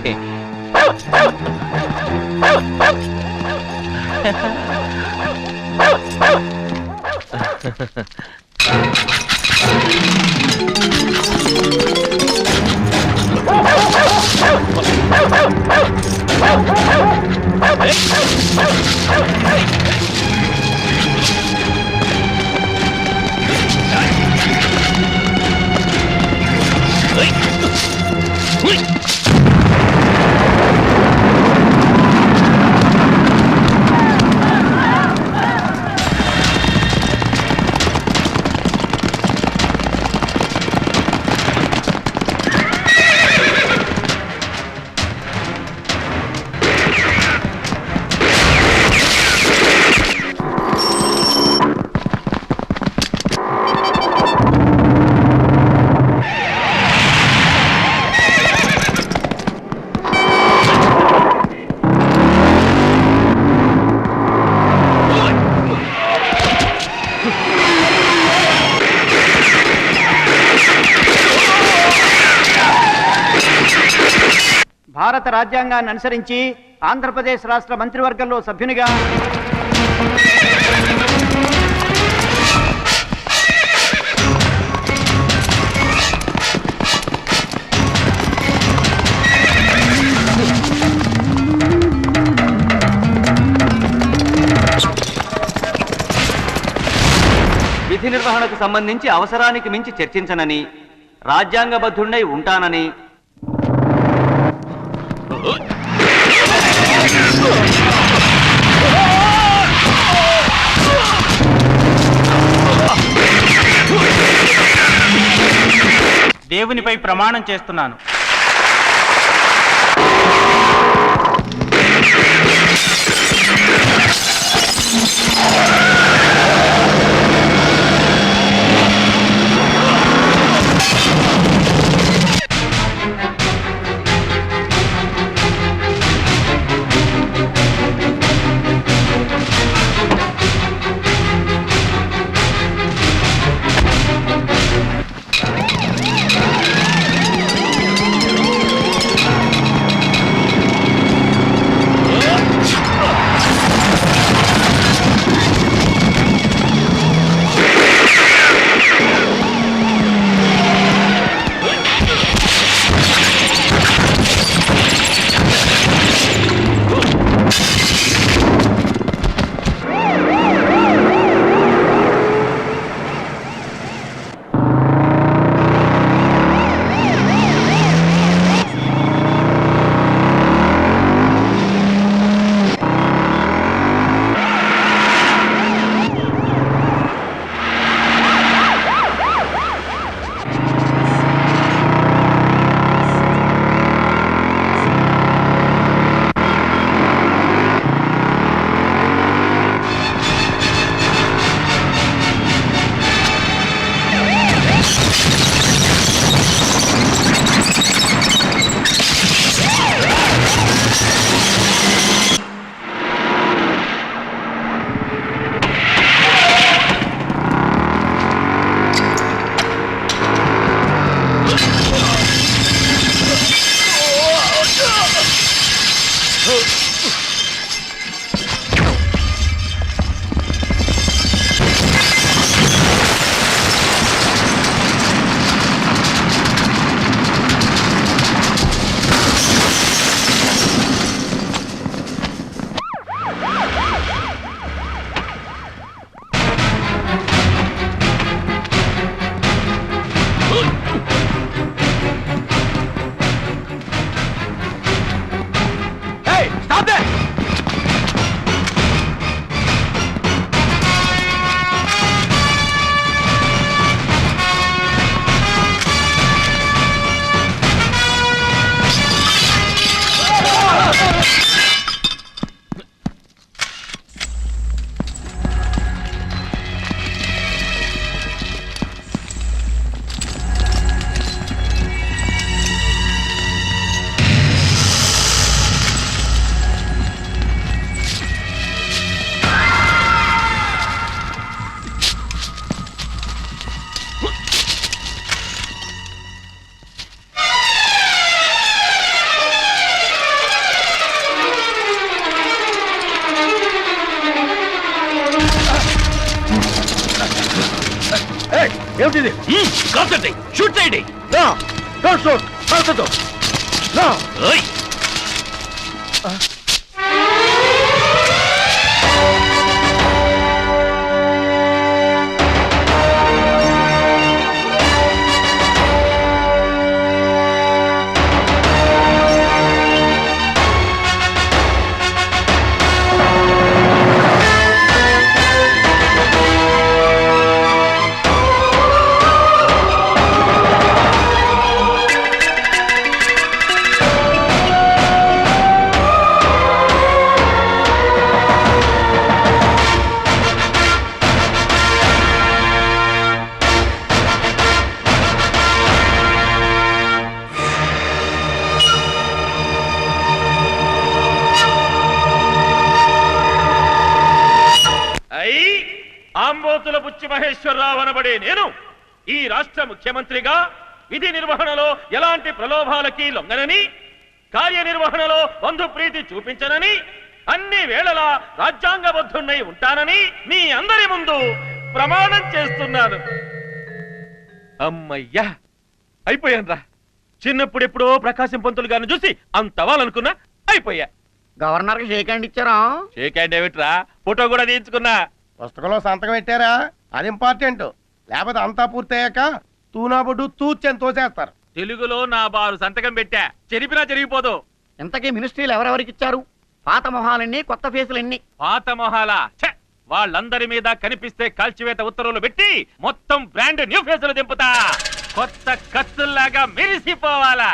భారత రాజ్యాంగాన్ని అనుసరించి ఆంధ్రప్రదేశ్ రాష్ట్ర మంత్రివర్గంలో సభ్యునిగా విధి నిర్వహణకు సంబంధించి అవసరానికి మించి చర్చించనని, రాజ్యాంగబద్ధుడై ఉంటానని, దేవునిపై ప్రమాణం చేస్తున్నాను. ఏమిటిది? కాల్చండి, షూట్ చేయండి. ఓయ్! ఆంబోతుల బుచ్చి మహేశ్వరరావు అనబడే నేను ఈ రాష్ట్ర ముఖ్యమంత్రిగా విధి నిర్వహణలో ఎలాంటి ప్రలోభాలకి లొంగనని, కార్యనిర్వహణలో బంధు ప్రీతి చూపించనని, అన్ని వేళలా రాజ్యాంగబద్ధున్నై ఉంటానని మీ అందరి ముందు ప్రమాణం చేస్తున్నాను. అమ్మయ్యా, అయిపోయాను. చిన్నప్పుడెప్పుడో ప్రకాశం పంతులు గారిని చూసి అంత అవ్వాలనుకున్నా, అయిపోయా. గవర్నర్ కి షేక్ హ్యాండ్ ఇచ్చారా? షేక్ హ్యాండ్ ఏమిట్రా, ఫోటో కూడా తీయించుకున్నా. పుస్తకంలో సంతకం పెట్టారా? అది ఇంపార్టెంట్. లేకపోతే అంతా పూర్తయ్యాక తూనాబొడ్డు తూచని తోసేస్తారు. తెలుగులో నా బారు సంతకం పెట్టా, చెరిపినా చెరిగిపోదు. ఇంతకీ మినిస్ట్రీలు ఎవరెవరికి ఇచ్చారు? పాత మొహాలన్నీ, కొత్త ఫేసులన్నీ. పాత మొహాలా? ఛే! వాళ్ళందరి మీద కనిపిస్తే కాల్చివేత ఉత్తర్వులు పెట్టి మొత్తం బ్రాండ్ న్యూ ఫేసులు దింపుతా. కొత్త కత్తుల్లాగా మెరిసిపోవాలా.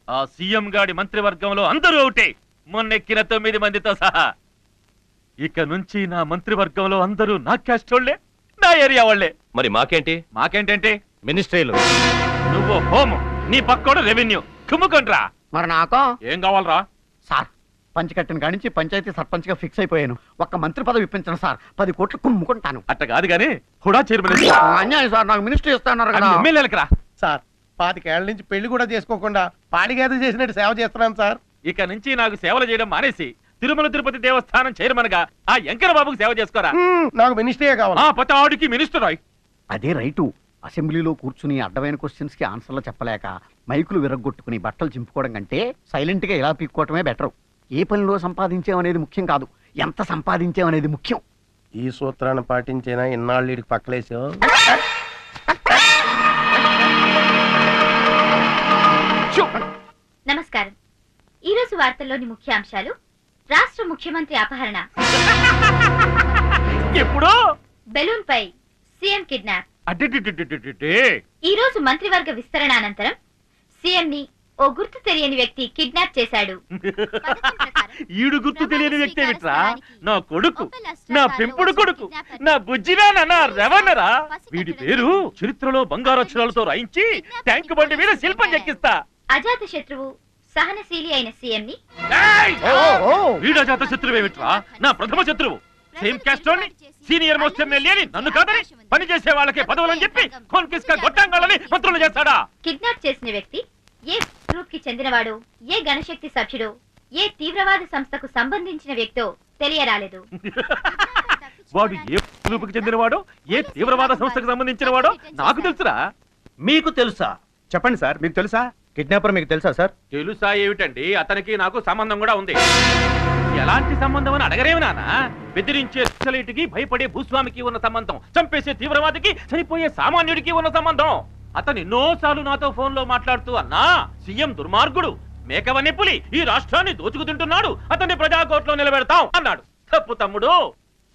ఆ సీఎం గాడి మంత్రివర్గంలో అందరూ ఒకటే, మొన్నెక్కిన 9 మందితో సహా. ఇక నుంచి నా మంత్రివర్గంలో అందరూ నా క్యాస్ట్ వాళ్ళే, నా ఏరియా వాళ్ళే. మరి మాకేంటి? మాకేంటంటే మినిస్ట్రీలు. నువ్వు హోమ్, నీ పక్కోడు రెవెన్యూ. కుమ్ముకుంట్రా. మరి నాకో ఏం కావాలరా? సార్, పంచకట్టిన కానించి పంచాయతీ సర్పంచ్ గా ఫిక్స్ అయిపోయాను. ఒక్క మంత్రి పదవి ఇప్పించను సార్, 10 కోట్లు కుమ్ముకుంటాను. అట్ట కాదు గానీ హుడా చైర్మన్. అన్యాయం సార్, నాకు మినిస్ట్రీ ఇస్తాన్నారు కదా. ఎమ్మెల్యేలకు రా సార్. 25 ఏళ్ల నుంచి పెళ్లి కూడా చేసుకోకుండా పాడిగేద చేసినట్టు సేవ చేస్తున్నాను సార్. ఇక నుంచి నాకు సేవలు చేయడం మానేసి తిరుమల తిరుపతి దేవస్థానం చైర్మన్ గా ఆ వెంకట బాబుకి సేవ చేసుకోరా. నాకు మినిస్ట్రీ కావాలి. ప్రతి ఆడికి మినిస్టర్. అదే రైటు. అసెంబ్లీలో కూర్చుని అడ్డమైన క్వశ్చన్స్ కి ఆన్సర్లు చెప్పలేక మైకులు విరగొట్టుకుని బట్టలు చింపుకోవడం కంటే సైలెంట్ గా ఇలా పీక్కోవటమే బెటర్. ఏ పనిలో సంపాదించామనేది ముఖ్యం కాదు, ఎంత సంపాదించామనేది ముఖ్యం. ఈ సూత్రాన్ని పాటించేనా ఇన్నాళ్ళు వీడికి పక్కలేసావు. నమస్కారం. ఈ రోజు వార్తల్లోని ముఖ్యాంశాలు: రాష్ట్ర ముఖ్యమంత్రి అపహరణ, ఎప్పుడు బెలూన్ పై సీఎం కిడ్నాప్, ఈ రోజు మంత్రివర్గ విస్తరణ అనంతరం సీఎం ని ఓ గుర్తు తెలియని వ్యక్తి కిడ్నాప్ చేశాడు. ఈడు గుర్తు తెలియని వ్యక్తి ఏమిట్రా? నా కొడుకు, నా పెంపుడు కొడుకు, నా బుజ్జిరా, నా రవణరా. వీడి పేరు చరిత్రలో బంగారక్షరాలతో రాయించి ట్యాంక్ బండి మీద శిల్పం చెక్కిస్తా. అజాత శత్రువు, సహనశీలి అయిన సీఎం ని వీడజాత శత్రువు ఏమిట్రా? నా ప్రథమ శత్రువు. సేమ్ క్యాస్ట్ లోని సీనియర్ మోస్ట్ ఎమ్మెల్యేని నన్ను కాదని పని చేసే వాళ్ళకే పదవులని చెప్పి కోన్కిస్కా గొట్టంగాళ్ళని మంత్రులు చేస్తాడా? కిడ్నాప్ చేసిన వ్యక్తి ఏ గ్రూప్ కి చెందినవాడు, ఏ గణశక్తి సభ్యుడు, ఏ తీవ్రవాద సంస్థకు సంబంధించిన వ్యక్తో తెలియరాలేదు. వాడు ఏ గ్రూపుకి చెందినవాడో, ఏ తీవ్రవాద సంస్థకు సంబంధించిన వాడో నాకు తెలుసురా. మీకు తెలుసా? చెప్పండి సార్, మీకు తెలుసా? కిడ్నాపర్ మీకు తెలుసా సార్? తెలుసా ఏమిటండి, అతనికి నాకు సంబంధం కూడా ఉంది. ఎలాంటి సంబంధం అని అడగరేమి నాన్న. బెదిరించే నక్సలైట్కి భయపడే భూస్వామికి ఉన్న సంబంధం, చంపేసే తీవ్రవాదికి చనిపోయే సామాన్యుడికి ఉన్న సంబంధం. అతను ఎన్నోసార్లు నాతో ఫోన్ లో మాట్లాడుతూ అన్నా, సీఎం దుర్మార్గుడు, మేకవన్నీ పులి, ఈ రాష్ట్రాన్ని దోచుకు తింటున్నాడు, అతన్ని ప్రజాకోర్టులో నిలబెడతాం అన్నాడు. తప్పు తమ్ముడు.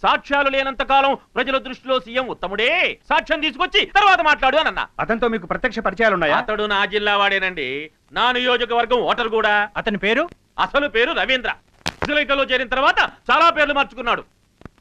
సాక్ష్యాలు లేనంత కాలం ప్రజల దృష్టిలో సీఎం ఉత్తముడే. సాక్ష్యం తీసుకొచ్చి తర్వాత మాట్లాడు అని అన్నా. అతనితో మీకు ప్రత్యక్ష పరిచయాలు ఉన్నాయా? అతడు నా జిల్లా వాడేనండి, నా నియోజకవర్గం ఓటర్ కూడా. అతని పేరు? అసలు పేరు రవీంద్ర. లో చేరిన తర్వాత చాలా పేర్లు మార్చుకున్నాడు.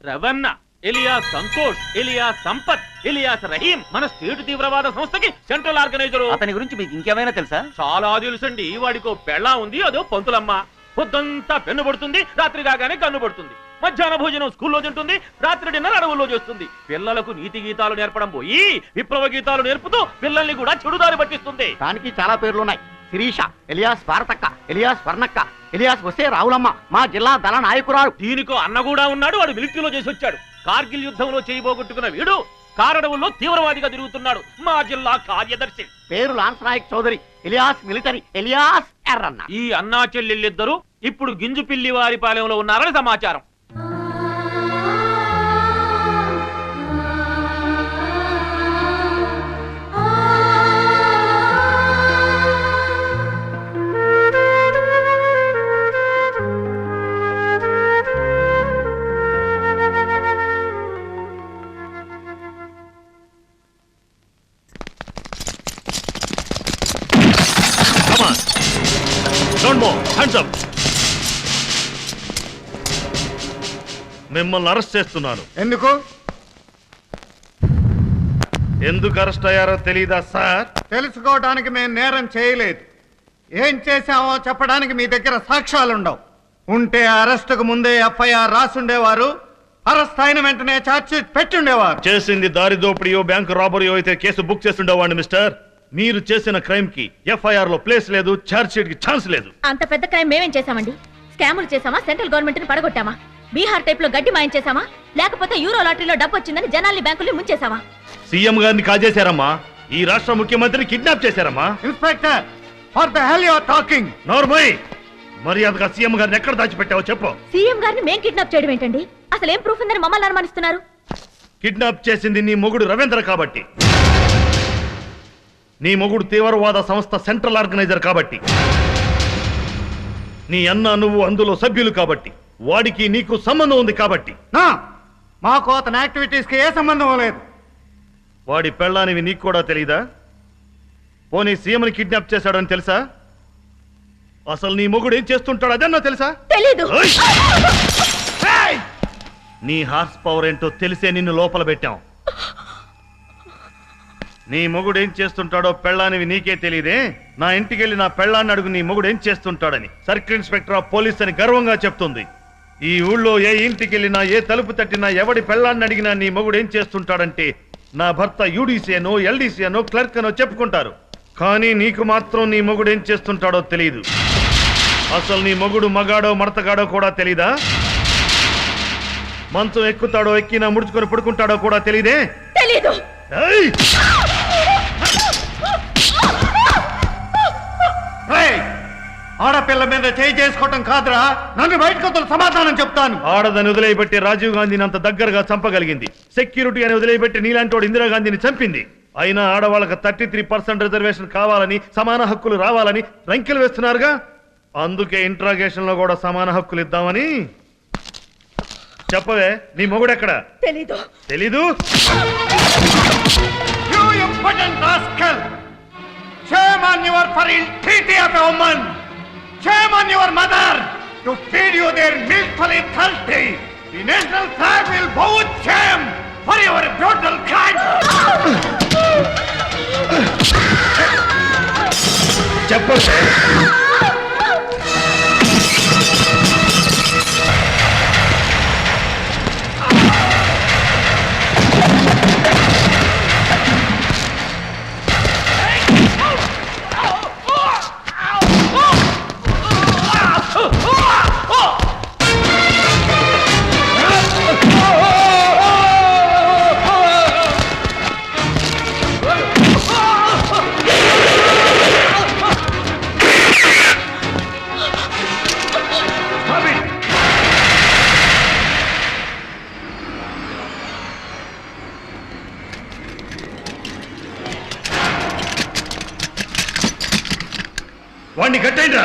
రవణ, alias Santosh, alias Sampath, alias Rahim. మన స్టేట్ తీవ్రవాద సంస్థకి సెంట్రల్ ఆర్గనైజర్. అతని గురించి మీకు ఇంకేమైనా తెలుసా? చాలా తెలుసండి. వాడికో పెళ్ళా ఉంది, అదో పంతులమ్మ. పొద్దంతా పెన్ను పడుతుంది, రాత్రి కాగానే కన్ను పడుతుంది. మధ్యాహ్న భోజనం స్కూల్లో తింటుంది, రాత్రి డిన్నర్ అడవుల్లో చేస్తుంది. పిల్లలకు నీతి గీతాలు నేర్పడం పోయి విప్లవ గీతాలు నేర్పుతూ పిల్లల్ని కూడా చెడుదారి పట్టిస్తుంది. దానికి చాలా పేర్లున్నాయి. Sirisha, alias Bharatakka, alias వర్ణక్క, alias వస్తే రావులమ్మ, మా జిల్లా దళ నాయకురాలు. దీనికో అన్న కూడా ఉన్నాడు. వాడు మిలిటరీలో చేసి వచ్చాడు. కార్గిల్ యుద్ధంలో చేయబోగొట్టుకున్న వీడు కారడవుల్లో తీవ్రవాదిగా తిరుగుతున్నాడు. మా జిల్లా కార్యదర్శి. పేరు lance Naik Chowdary, alias military, alias Erranna. ఈ అన్నా చెల్లెళ్ళిద్దరూ ఇప్పుడు గింజుపిల్లి వారి పాలెంలో ఉన్నారని సమాచారం. మిమ్మల్ని అరెస్ట్ చేస్తున్నాను. ఎందుకు? ఎందుకు అరెస్ట్ అయ్యారో తెలీదా సార్? తెలుసుకోవడానికి మేము నేరం చేయలేదు. ఏం చేశామో చెప్పడానికి మీ దగ్గర సాక్ష్యాలుండవు. ఉంటే అరెస్టుకు ముందే ఎఫ్ఐఆర్ రాసుండేవారు, అరెస్ట్ అయిన వెంటనే ఛార్జ్ షీట్ పెట్టుండేవారు. చేసింది దారి దోపిడియో బ్యాంకు రాబరీయో అయితే కేసు బుక్ చేస్తుండేవాడిని మిస్టర్. మీరు చేసిన క్రైమ్ కి ఎఫ్ఐఆర్ లో ప్లేస్ లేదు, ఛార్జ్ షీట్ కి ఛాన్స్ లేదు. అంత పెద్ద క్రైమ్ మేమేం చేశామండి? స్కాములు చేశామా? సెంట్రల్ గవర్నమెంట్ ని పడగొట్టామా? బీహార్ టైప్ లో గడ్డి మాయం చేశామా? లేకపోతే యూరో లాటరీలో డబ్బు వచ్చిందని జనాల్ని బ్యాంకుల్ని ముంచేశామా? సీఎం గారిని కాజేశారమ్మా. ఈ రాష్ట్ర ముఖ్యమంత్రిని కిడ్నాప్ చేశారమ్మా. Inspector, what the hell you are talking? నోర్మై, మర్యాదగా సీఎం గారిని ఎక్కడ దాచిపెట్టావో చెప్పు. సీఎం గారిని మేం కిడ్నాప్ చేయడం ఏంటండి? అసలు ఏం ప్రూఫ్ ఉందని మమ్మల్ని అనుమానిస్తున్నారు? కిడ్నాప్ చేసింది నీ మొగుడు రవీంద్ర కాబట్టి, నీ మొగుడు తీవ్రవాద సంస్థ సెంట్రల్ ఆర్గనైజర్ కాబట్టి, నీ అన్న నువ్వు అందులో సభ్యులు కాబట్టి, వాడికి నీకు సంబంధం ఉంది కాబట్టి. మాకు అతని యాక్టివిటీస్కి ఏ సంబంధం లేదు. వాడి పెళ్ళానివి నీకు కూడా తెలీదా? పోనీ సీఎంని కిడ్నాప్ చేశాడని తెలుసా? అసలు నీ మొగుడు ఏం చేస్తుంటాడు అదన్నా తెలుసా? తెలీదు. నీ హార్స్ పవర్ ఏంటో తెలిసే నిన్ను లోపల పెట్టాం. నీ మొగుడు ఏం చేస్తుంటాడో పెళ్ళానివి నీకే తెలియదే. నా ఇంటికి వెళ్ళి నా పెళ్ళాన్ని అడుగు నీ మొగుడు ఏం చేస్తుంటాడని. సర్కిల్ ఇన్స్పెక్టర్ ఆఫ్ పోలీస్ అని గర్వంగా చెప్తుంది. ఈ ఊళ్ళో ఏ ఇంటికి వెళ్ళినా, ఏ తలుపు తట్టినా, ఎవడి పెళ్ళాన్ని అడిగినా నీ మొగుడు ఏం చేస్తుంటాడంటే నా భర్త యూడీసీ అనో, ఎల్డీసీ అనో, క్లర్క్ అనో చెప్పుకుంటారు. కానీ నీకు మాత్రం నీ మొగుడు ఏం చేస్తుంటాడో తెలియదు. అసలు నీ మొగుడు మగాడో మడతగాడో కూడా తెలీదా? మంచం ఎక్కుతాడో, ఎక్కినా ముడుచుకొని పడుకుంటాడో కూడా తెలీదే? తెలీదు. ఆడపిల్ల మీద చేయి చేసుకోవటం కాదురా, నన్ను బయటకు సమాధానం చెప్తాను. ఆడదని వదిలేయబెట్టి రాజీవ్ గాంధీని అంత దగ్గరగా చంపగలిగింది. సెక్యూరిటీ అని వదిలేయబెట్టి నీలాంటి ఇందిరాగాంధీని చంపింది. అయినా ఆడవాళ్ళకి 33% రిజర్వేషన్ కావాలని, సమాన హక్కులు రావాలని రంకెలు వేస్తున్నారుగా. అందుకే ఇంట్రాగేషన్ లో కూడా సమాన హక్కులు ఇద్దామని. చెప్పవే, నీ మొగుడెక్కడ? తెలీదు. తెలీదు? You impudent rascal! Shame on your foreign treaty of a woman! Shame on your mother to feed you their milk-free cruelty! The national flag will bow with shame for your brutal crime! చెప్పండి. వాడిని కట్టేయండిరా.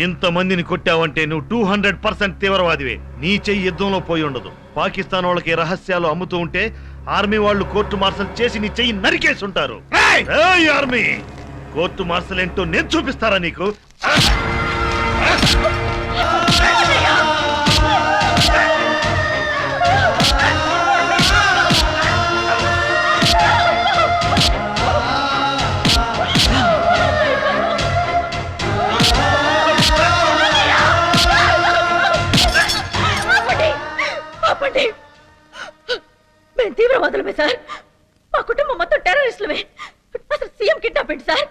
ఇంతమందిని కొట్టావంటే నువ్వు 200% తీవ్రవాదివే. నీ చెయ్యి యుద్ధంలో పోయి ఉండదు. పాకిస్తాన్ వాళ్ళకి రహస్యాలు అమ్ముతూ ఉంటే ఆర్మీ వాళ్ళు కోర్టు మార్షల్ చేసి నీ చెయ్యి నరికేసి ఉంటారు. ఆర్మీ కోర్టు మార్షల్ ఏంటో నేను చూపిస్తారా నీకు? మేము తీవ్రవాదులమే సార్. మా కుటుంబం మొత్తం టెర్రరిస్టులమే. అసలు సీఎం కిడ్నాప్ ఏంటి సార్?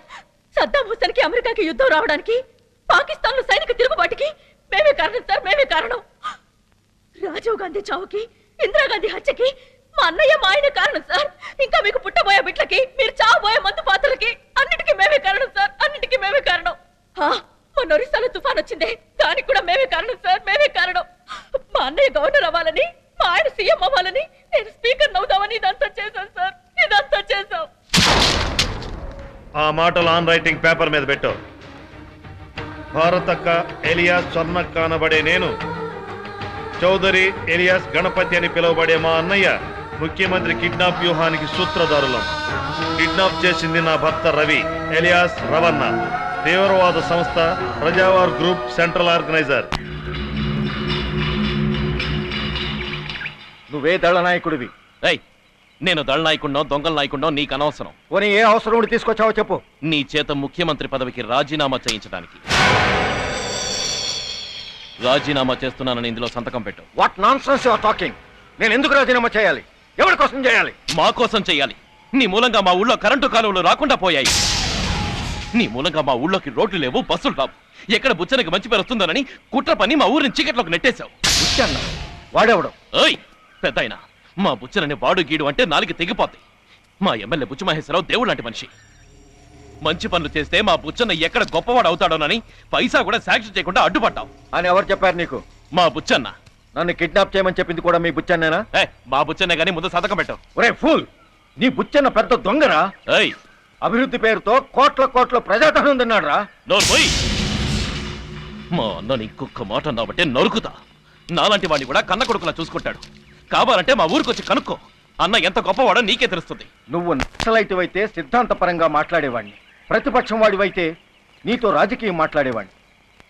సద్దాం హుస్సేన్కి అమెరికాకి యుద్ధం రావడానికి, పాకిస్తాన్ లో సైనిక తిరుగుబాటుకి మేమే కారణం సార్, మేమే కారణం. రాజీవ్ గాంధీ చావుకి, ఇందిరాగాంధీ హత్యకి మా అన్నయ్య మా ఆయన కారణం సార్. ఇంకా మీకు పుట్టబోయే బిడ్లకి, మీరు చావబోయే మందు పాత్రలకి అన్నిటికీ మేమే కారణం సార్, అన్నిటికీ మేమే కారణం. మొన్న ఒరిస్సాలో తుఫాన్ వచ్చిందే, దానికి కూడా మేమే కారణం సార్, మేమే కారణం. మా అన్నయ్య గవర్నర్ అవ్వాలని, మా ఆయన సీఎం అవ్వాలని, నేను స్పీకర్ అవుదామని ఇదంతా చేశాను సార్, ఇదంతా చేశాం. ఆ మాటలు ఆన్ రైటింగ్ పేపర్ మీద పెట్టు. భారతక్క ఎలియాస్ స్వర్ణక్క అనబడే నేను, చౌదరి ఎలియాస్ గణపతి అని పిలువబడే మా అన్నయ్య ముఖ్యమంత్రి కిడ్నాప్ వ్యూహానికి సూత్రధారులం. కిడ్నాప్ చేసింది నా భర్త రవి ఎలియాస్ రవణ, తీవ్రవాద సంస్థ ప్రజావార్ గ్రూప్ సెంట్రల్ ఆర్గనైజర్. నువ్వే దళ నాయకుడివి. నేను దళ నాయకుడినో దొంగల నాయకుడినో నీకు అనవసరం. పోనీ ఏ అవసరం ఉండి తీసుకొచ్చావో చెప్పు. నీ చేత ముఖ్యమంత్రి పదవికి రాజీనామా చేయించడానికి. రాజీనామా చేస్తున్నానని ఇందులో సంతకం పెట్టు. What nonsense you are talking? నేను ఎందుకు రాజీనామా చేయాలి? ఎవరి కోసం చేయాలి? మా కోసం చేయాలి. నీ మూలంగా మా ఊళ్ళో కరెంటు కాలువలు రాకుండా పోయాయి. నీ మూలంగా మా ఊళ్ళోకి రోడ్లు లేవు, బస్సులు రావు. ఎక్కడ బుచ్చనకి మంచి పేరు వస్తుందనని కుట్ర పని మా ఊరిని చీకట్లోకి నెట్టేశావు. వాడెవడం? ఓయ్ పెద్దాయన, మా బుచ్చనని వాడు గీడు అంటే నాలుగు తెగిపోతాయి. మా ఎమ్మెల్యే బుచ్చు మహేశ్వరరావు దేవుడు లాంటి మనిషి. మంచి పనులు చేస్తే మా బుచ్చన్న ఎక్కడ గొప్పవాడు అవుతాడోనని పైసా కూడా సాక్షి చేయకుండా అడ్డుపడ్డావు అని ఎవరు చెప్పారు నీకు? మా బుచ్చన్న. నన్ను కిడ్నాప్ చేయమని చెప్పింది కూడా మీ బుచ్చన్నేనా? మా బుచ్చన్నే గానీ ముందు సంతకం పెట్టావు. ఒరే ఫూల్, నీ బుచ్చన్న పెద్ద దొంగరా. అభివృద్ధి పేరుతో కోట్ల కోట్ల ప్రజాధనం తిన్నాడు రా. నోరు పోయి. మా అన్న ఇంకొక మాట అన్నావంటే నరుకుతా. నాలాంటి వాడిని కూడా కన్న కొడుకులా చూసుకుంటాడు. కావాలంటే మా ఊరికొచ్చి కనుక్కో. అన్న ఎంత గొప్పవాడో నీకే తెలుస్తుంది. నువ్వు నక్సలైట్ అయితే సిద్ధాంతపరంగా మాట్లాడేవాడిని, ప్రతిపక్షం వాడివైతే నీతో రాజకీయం మాట్లాడేవాడిని.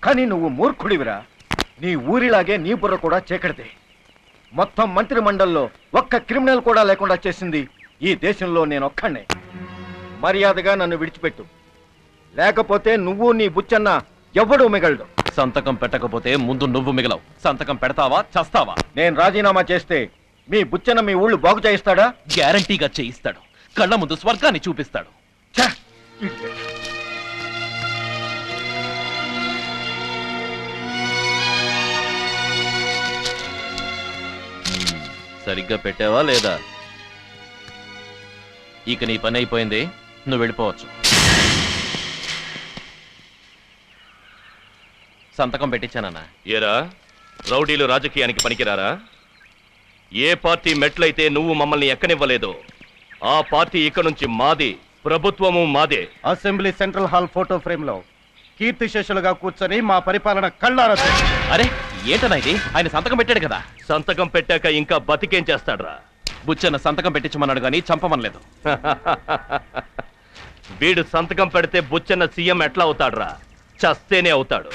కానీ నువ్వు మూర్ఖుడివిరా. నీ ఊరిలాగే నీ బుర్ర కూడా చీకటిదే. మొత్తం మంత్రి మండలిలో ఒక్క క్రిమినల్ కూడా లేకుండా చేసింది ఈ దేశంలో నేనొక్కడే. మర్యాదగా నన్ను విడిచిపెట్టు, లేకపోతే నువ్వు నీ బుచ్చన్న ఎవడూ మిగలడు. సంతకం పెట్టకపోతే ముందు నువ్వు మిగలవు. సంతకం పెడతావా చస్తావా? నేను రాజీనామా చేస్తే మీ బుచ్చన్న మీ ఊళ్ళు బాగు చేయిస్తాడా? గ్యారంటీగా చేయిస్తాడు. కళ్ళ ముందు స్వర్గాన్ని చూపిస్తాడు. సరిగ్గా పెట్టావా లేదా? ఇక నీ పని అయిపోయింది, నువ్వు వెళ్ళిపోవచ్చు. సంతకం పెట్టించానన్నా. ఏరా, రౌడీలు రాజకీయానికి పనికిరారా? ఏ పార్టీ మెట్లయితే నువ్వు మమ్మల్ని ఎక్కనివ్వలేదో ఆ పార్టీ ఇక నుంచి మాది, ప్రభుత్వము మాదే. Assembly central hall photo frame లో కీర్తిశేషులుగా కూర్చొని మా పరిపాలన కళ్ళారా. అరే ఏంటన్నా ఇది? ఆయన సంతకం పెట్టాడు కదా. సంతకం పెట్టాక ఇంకా బతికేం చేస్తాడ్రా? బుచ్చన్న సంతకం పెట్టించమన్నాడు కానీ చంపమనలేదు. వీడు సంతకం పెడితే బుచ్చన్న సీఎం ఎట్లా అవుతాడ్రా? చస్తేనే అవుతాడు.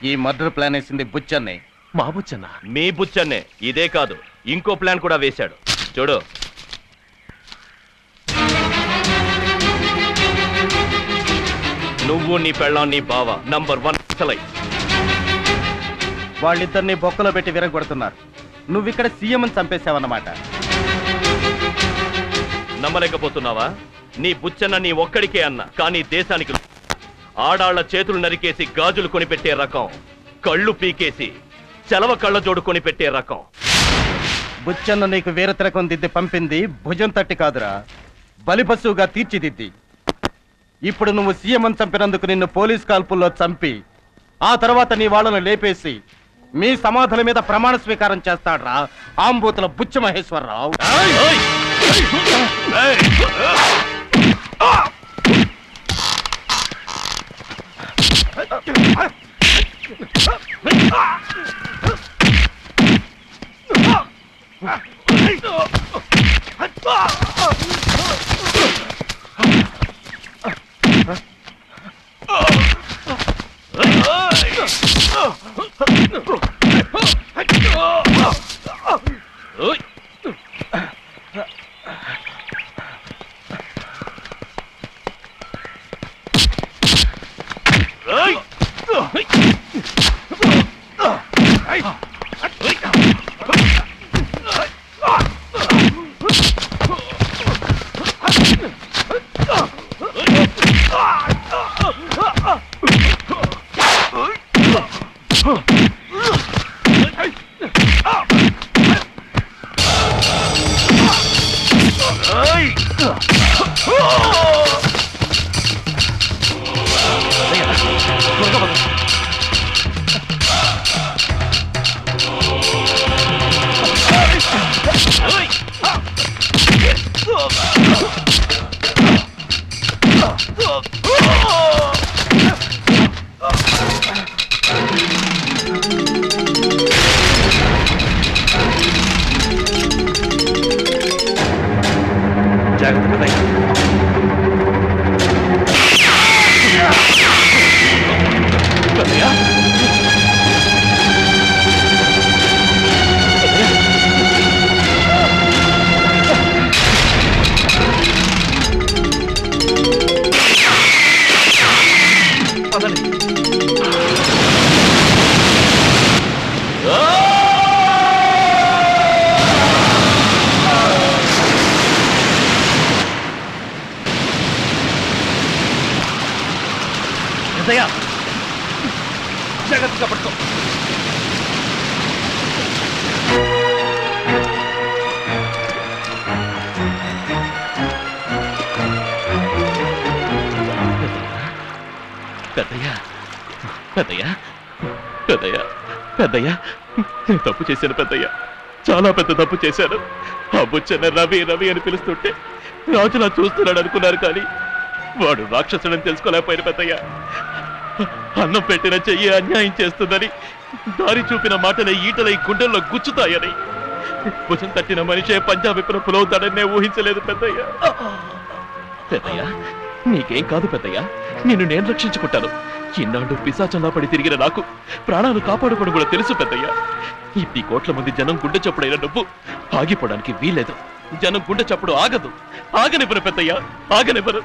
ఈ మర్డర్ ప్లాన్ వేసింది బుచ్చన్నే. మా బుచ్చన్న? మీ బుచ్చన్నే. ఇదే కాదు, ఇంకో ప్లాన్ కూడా వేశాడు. చూడు. నువ్వు నీ పెళ్ళాం నీ బావ నంబర్ 1 నక్సలైట్. వాళ్ళిద్దరిని బొక్కలో పెట్టి విరగొడుతున్నారు. నువ్విక్కడ సీఎం అని చంపేశావన్నమాట. నమ్మలేకపోతున్నావా? నీ బుచ్చన్న నీ ఒక్కడికే అన్న, కానీ దేశానికి ఆడాళ్ల చేతులు నరికేసి గాజులు కొనిపెట్టే రకం, కళ్ళు పీకేసి చలవ కళ్ళ జోడు కొనిపెట్టే రకం. బుచ్చన్న నీకు వేరే తిరకం దిద్ది పంపింది భుజం తట్టి కాదురా, బలిపశువుగా తీర్చిదిద్ది. ఇప్పుడు నువ్వు సీఎం అని చంపినందుకు నిన్ను పోలీస్ కాల్పుల్లో చంపి ఆ తర్వాత నీ వాళ్ళను లేపేసి మీ సమాధుల మీద ప్రమాణ స్వీకారం చేస్తాడ్రా ఆంబూతుల బుచ్చ మహేశ్వరరావు. జాగ్రత్తగా పట్టుకో. పెద్దయ్యా పెద్దయ్యా పెద్దయ్యా పెద్దయ్యా నేను తప్పు చేశాను పెద్దయ్యా, చాలా పెద్ద తప్పు చేశాను. ఆ బుచ్చన్న రవి రవి అని పిలుస్తుంటే రాజులా చూస్తున్నాడు అనుకున్నారు, కానీ వాడు రాక్షసుడని తెలుసుకోలేకపోయిన పెద్దయ్యా. అన్నం పెట్టిన చెయ్యి అన్యాయం చేస్తుందని, దారి చూపిన మాటలే ఈటలై గుండెల్లో గుచ్చుతాయని, భుజం తట్టిన మనిషే పంజాబ్ విప్పున పులవుతాడని నేను ఊహించలేదు పెద్దయ్యా. పెద్దయ్యా నీకేం కాదు పెద్దయ్యా, నిన్ను నేను రక్షించుకుంటాను. ఇన్నాళ్ళు పిశాచంలా పడి తిరిగిన నాకు ప్రాణాలు కాపాడుకోవడం కూడా తెలుసు పెద్దయ్యా. ఇన్ని కోట్ల మంది జనం గుండె చప్పుడైన నువ్వు ఆగిపోవడానికి వీల్లేదు. జనం గుండె చప్పుడు ఆగదు, ఆగనివ్వరు పెద్దయ్యా, ఆగనివ్వరు.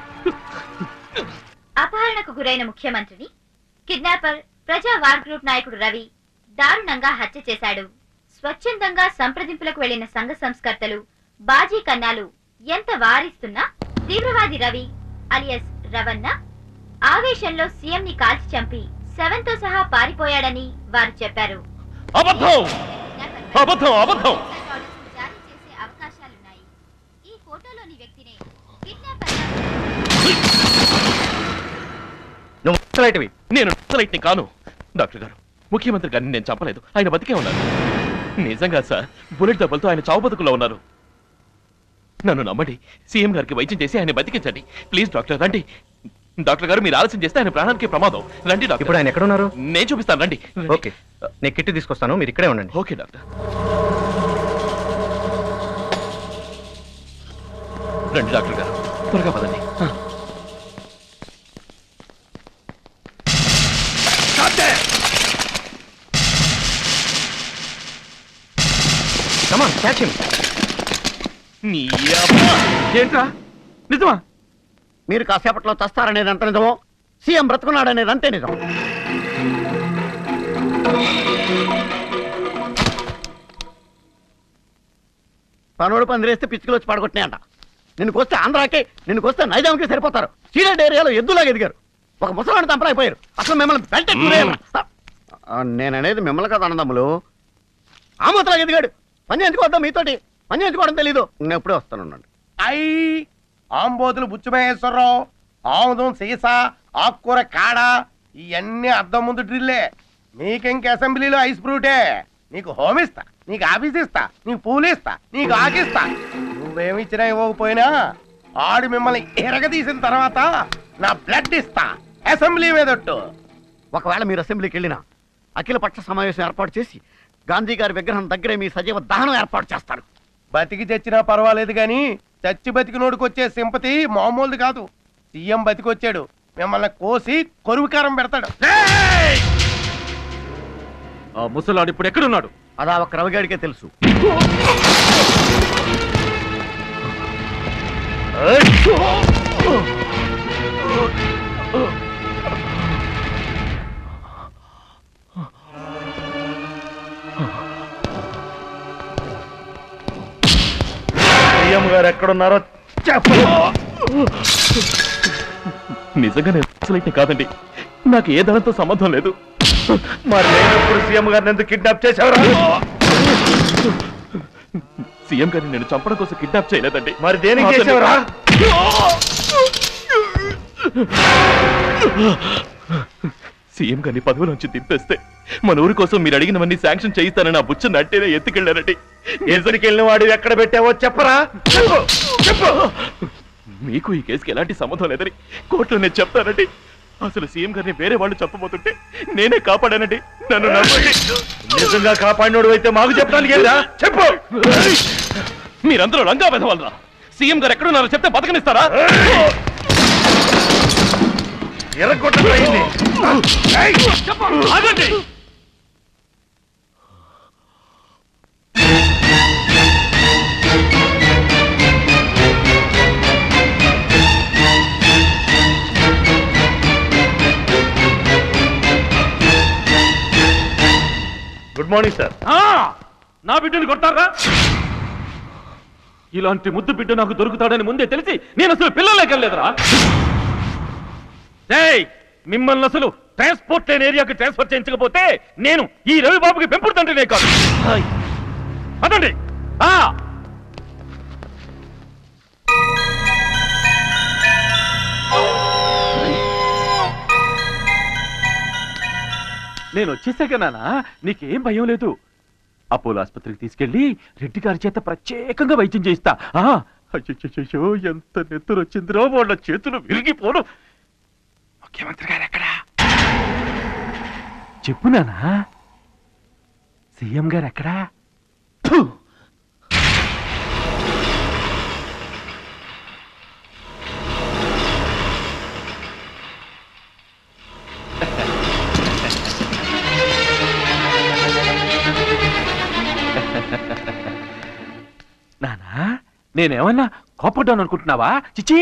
అపహరణకు గురైన ముఖ్యమంత్రిని కిడ్నాపర్ ప్రజా వార్ గ్రూప్ నాయకుడు రవి దారుణంగా హత్య చేశాడు. స్వచ్ఛందంగా సంప్రదింపులకు వెళ్లిన సంఘ సంస్కర్తలు బాజీ కన్నాలు ఎంత వారిస్తున్నా తీవ్రవాది రవి అలియస్ రవణ ఆవేశంలో సీఎం ని కాల్చి చంపి శవంతో సహా పారిపోయాడని వారు చెప్పారు. అబద్ధం అబద్ధం అబద్ధం. జారీ చేసే అవకాశాలున్నాయి. ఈ ఫోటోలోని వ్యక్తినే కిడ్నాపర్ నువ్వు నక్సలైట్వి. నేను నక్సలైట్ని కాను. డాక్టర్ గారు, ముఖ్యమంత్రి గారిని నేను చంపలేదు, ఆయన బతికే ఉన్నారు. నిజంగా సార్, బుల్లెట్ దెబ్బలతో ఆయన చావు బతుకులో ఉన్నారు. నన్ను నమ్మండి, సీఎం గారికి వైద్యం చేసి ఆయన బతికించండి ప్లీజ్. డాక్టర్ రండి. డాక్టర్ గారు, మీరు ఆలస్యం చేస్తే ఆయన ప్రాణానికి ప్రమాదం. రండి డాక్టర్. ఇప్పుడు ఆయన ఎక్కడ ఉన్నారు? నేను చూపిస్తాను, రండి. ఓకే, నేను కిట్ తీసుకొస్తాను, మీరు ఇక్కడే ఉండండి. Okay doctor. రండి డాక్టర్ గారు, త్వరగా పదండి. Come on catch him. ఏంట్రా నిజమా? మీరు కాసేపట్లో చస్తారనేది అంత నిజమో, సీఎం బ్రతుకున్నాడనేది అంతే నిజం. పనోడు పందిరేస్తే పిచ్చుకలు వచ్చి పడగొట్టినాయంట. నిన్నుకొస్తే ఆంధ్రాకి, నిన్నుకొస్తే నైజాంకి సరిపోతారు. సీడెడ్ ఏరియాలో ఎద్దులాగా ఎదిగారు. ఒక ముసలాన్ని తంపరైపోయారు. అసలు మిమ్మల్ని బెల్ట్ నేననేది మిమ్మల్ని కదా అన్నదమ్ములు. ఆమూతలాగా ఎదిగాడు. పని ఎంచుకోవద్దాం మీతోటి, పని ఎంచుకోవడం తెలీదు. నేను ఎప్పుడే వస్తానున్నాను. ఆంబోతులు బుచ్చిమహేశ్వరరావు, ఆముదం సీసా, ఆకుకూర కాడ, ఇవన్నీ అద్దం ముందు డ్రిల్లే. మీకింక అసెంబ్లీలో ఐస్ ఫ్రూటే. నీకు హోమ్ ఇస్తా, నీకు ఆఫీస్ ఇస్తా, నీకు పూలు ఇస్తా, నీకు ఆకిస్తా. నువ్వేమిచ్చినా ఇవ్వకపోయినా ఆడు మిమ్మల్ని ఎరగదీసిన తర్వాత నా బ్లడ్ ఇస్తా అసెంబ్లీ మీదొట్టు. ఒకవేళ మీరు అసెంబ్లీకి వెళ్ళినా అఖిల పక్ష సమావేశం ఏర్పాటు చేసి గాంధీ గారి విగ్రహం దగ్గరే మీ సజీవ దహనం ఏర్పాటు చేస్తారు. బతికి చచ్చినా పర్వాలేదు గాని చచ్చి బతికినోడికి వచ్చే సింపతి మామూలుది కాదు. సీఎం బతికొచ్చాడు, మిమ్మల్ని కోసి కొరువుకారం పెడతాడు. ఆ ముసలాడు ఇప్పుడు ఎక్కడున్నాడు? అదా ఒక రవిగాడికే తెలుసు. సీఎం గారు ఎక్కడున్నారో నిజంగా నేను నక్సలైట్ని కాదండి, నాకు ఏ దళంతో సంబంధం లేదు. మరి లేనప్పుడు సీఎం గారిని ఎందుకు కిడ్నాప్ చేశారు? సీఎం గారిని నేను చంపడం కోసం కిడ్నాప్ చేయలేదండి. మరి దేనికి చేసేవరా? సీఎం గారిని పదవిలోంచి దింపేస్తే మన ఊరి కోసం మీరు అడిగినవన్నీ శాంక్షన్ చేయిస్తానని ఆ బుచ్చ నట్టేనే ఎత్తుకెళ్ళారండి. ఎదురుకెళ్ళిన వాడు ఎక్కడ పెట్టావో చెప్పరా? చెప్పు. మీకు ఈ కేసుకి ఎలాంటి సంబంధం లేదని కోర్టులో నేను చెప్తానండి. అసలు సీఎం గారిని వేరే వాళ్ళు చెప్పబోతుంటే నేనే కాపాడానండి, నన్ను నమ్మండి. నిజంగా కాపాడినోడు అయితే మాకు చెప్పడానికి ఏందా? చెప్పు. మీరందరూ రంగా వెదవాలరా? సీఎం గారు ఎక్కడున్నారో చెప్తే బతకనిస్తారా? ఎర్రగొట్టండి. ఆగండి. Good morning sir. నా బిడ్డను కొడతారా? ఇలాంటి ముద్దు బిడ్డ నాకు దొరుకుతాడని ముందే తెలిసి నేను అసలు పిల్లలేకెళ్ళలేదురా. మిమ్మల్ని అసలు ట్రాన్స్పోర్ట్ లేని ఏరియాకి ట్రాన్స్ఫర్ చేయించకపోతే నేను ఈ రవిబాబుకి పెంపుడు తండ్రినే కాదు. అదండి. నేను వచ్చేసాక నానా నీకేం భయం లేదు. అపోలో ఆసుపత్రికి తీసుకెళ్లి రెడ్డి గారి చేత ప్రత్యేకంగా వైద్యం చేయిస్తా. అయ్యో ఎంత నెత్తురు వచ్చిందిరో, వాళ్ళ చేతులు విరిగిపోను. ముఖ్యమంత్రి గారు ఎక్కడా చెప్పు నానా? సీఎం గారు ఎక్కడా? నానా నేనేమన్నా కోపడ్డాను అనుకుంటున్నావా? చిచి,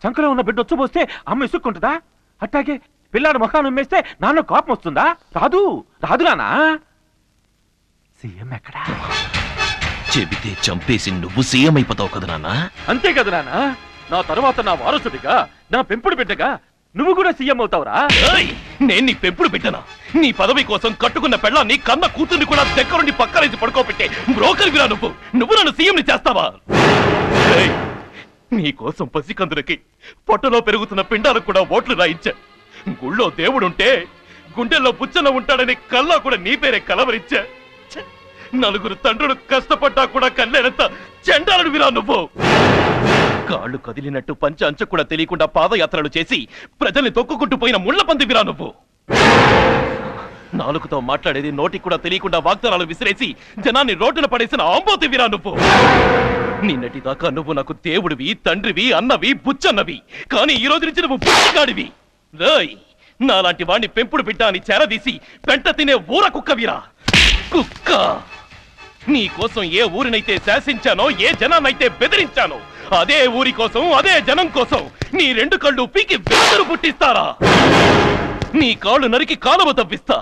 చంకలో ఉన్న బిడ్డ వచ్చి పోస్తే అమ్మ ఇసుక్కుంటుందా? అట్టాగే పిల్లాడు ముఖాన్ని ఉమ్మేస్తే నాన్న కోపం వస్తుందా? రాదు రాదు నానా. సీఎం ఎక్కడా? చెబితే చంపేసి నువ్వు సీఎం అయిపోతావు కదా నాన్న. అంతే కదా నాన్న, నా తర్వాత నా వారసుడిగా, నా పెంపుడు బిడ్డగా నువ్వు కూడా సీఎం అవుతావురా. నేను నీ పెంపుడు బిడ్డనా? నీ పదవి కోసం కట్టుకున్న పెళ్ళాన్ని కన్న కూతుర్ని కూడా దగ్గరుండి పక్కనేసి పడుకోబెట్టే బ్రోకర్ విరా నువ్వు. నువ్వు నన్ను సీఎంని చేస్తావా? నీ కోసం పసికందులకి పొట్టలో పెరుగుతున్న పిండాలకు కూడా ఓట్లు రాయించా. గుళ్ళో దేవుడుంటే గుండెల్లో బుచ్చన ఉంటాడని కల్లా కూడా నీ పేరే కలవరించా. నలుగురు తండ్రులు కష్టపడ్డా కూడా కళ్ళేనంత చెండాలను విరా నువ్వు. కాళ్ళు కదిలినట్టు పంచ అంచ కూడా తెలియకుండా పాదయాత్రలు చేసి ప్రజల్ని తొక్కుకుంటూ పోయిన ముళ్లపంది విరా నువ్వు. నాలుగుతో మాట్లాడేది నోటికి కూడా తెలియకుండా వాగ్దానాలు విసిరేసి జనాన్ని రోడ్డున పడేసిన ఆంబోతి విరా నువ్వు. నిన్నటి దాకా నువ్వు నాకు దేవుడివి, తండ్రివి, అన్నవి, బుచ్చన్నవి. కానీ ఈ రోజు నుంచి నువ్వు బుచ్చిగాడివి. రాయ్, నాలాంటి వాణ్ణి పెంపుడు బిడ్డ అని చేరదీసి పెంట తినే ఊర కుక్కవిరా కుక్క. నీ కోసం ఏ ఊరినైతే శాసించానో, ఏ జనాన్నైతే బెదిరించానో, అదే ఊరి కోసం, అదే జనం కోసం నీ రెండు కళ్ళు పీకి వెలుతురు పుట్టిస్తారా? నీ కాళ్ళు నరికి కాలువ తవ్విస్తా,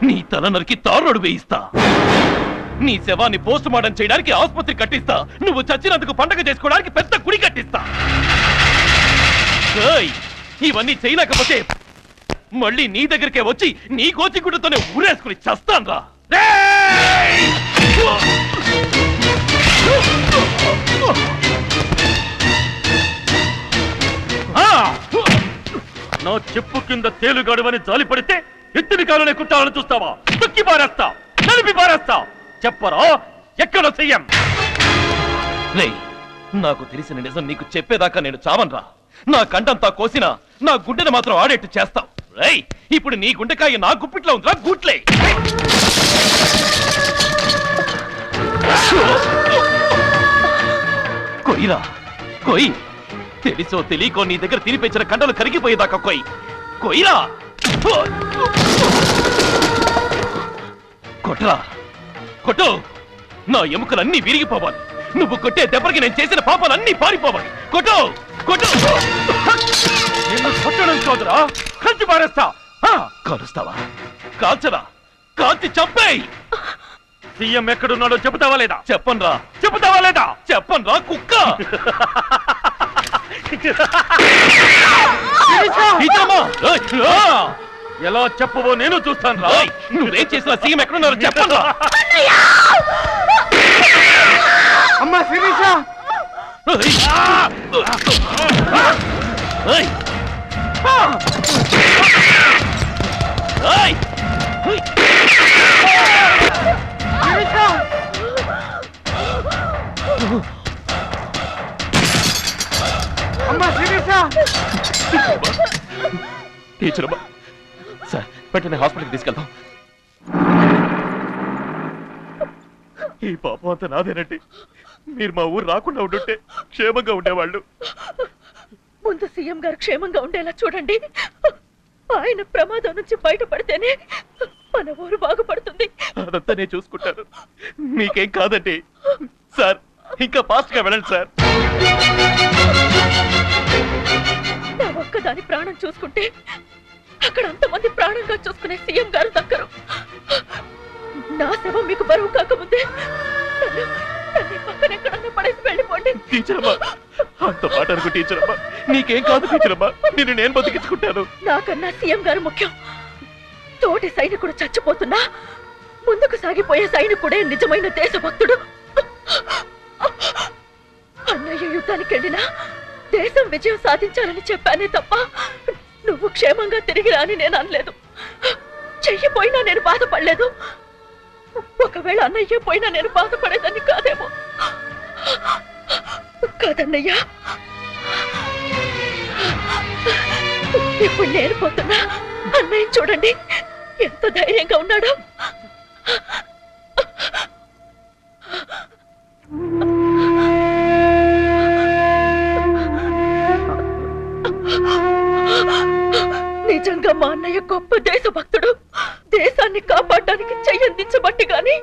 నీ తల నరికి తారోడు వేయిస్తా, నీ శవాన్ని పోస్ట్ మార్టం చేయడానికి ఆసుపత్రి కట్టిస్తా, నువ్వు చచ్చినందుకు పండగ చేసుకోవడానికి పెద్ద గుడి కట్టిస్తా. ఇవన్నీ చేయలేకపోతే మళ్ళీ నీ దగ్గరికే వచ్చి నీ కోచిగుడ్డతోనే ఊరేసుకుని చస్తాన్రా. నా చెప్పు కింద తేలుగాడువని జాలి పడితే ఎత్తిని కాలునే కుట్టాలని చూస్తావా? తొక్కి పారేస్తా, నలిపి పారేస్తా. చెప్పరా ఎక్కడ సీఎం? నాకు తెలిసిన నిజం నీకు చెప్పేదాకా నేను చావన్రా. నా కంటంతా కోసినా నా గుండెని మాత్రం ఆడేట్టు చేస్తావు. రేయ్, ఇప్పుడు నీ గుండెకాయ నా గుప్పిట్లో ఉందిరా, గుట్లే. కొయ్యిరా, కొయ్యి. తెలిసో తెలియకో నీ దగ్గర తినిపించిన కండలు కరిగిపోయేదాకా కొయ్యి. కొయ్యిరా, కొట్టరా, కొట్టు. నా ఎముకలన్నీ విరిగిపోవాలి. నువ్వు కొట్టే దెబ్బకి నేను చేసిన పాపాలన్నీ పారిపోవాలి. కొట్టు, కొట్టు. నిన్ను కొట్టడం కాదురా, కంచి పారేస్తా. కాలుస్తావా? కాల్చరా, కాల్చి చంపేయ్. సీఎం ఎక్కడున్నాడో చెబుతావా లేదా? చెప్పన్రా, చెబుతావా లేదా? చెప్పన్రా కుక్క. ఎలా చెప్పవో నేను చూస్తాను రా. నువ్వేం చేసిన సీఎం ఎక్కడున్నారో చెప్పన్రా. అమ్మా శిరీష, అమ్మా శిరీష. టీచర్ అమ్మా, సార్ వెంటనే హాస్పిటల్కి తీసుకెళ్తాం. ఈ పాపం అంతా నాదేనండి. మీరు మా ఊరు రాకుండా ఉండుంటే క్షేమంగా ఉండేవాళ్ళు. ముందు సీఎం గారు క్షేమంగా ఉండేలా చూడండి. ఆయన ప్రమాదం నుంచి బయటపడితేనే మన ఊరు బాగుపడుతుంది. అదంతా నేను చూసుకుంటాను, మీకేం కాదండి. సార్ ఇంకా ఫాస్ట్ గా వెళ్ళండి సార్. నా ఒక్కదాని ప్రాణం చూసుకుంటే అక్కడ అంతమంది ప్రాణంగా చూసుకునే సీఎం గారు దక్కరు. నా శవం మీకు బరువు కాకముందే నన్ను పక్కన ఎక్కడన్నా పడేసి వెళ్ళిపోండి. టీచర్ అమ్మా, అంత మాట అనుకో టీచర్ అమ్మా. నీకేం కాదు టీచర్ అమ్మా, నిన్ను నేను బతికించుకుంటాను. నాకన్నా సీఎం గారు ముఖ్యం. తోటి సైనికుడు చచ్చిపోతున్నా ముందుకు సాగిపోయే సైనికుడే నిజమైన దేశభక్తుడు. అన్నయ్య యుద్ధానికి వెళ్ళినా దేశం విజయం సాధించాలని చెప్పానే తప్ప నువ్వు క్షేమంగా తిరిగి రాని నేను అనలేదు. చెయ్యిపోయినా నేను బాధపడలేదు. ఒకవేళ అన్నయ్య పోయినా నేను బాధపడేదాన్ని కాదేమో. కాదన్నయ్యా, ఇప్పుడు నేను పోతున్నా. అన్నయ్య చూడండి ఎంత ధైర్యంగా ఉన్నాడో. నిజంగా మా అన్నయ్య గొప్ప దేశభక్తుడు. దేశాన్ని కాపాడడానికి చెయ్యందించబట్టి గాని,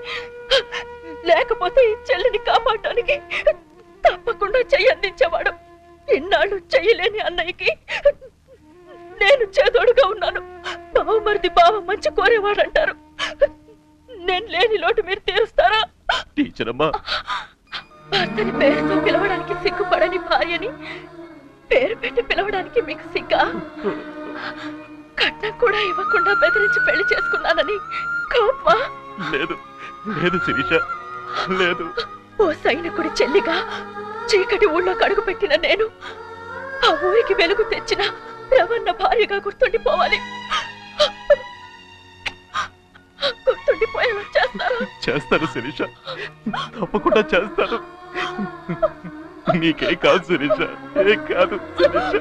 లేకపోతే ఈ చెల్లిని కాపాడడానికి తప్పకుండా చెయ్యందించేవాడు. ఇన్నాళ్ళు చెయ్యలేని అన్నయ్యకి నేను చేదోడుగా ఉన్నాను. బావమరిది బావ మంచి కోరేవాడంటారు. నేను లేని లోటు మీరు తీరుస్తారా? టీచర్ అమ్మా, భర్తని పేరుతో పిలవడానికి సిగ్గుపడని భార్యని పేరు పెట్టి పిలవడానికి మీకు సిగ్గా? కట్నం కూడా ఇవ్వకుండా బెదిరించి పెళ్లి చేసుకున్నానని కోపమా? లేదు లేదు శిరీష, లేదు. ఓ సైనికుడి చెల్లిగా చీకటి ఊళ్ళో కడుగు పెట్టిన నేను ఆ ఊరికి వెలుగు తెచ్చిన రవణ భార్యగా గుర్తుండిపోవాలి. గుర్తుండిపోయేలా చేస్తారా? చేస్తాను శిరీష, తప్పకుండా చేస్తాను. నీకే కాదు శిరీష, ఏ కాదు శిరీష.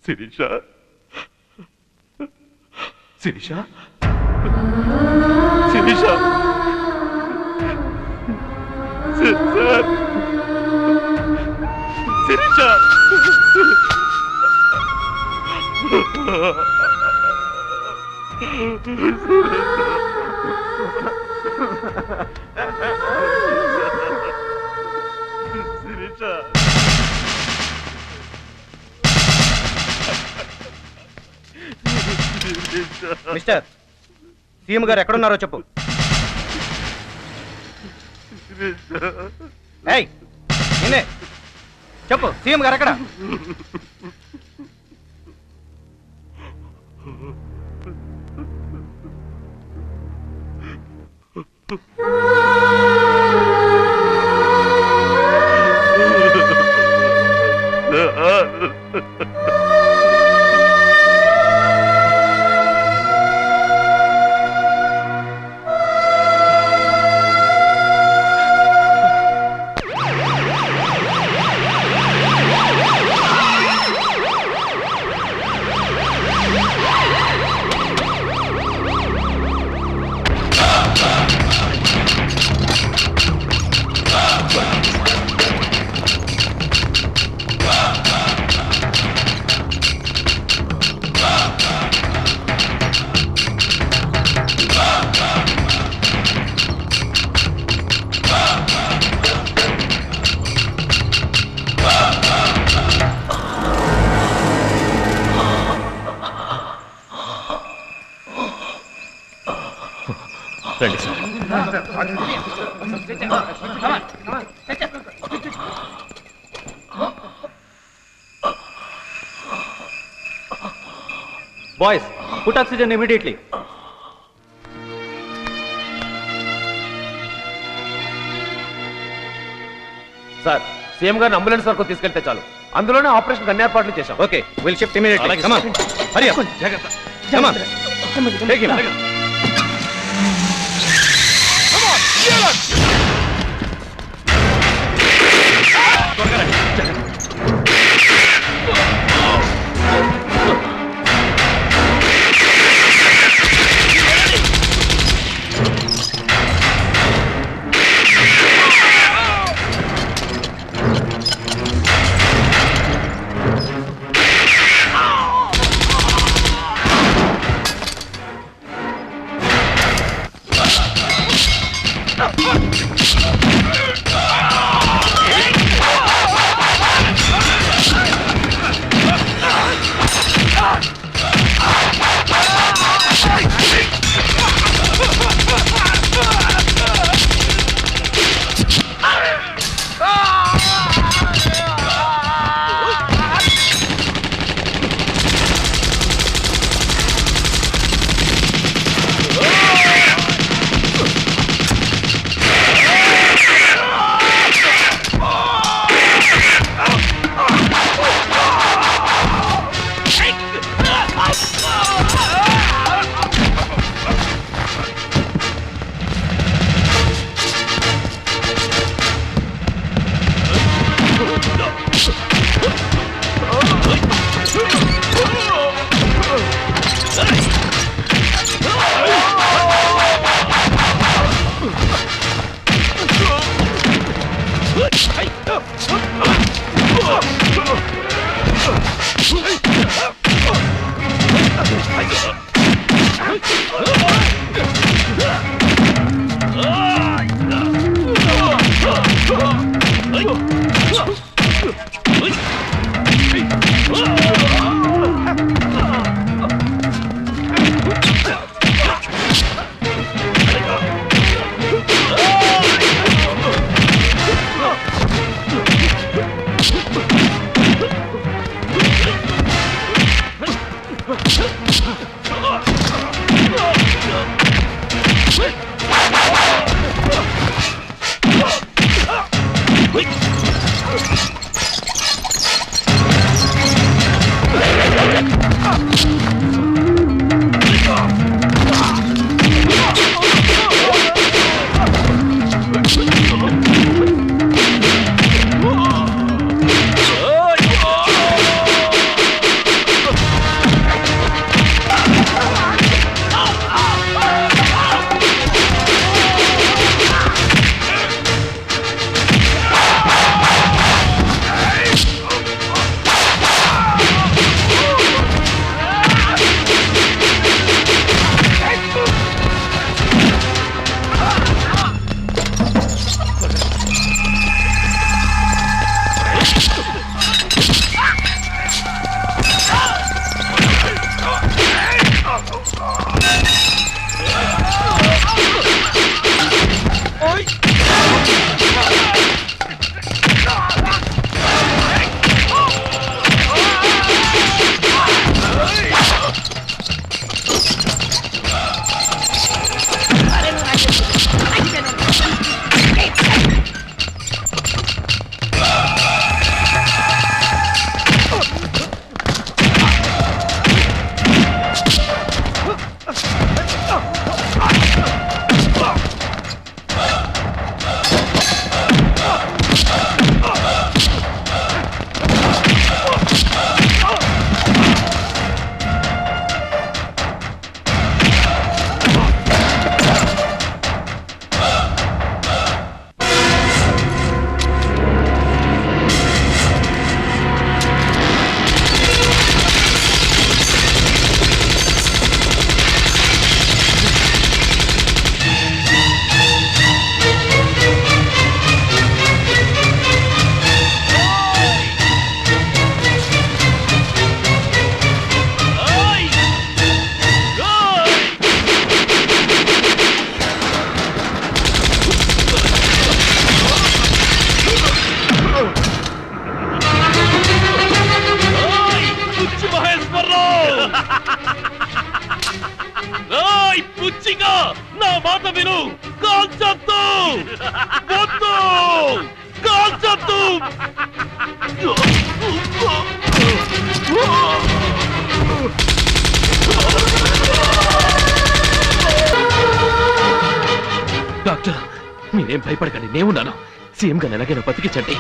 శిరీష, శిరీష, శిరీష, శిరీష, మిస్టర్, సీఎం గారు ఎక్కడున్నారో చెప్పు. ఏయ్, నిన్నే చెప్పు, సీఎం గారు ఎక్కడ? రండి sir. Boys, put oxygen immediately. Sir, CM గారిని అంబులెన్స్ వరకు తీసుకెళ్తే చాలు. అందులోనే ఆపరేషన్ అన్ని ఏర్పాట్లు చేశాం. Okay, will shift immediately. Come on, hurry up. జాగ్రత్త. Come on, take him. పుచ్చిగా నా మాట విను, కాల్చొద్దు, వద్దు, కాల్చొద్దు. డాక్టర్ మీరేం భయపడకండి, నేనున్నాను. సీఎం గారు ఎలాగైనా బతికించండి.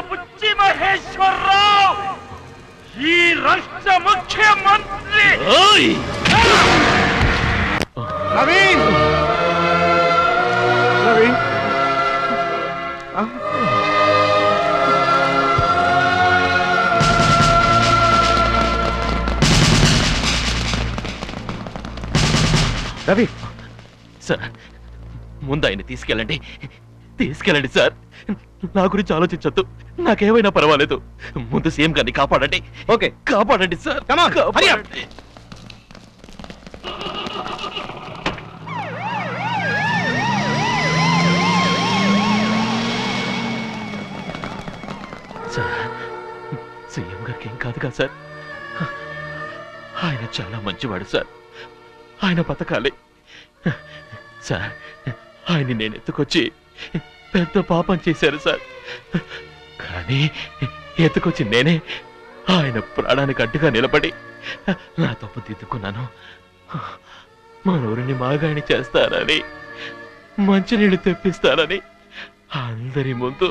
బుచ్చి మహేశ్వరరావు ఈ రాష్ట్ర ముఖ్యమంత్రి. నవీన్ నవీన్ రవి సార్, ముందు ఆయన తీసుకెళ్ళండి, తీసుకెళ్ళండి సార్. నా గురించి ఆలోచించొద్దు, నాకేమైనా పర్వాలేదు. ముందు సీఎం గారిని కాపాడండి. ఓకే, కాపాడండి సార్, కాపాడండి. కాదు సార్. ఆయన చాలా మంచివాడు సార్. ఆయన బతకాలి సార్. ఆయన నేను ఎత్తుకొచ్చి పెద్ద పాపం చేశారు సార్. కానీ ఎత్తుకొచ్చి నేనే ఆయన ప్రాణానికి అడ్డుగా నిలబడి నా తప్పు దిద్దుకున్నాను. మన ఊరిని మాగాని చేస్తారని, మంచినీళ్ళు తెప్పిస్తారని అందరి ముందు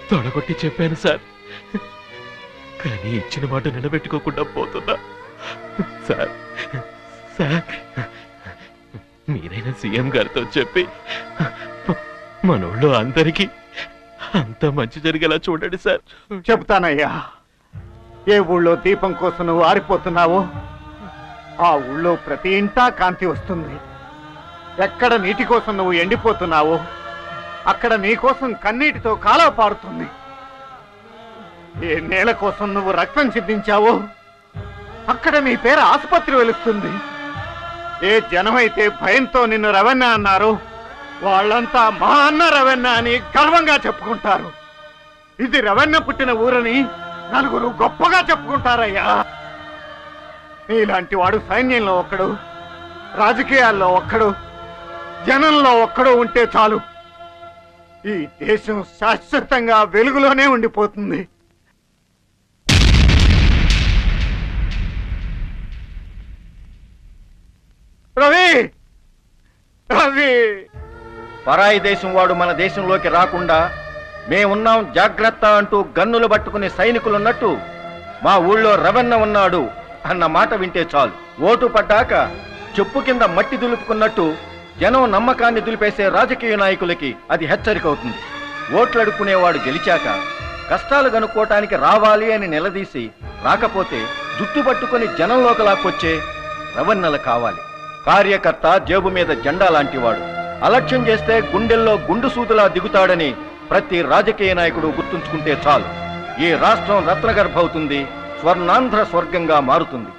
తొడగొట్టి చెప్పాను సార్. కానీ ఇచ్చిన మాట నిలబెట్టుకోకుండా పోతున్నా సార్. సార్ మీరైనా సీఎం గారితో చెప్పి మన ఊళ్ళో అందరికీ అంత మంచి జరిగేలా చూడండి సార్. చెప్తానయ్యా. ఏ ఊళ్ళో దీపం కోసం నువ్వు ఆరిపోతున్నావో ఆ ఊళ్ళో ప్రతి ఇంటా కాంతి వస్తుంది. ఎక్కడ నీటి కోసం నువ్వు ఎండిపోతున్నావో అక్కడ నీ కోసం కన్నీటితో కాలువ పారుతుంది. ఏ నేల కోసం నువ్వు రక్తం చిందించావో అక్కడ నీ పేరు ఆసుపత్రి వెలుస్తుంది. ఏ జనమైతే భయంతో నిన్ను రవణ అన్నారు వాళ్ళంతా మా అన్న రవణ అని గర్వంగా చెప్పుకుంటారు. ఇది రవణ పుట్టిన ఊరని నలుగురు గొప్పగా చెప్పుకుంటారయ్యా. నీలాంటి వాడు సైన్యంలో ఒక్కడు, రాజకీయాల్లో ఒక్కడు, జనంలో ఒక్కడు ఉంటే చాలు. ఈ దేశం శాశ్వతంగా వెలుగులోనే ఉండిపోతుంది. రవి, రవి, పరాయి దేశం వాడు మన దేశంలోకి రాకుండా మేమున్నాం జాగ్రత్త అంటూ గన్నులు పట్టుకుని సైనికులున్నట్టు మా ఊళ్ళో రవణ ఉన్నాడు అన్న మాట వింటే చాలు. ఓటు పడ్డాక చెప్పు కింద మట్టి దులుపుకున్నట్టు జనం నమ్మకాన్ని దులిపేసే రాజకీయ నాయకులకి అది హెచ్చరిక అవుతుంది. ఓట్లు అడుక్కునేవాడు గెలిచాక కష్టాలు కనుక్కోటానికి రావాలి అని నిలదీసి రాకపోతే జుట్టు పట్టుకుని జనంలోకి లాక్కొచ్చే రవణ్ణలు కావాలి. కార్యకర్త జేబు మీద జెండా లాంటివాడు. అలక్ష్యం చేస్తే గుండెల్లో గుండు సూదులా దిగుతాడని ప్రతి రాజకీయ నాయకుడు గుర్తుంచుకుంటే చాలు. ఈ రాష్ట్రం రత్నగర్భ అవుతుంది, స్వర్ణాంధ్ర స్వర్గంగా మారుతుంది.